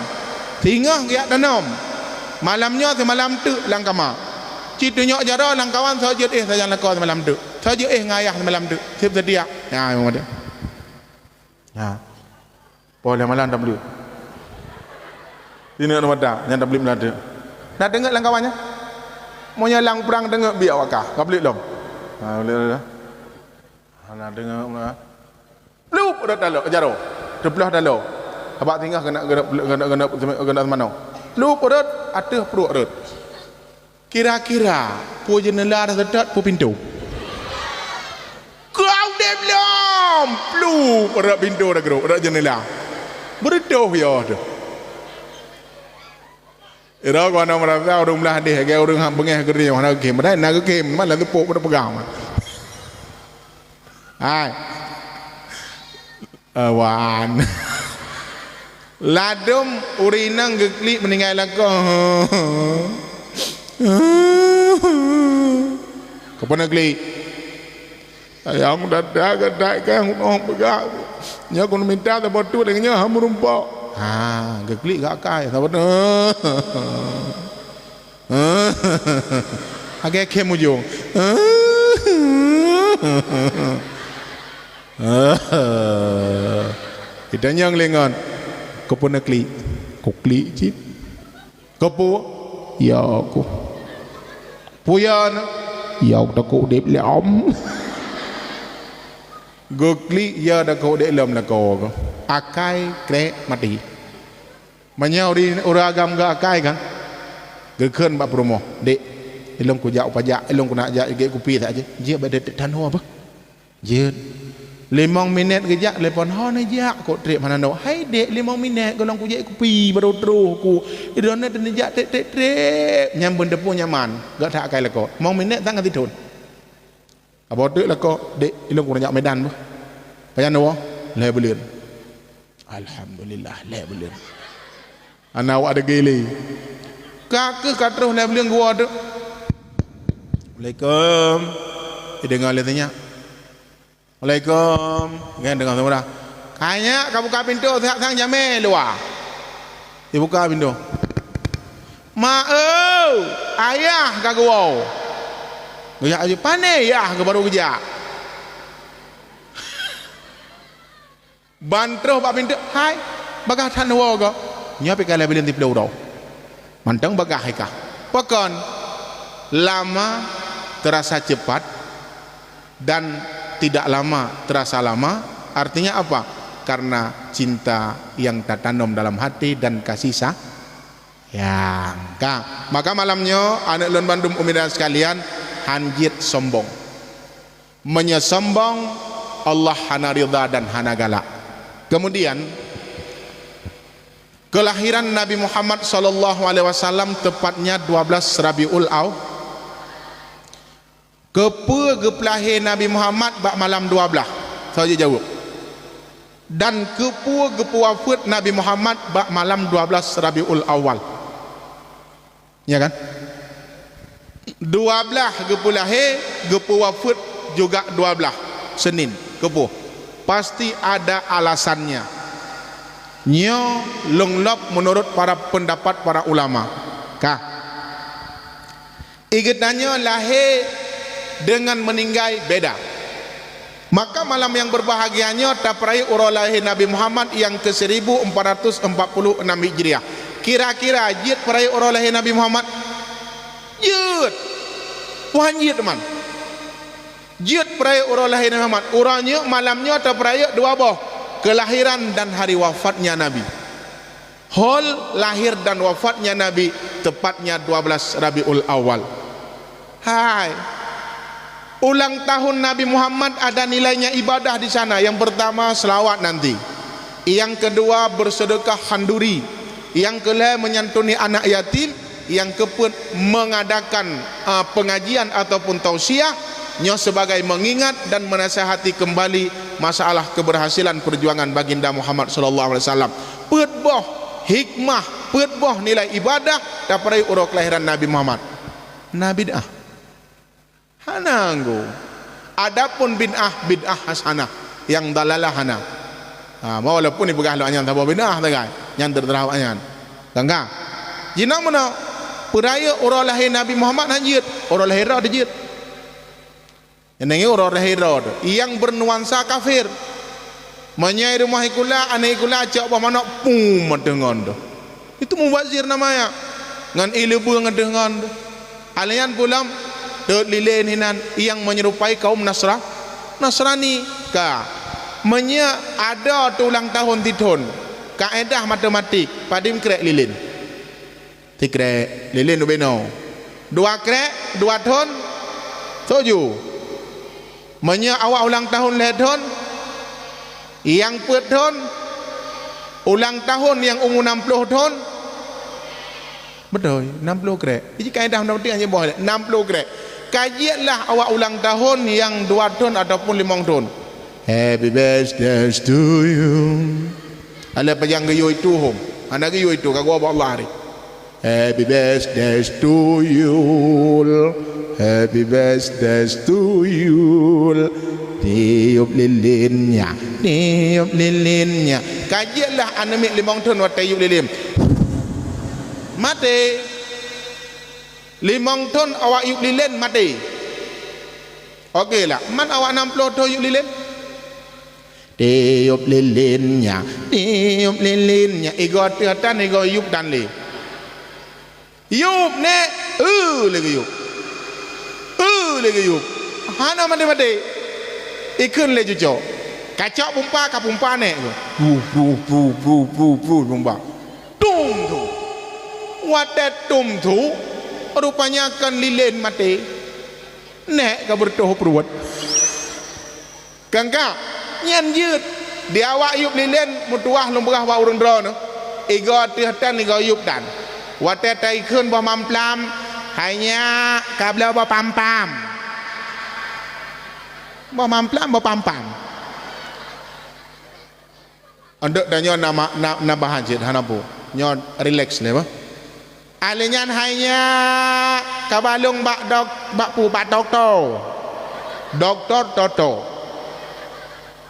Speaker 1: Malamnya semalam tu langkama. Citu nyok jaro langkawan saja saja langkau semalam tu. Saja ngayah semalam tu. Siap sedia. Ya memang ada. Ya. Boleh malam tak beli. Ini nama dah, yang tak beli melada. Nak dengar langkawannya? Mau nyalang perang dengar biar wakah. Tak beli lom. Ha boleh dah. Nak dengar mana? Lup dah dalam jaro. Terbelah dalam. Abak tinggal kena mana? Lu perut atau perut perut. Kira-kira pu jendela dah sedat pu pintu. Kau dah belum. Lu perut pintu dah geruk, perut jendela. Berdoh ya tu. Ira kau nak merasa orang belah deh, kau orang ham bengeh kerja mana game, mana nak game, mana tu pok pada pegang. Hai. Awan. Ladum urinang geklik meninggal lako. Kapan geklik? Ayam dah kan orang pegang. Nya aku minta tak botu dengannya ham rumpok. Ha, geklik gak kai, tak botu. Agak kemujung. Kita yang lengan. Kau nak klik, kau klik cip. Kau ya aku. Puyan, ya aku tak kau dep lam. Kau klik ya tak kau dep lam nak kau. Akai krek mati. Banyak orang agam gak akai kan? Gekern bak promo, dek. Elong ku jak pajak, elong ku nak jak gek kupi tak je. Dia berada tan ho apa? Je. 5 minit kejap lepon ho na jak kok trip mana no. Hai dek 5 minit golong ku jak kupi baru terus ku. Idone ten jak trip nyam benda pu nyaman. Gak tak akai lako. 5 minit tak nganti tun. Abo tek lako dek elong ku nak medan bu. Payan no. Le belin. Alhamdulillah le belin. Ana awak ada gele. Kak kat terus le belin gua tu. Assalamualaikum. Dengar le tanya. Assalamualaikum. Kan dengar semua dah. Kayaknya kau buka pintu sang jamé luar. Dia buka pintu. Ma ayah kagak wow. Gaya aja pane ya ke baru kerja. Bantro pak pintu. Hai, bagah tan wow kau. Nya pergi kala bilin tiplau dau. Mantang bagah kah. Pakon lama terasa cepat dan tidak lama terasa lama. Artinya apa? Karena cinta yang tertanam dalam hati dan kasih sayang. Maka malamnya anak lon Bandung umiran sekalian hanjit sombong, menyesombong Allah hana ridha dan hana galak. Kemudian kelahiran Nabi Muhammad sallallahu alaihi wasallam tepatnya 12 Rabiul Awal. Kepa gepelahir Nabi Muhammad bak malam 12. Saya jawab. Dan kepa wafat Nabi Muhammad bak malam 12 Rabiul Awal. Ya kan? 12 gepelahir, gepa wafat juga 12 Senin kepa. Pasti ada alasannya. Nyo longlop menurut para pendapat para ulama. Ingatannya lahir dengan meninggal beda. Maka malam yang berbahagianya taperai urah lahir Nabi Muhammad yang ke 1446 Hijriah. Kira-kira jid perai urah lahir Nabi Muhammad? Jid. Tuhan jid teman. Jid perai urah lahir Nabi Muhammad. Urahnya malamnya taperai dua boh. Kelahiran dan hari wafatnya Nabi. Hol lahir dan wafatnya Nabi tepatnya 12 Rabiul Awal. Hai. Ulang tahun Nabi Muhammad ada nilainya ibadah di sana. Yang pertama selawat nanti. Yang kedua bersedekah handuri. Yang kelima menyantuni anak yatim. Yang keempat mengadakan pengajian ataupun tausiah nya sebagai mengingat dan menasihati kembali masalah keberhasilan perjuangan baginda Muhammad sallallahu alaihi wasallam. Petboh hikmah, petboh nilai ibadah daripada urang kelahiran Nabi Muhammad. Nabi dah hananggo. Adapun bid'ah hasanah yang dalalah hana. Walaupun ibugah lo anyan tabo bid'ah tagai, yang terderau anyan. Gangga. Jina mana peraya urang lahir Nabi Muhammad hanjit, urang lahir ada jit. Yang orang lahirad yang bernuansa kafir. Menyai rumah ikula, anak ikula acak apa mana pum dengan dah. Itu mubazir namanya. Ngan ilebu ngedengan dah. Alian pulang terlilin hinan yang menyerupai kaum Nasrani. Menya ada tulang tahun titun. Kaedah matematik padim krek lilin. Tikrek lilin ubeno. Dua krek, dua ton. Soju. Menya awak ulang tahun ledon yang pedon ulang tahun yang umur 60 ton betul 60 krek. Jadi kaedah matematik hanya boleh 60 krek. Kajilah awak ulang tahun yang 2 ton ataupun 5 ton. Happy birthday to you. Ala pajang gayo itu hom. Anak gayo itu kagak Allah hari. Happy birthday to you. Happy birthday to you. Tiup lilinnya, tiup lilinnya. Kajilah anemik 5 ton wa tiup lilin. Mati. 5 ton awak tiup lilin mati. Okeylah. Man awak 60 ton tiup lilin? Tiup lilinnya, tiup lilinnya. Igo atan igo yup dan li. Yup ne, lagi yup. Lagi yuk hana mati ikun le jujo kacau pumpa ka pumpa ne pumpa tum tu watet tum tu rupanya kan lilin mati nek ka bertoh perut kangka nyan jut di awak yuk lilin mutuah lumbrah wa urun dro no igo tehtan igo yuk dan watet tai ikun ba mamplam hanya kabla ba pam-pam ba mamplam ba pam-pam andek dan nyo nama bahajit hanapu nyo relax le ba alenyan hanya kabalung bak dok bak pu bak doktor toto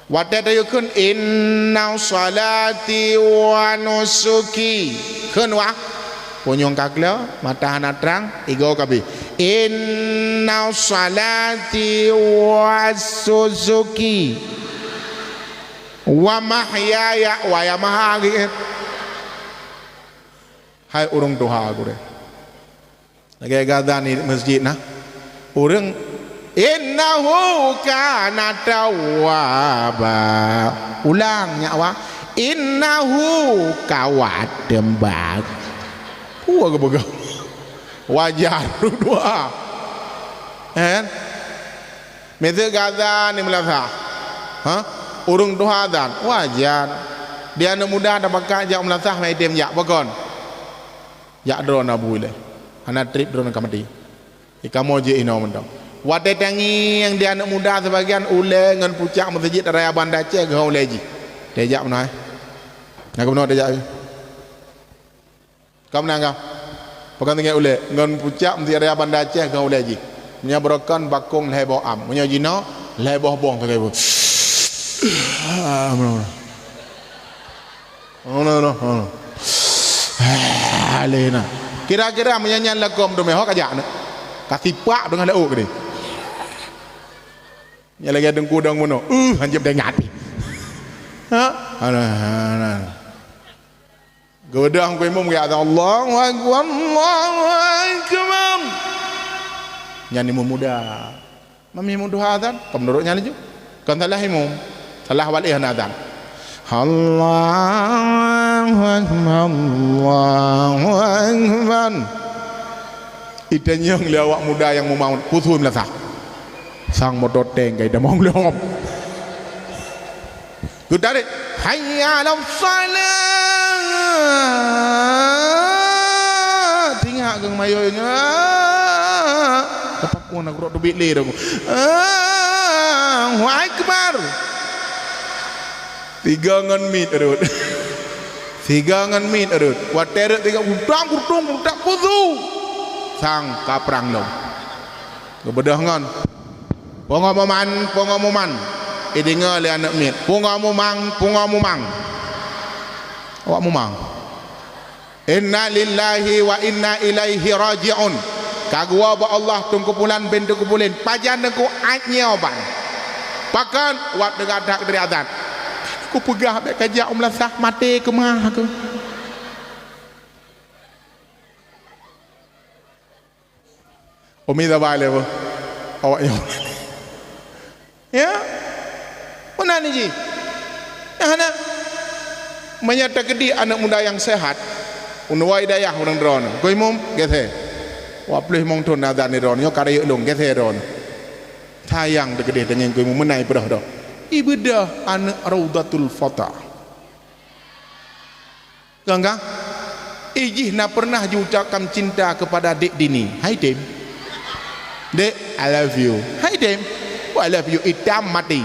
Speaker 1: Wadah tayu kun inna salati wa nusuki kun wa punyong kaklo mata hana terang igo kabi inna salati wa suzuki wa mahyaya wa ya mahagi hai urung tuha aku deh lagi gadan di masjid nah urang innahu kana tawwaba ulangnya wa innahu kawat dembak ke boga wajar dua meze gadan ni melasa urung tuha dan wajar dia anak muda ada pakai jak melasah mai dem jak bakon jak drone abu le anak trip drone kamati ikamu je ino mendong wate tangi yang dia anak muda sebagian ule ngan pucak masjid raya Banda Aceh gau leji dejak menai nak benar dejak kamu nangka pakan tinggal ule ngan pucak masjid raya Banda Aceh gau leji punya berokan bakung lebo am punya jino lebo bong pakai bu no alena kira-kira menyanyian lagu am domeh hok aja nak kasih pak dengan lauk ni nya lagi ada kudang mono hanjep dah ngati ana godang ko imam ya Allahu akbar Allahu akbar nyanyi muda mami muda adzan menurut nyanyi juga kan salah imam salah wali adzan Allahu akbar Allahu akbar itanyong lawak muda yang mau putul melasah sang motor teng kai damong lom ku tarik hayya 'alas salat tingak jeung mayonya kapak nak rok dubik le dong Allahu akbar tiga ngan mit erut tiga ngan mit erut wateret tiga udang kurtung tak putu sang kaprang long kebedah ngan Pongomuman idinga le anak mit pungomumang awak mumang inna lillahi wa inna ilaihi raji'un kagua ba Allah tung kumpulan bentuk kumpulan pajan ku atnya oban pakan wat dekat dak dari azan ku pegah be kajak umlasah mati ke mah aku umi da bale bo awak ya mana ni ji anak menyata kedi anak muda yang sehat unwai dayah orang drone kau imam gethe waplih mong ton azan ni drone yo karaya long gethe drone sayang de gede dengan kau imam menai pedah dah ibadah anak raudatul fata gangga ijih nak pernah diucapkan cinta kepada dek dini hai dem dek I love you hai dem I love you hitam mati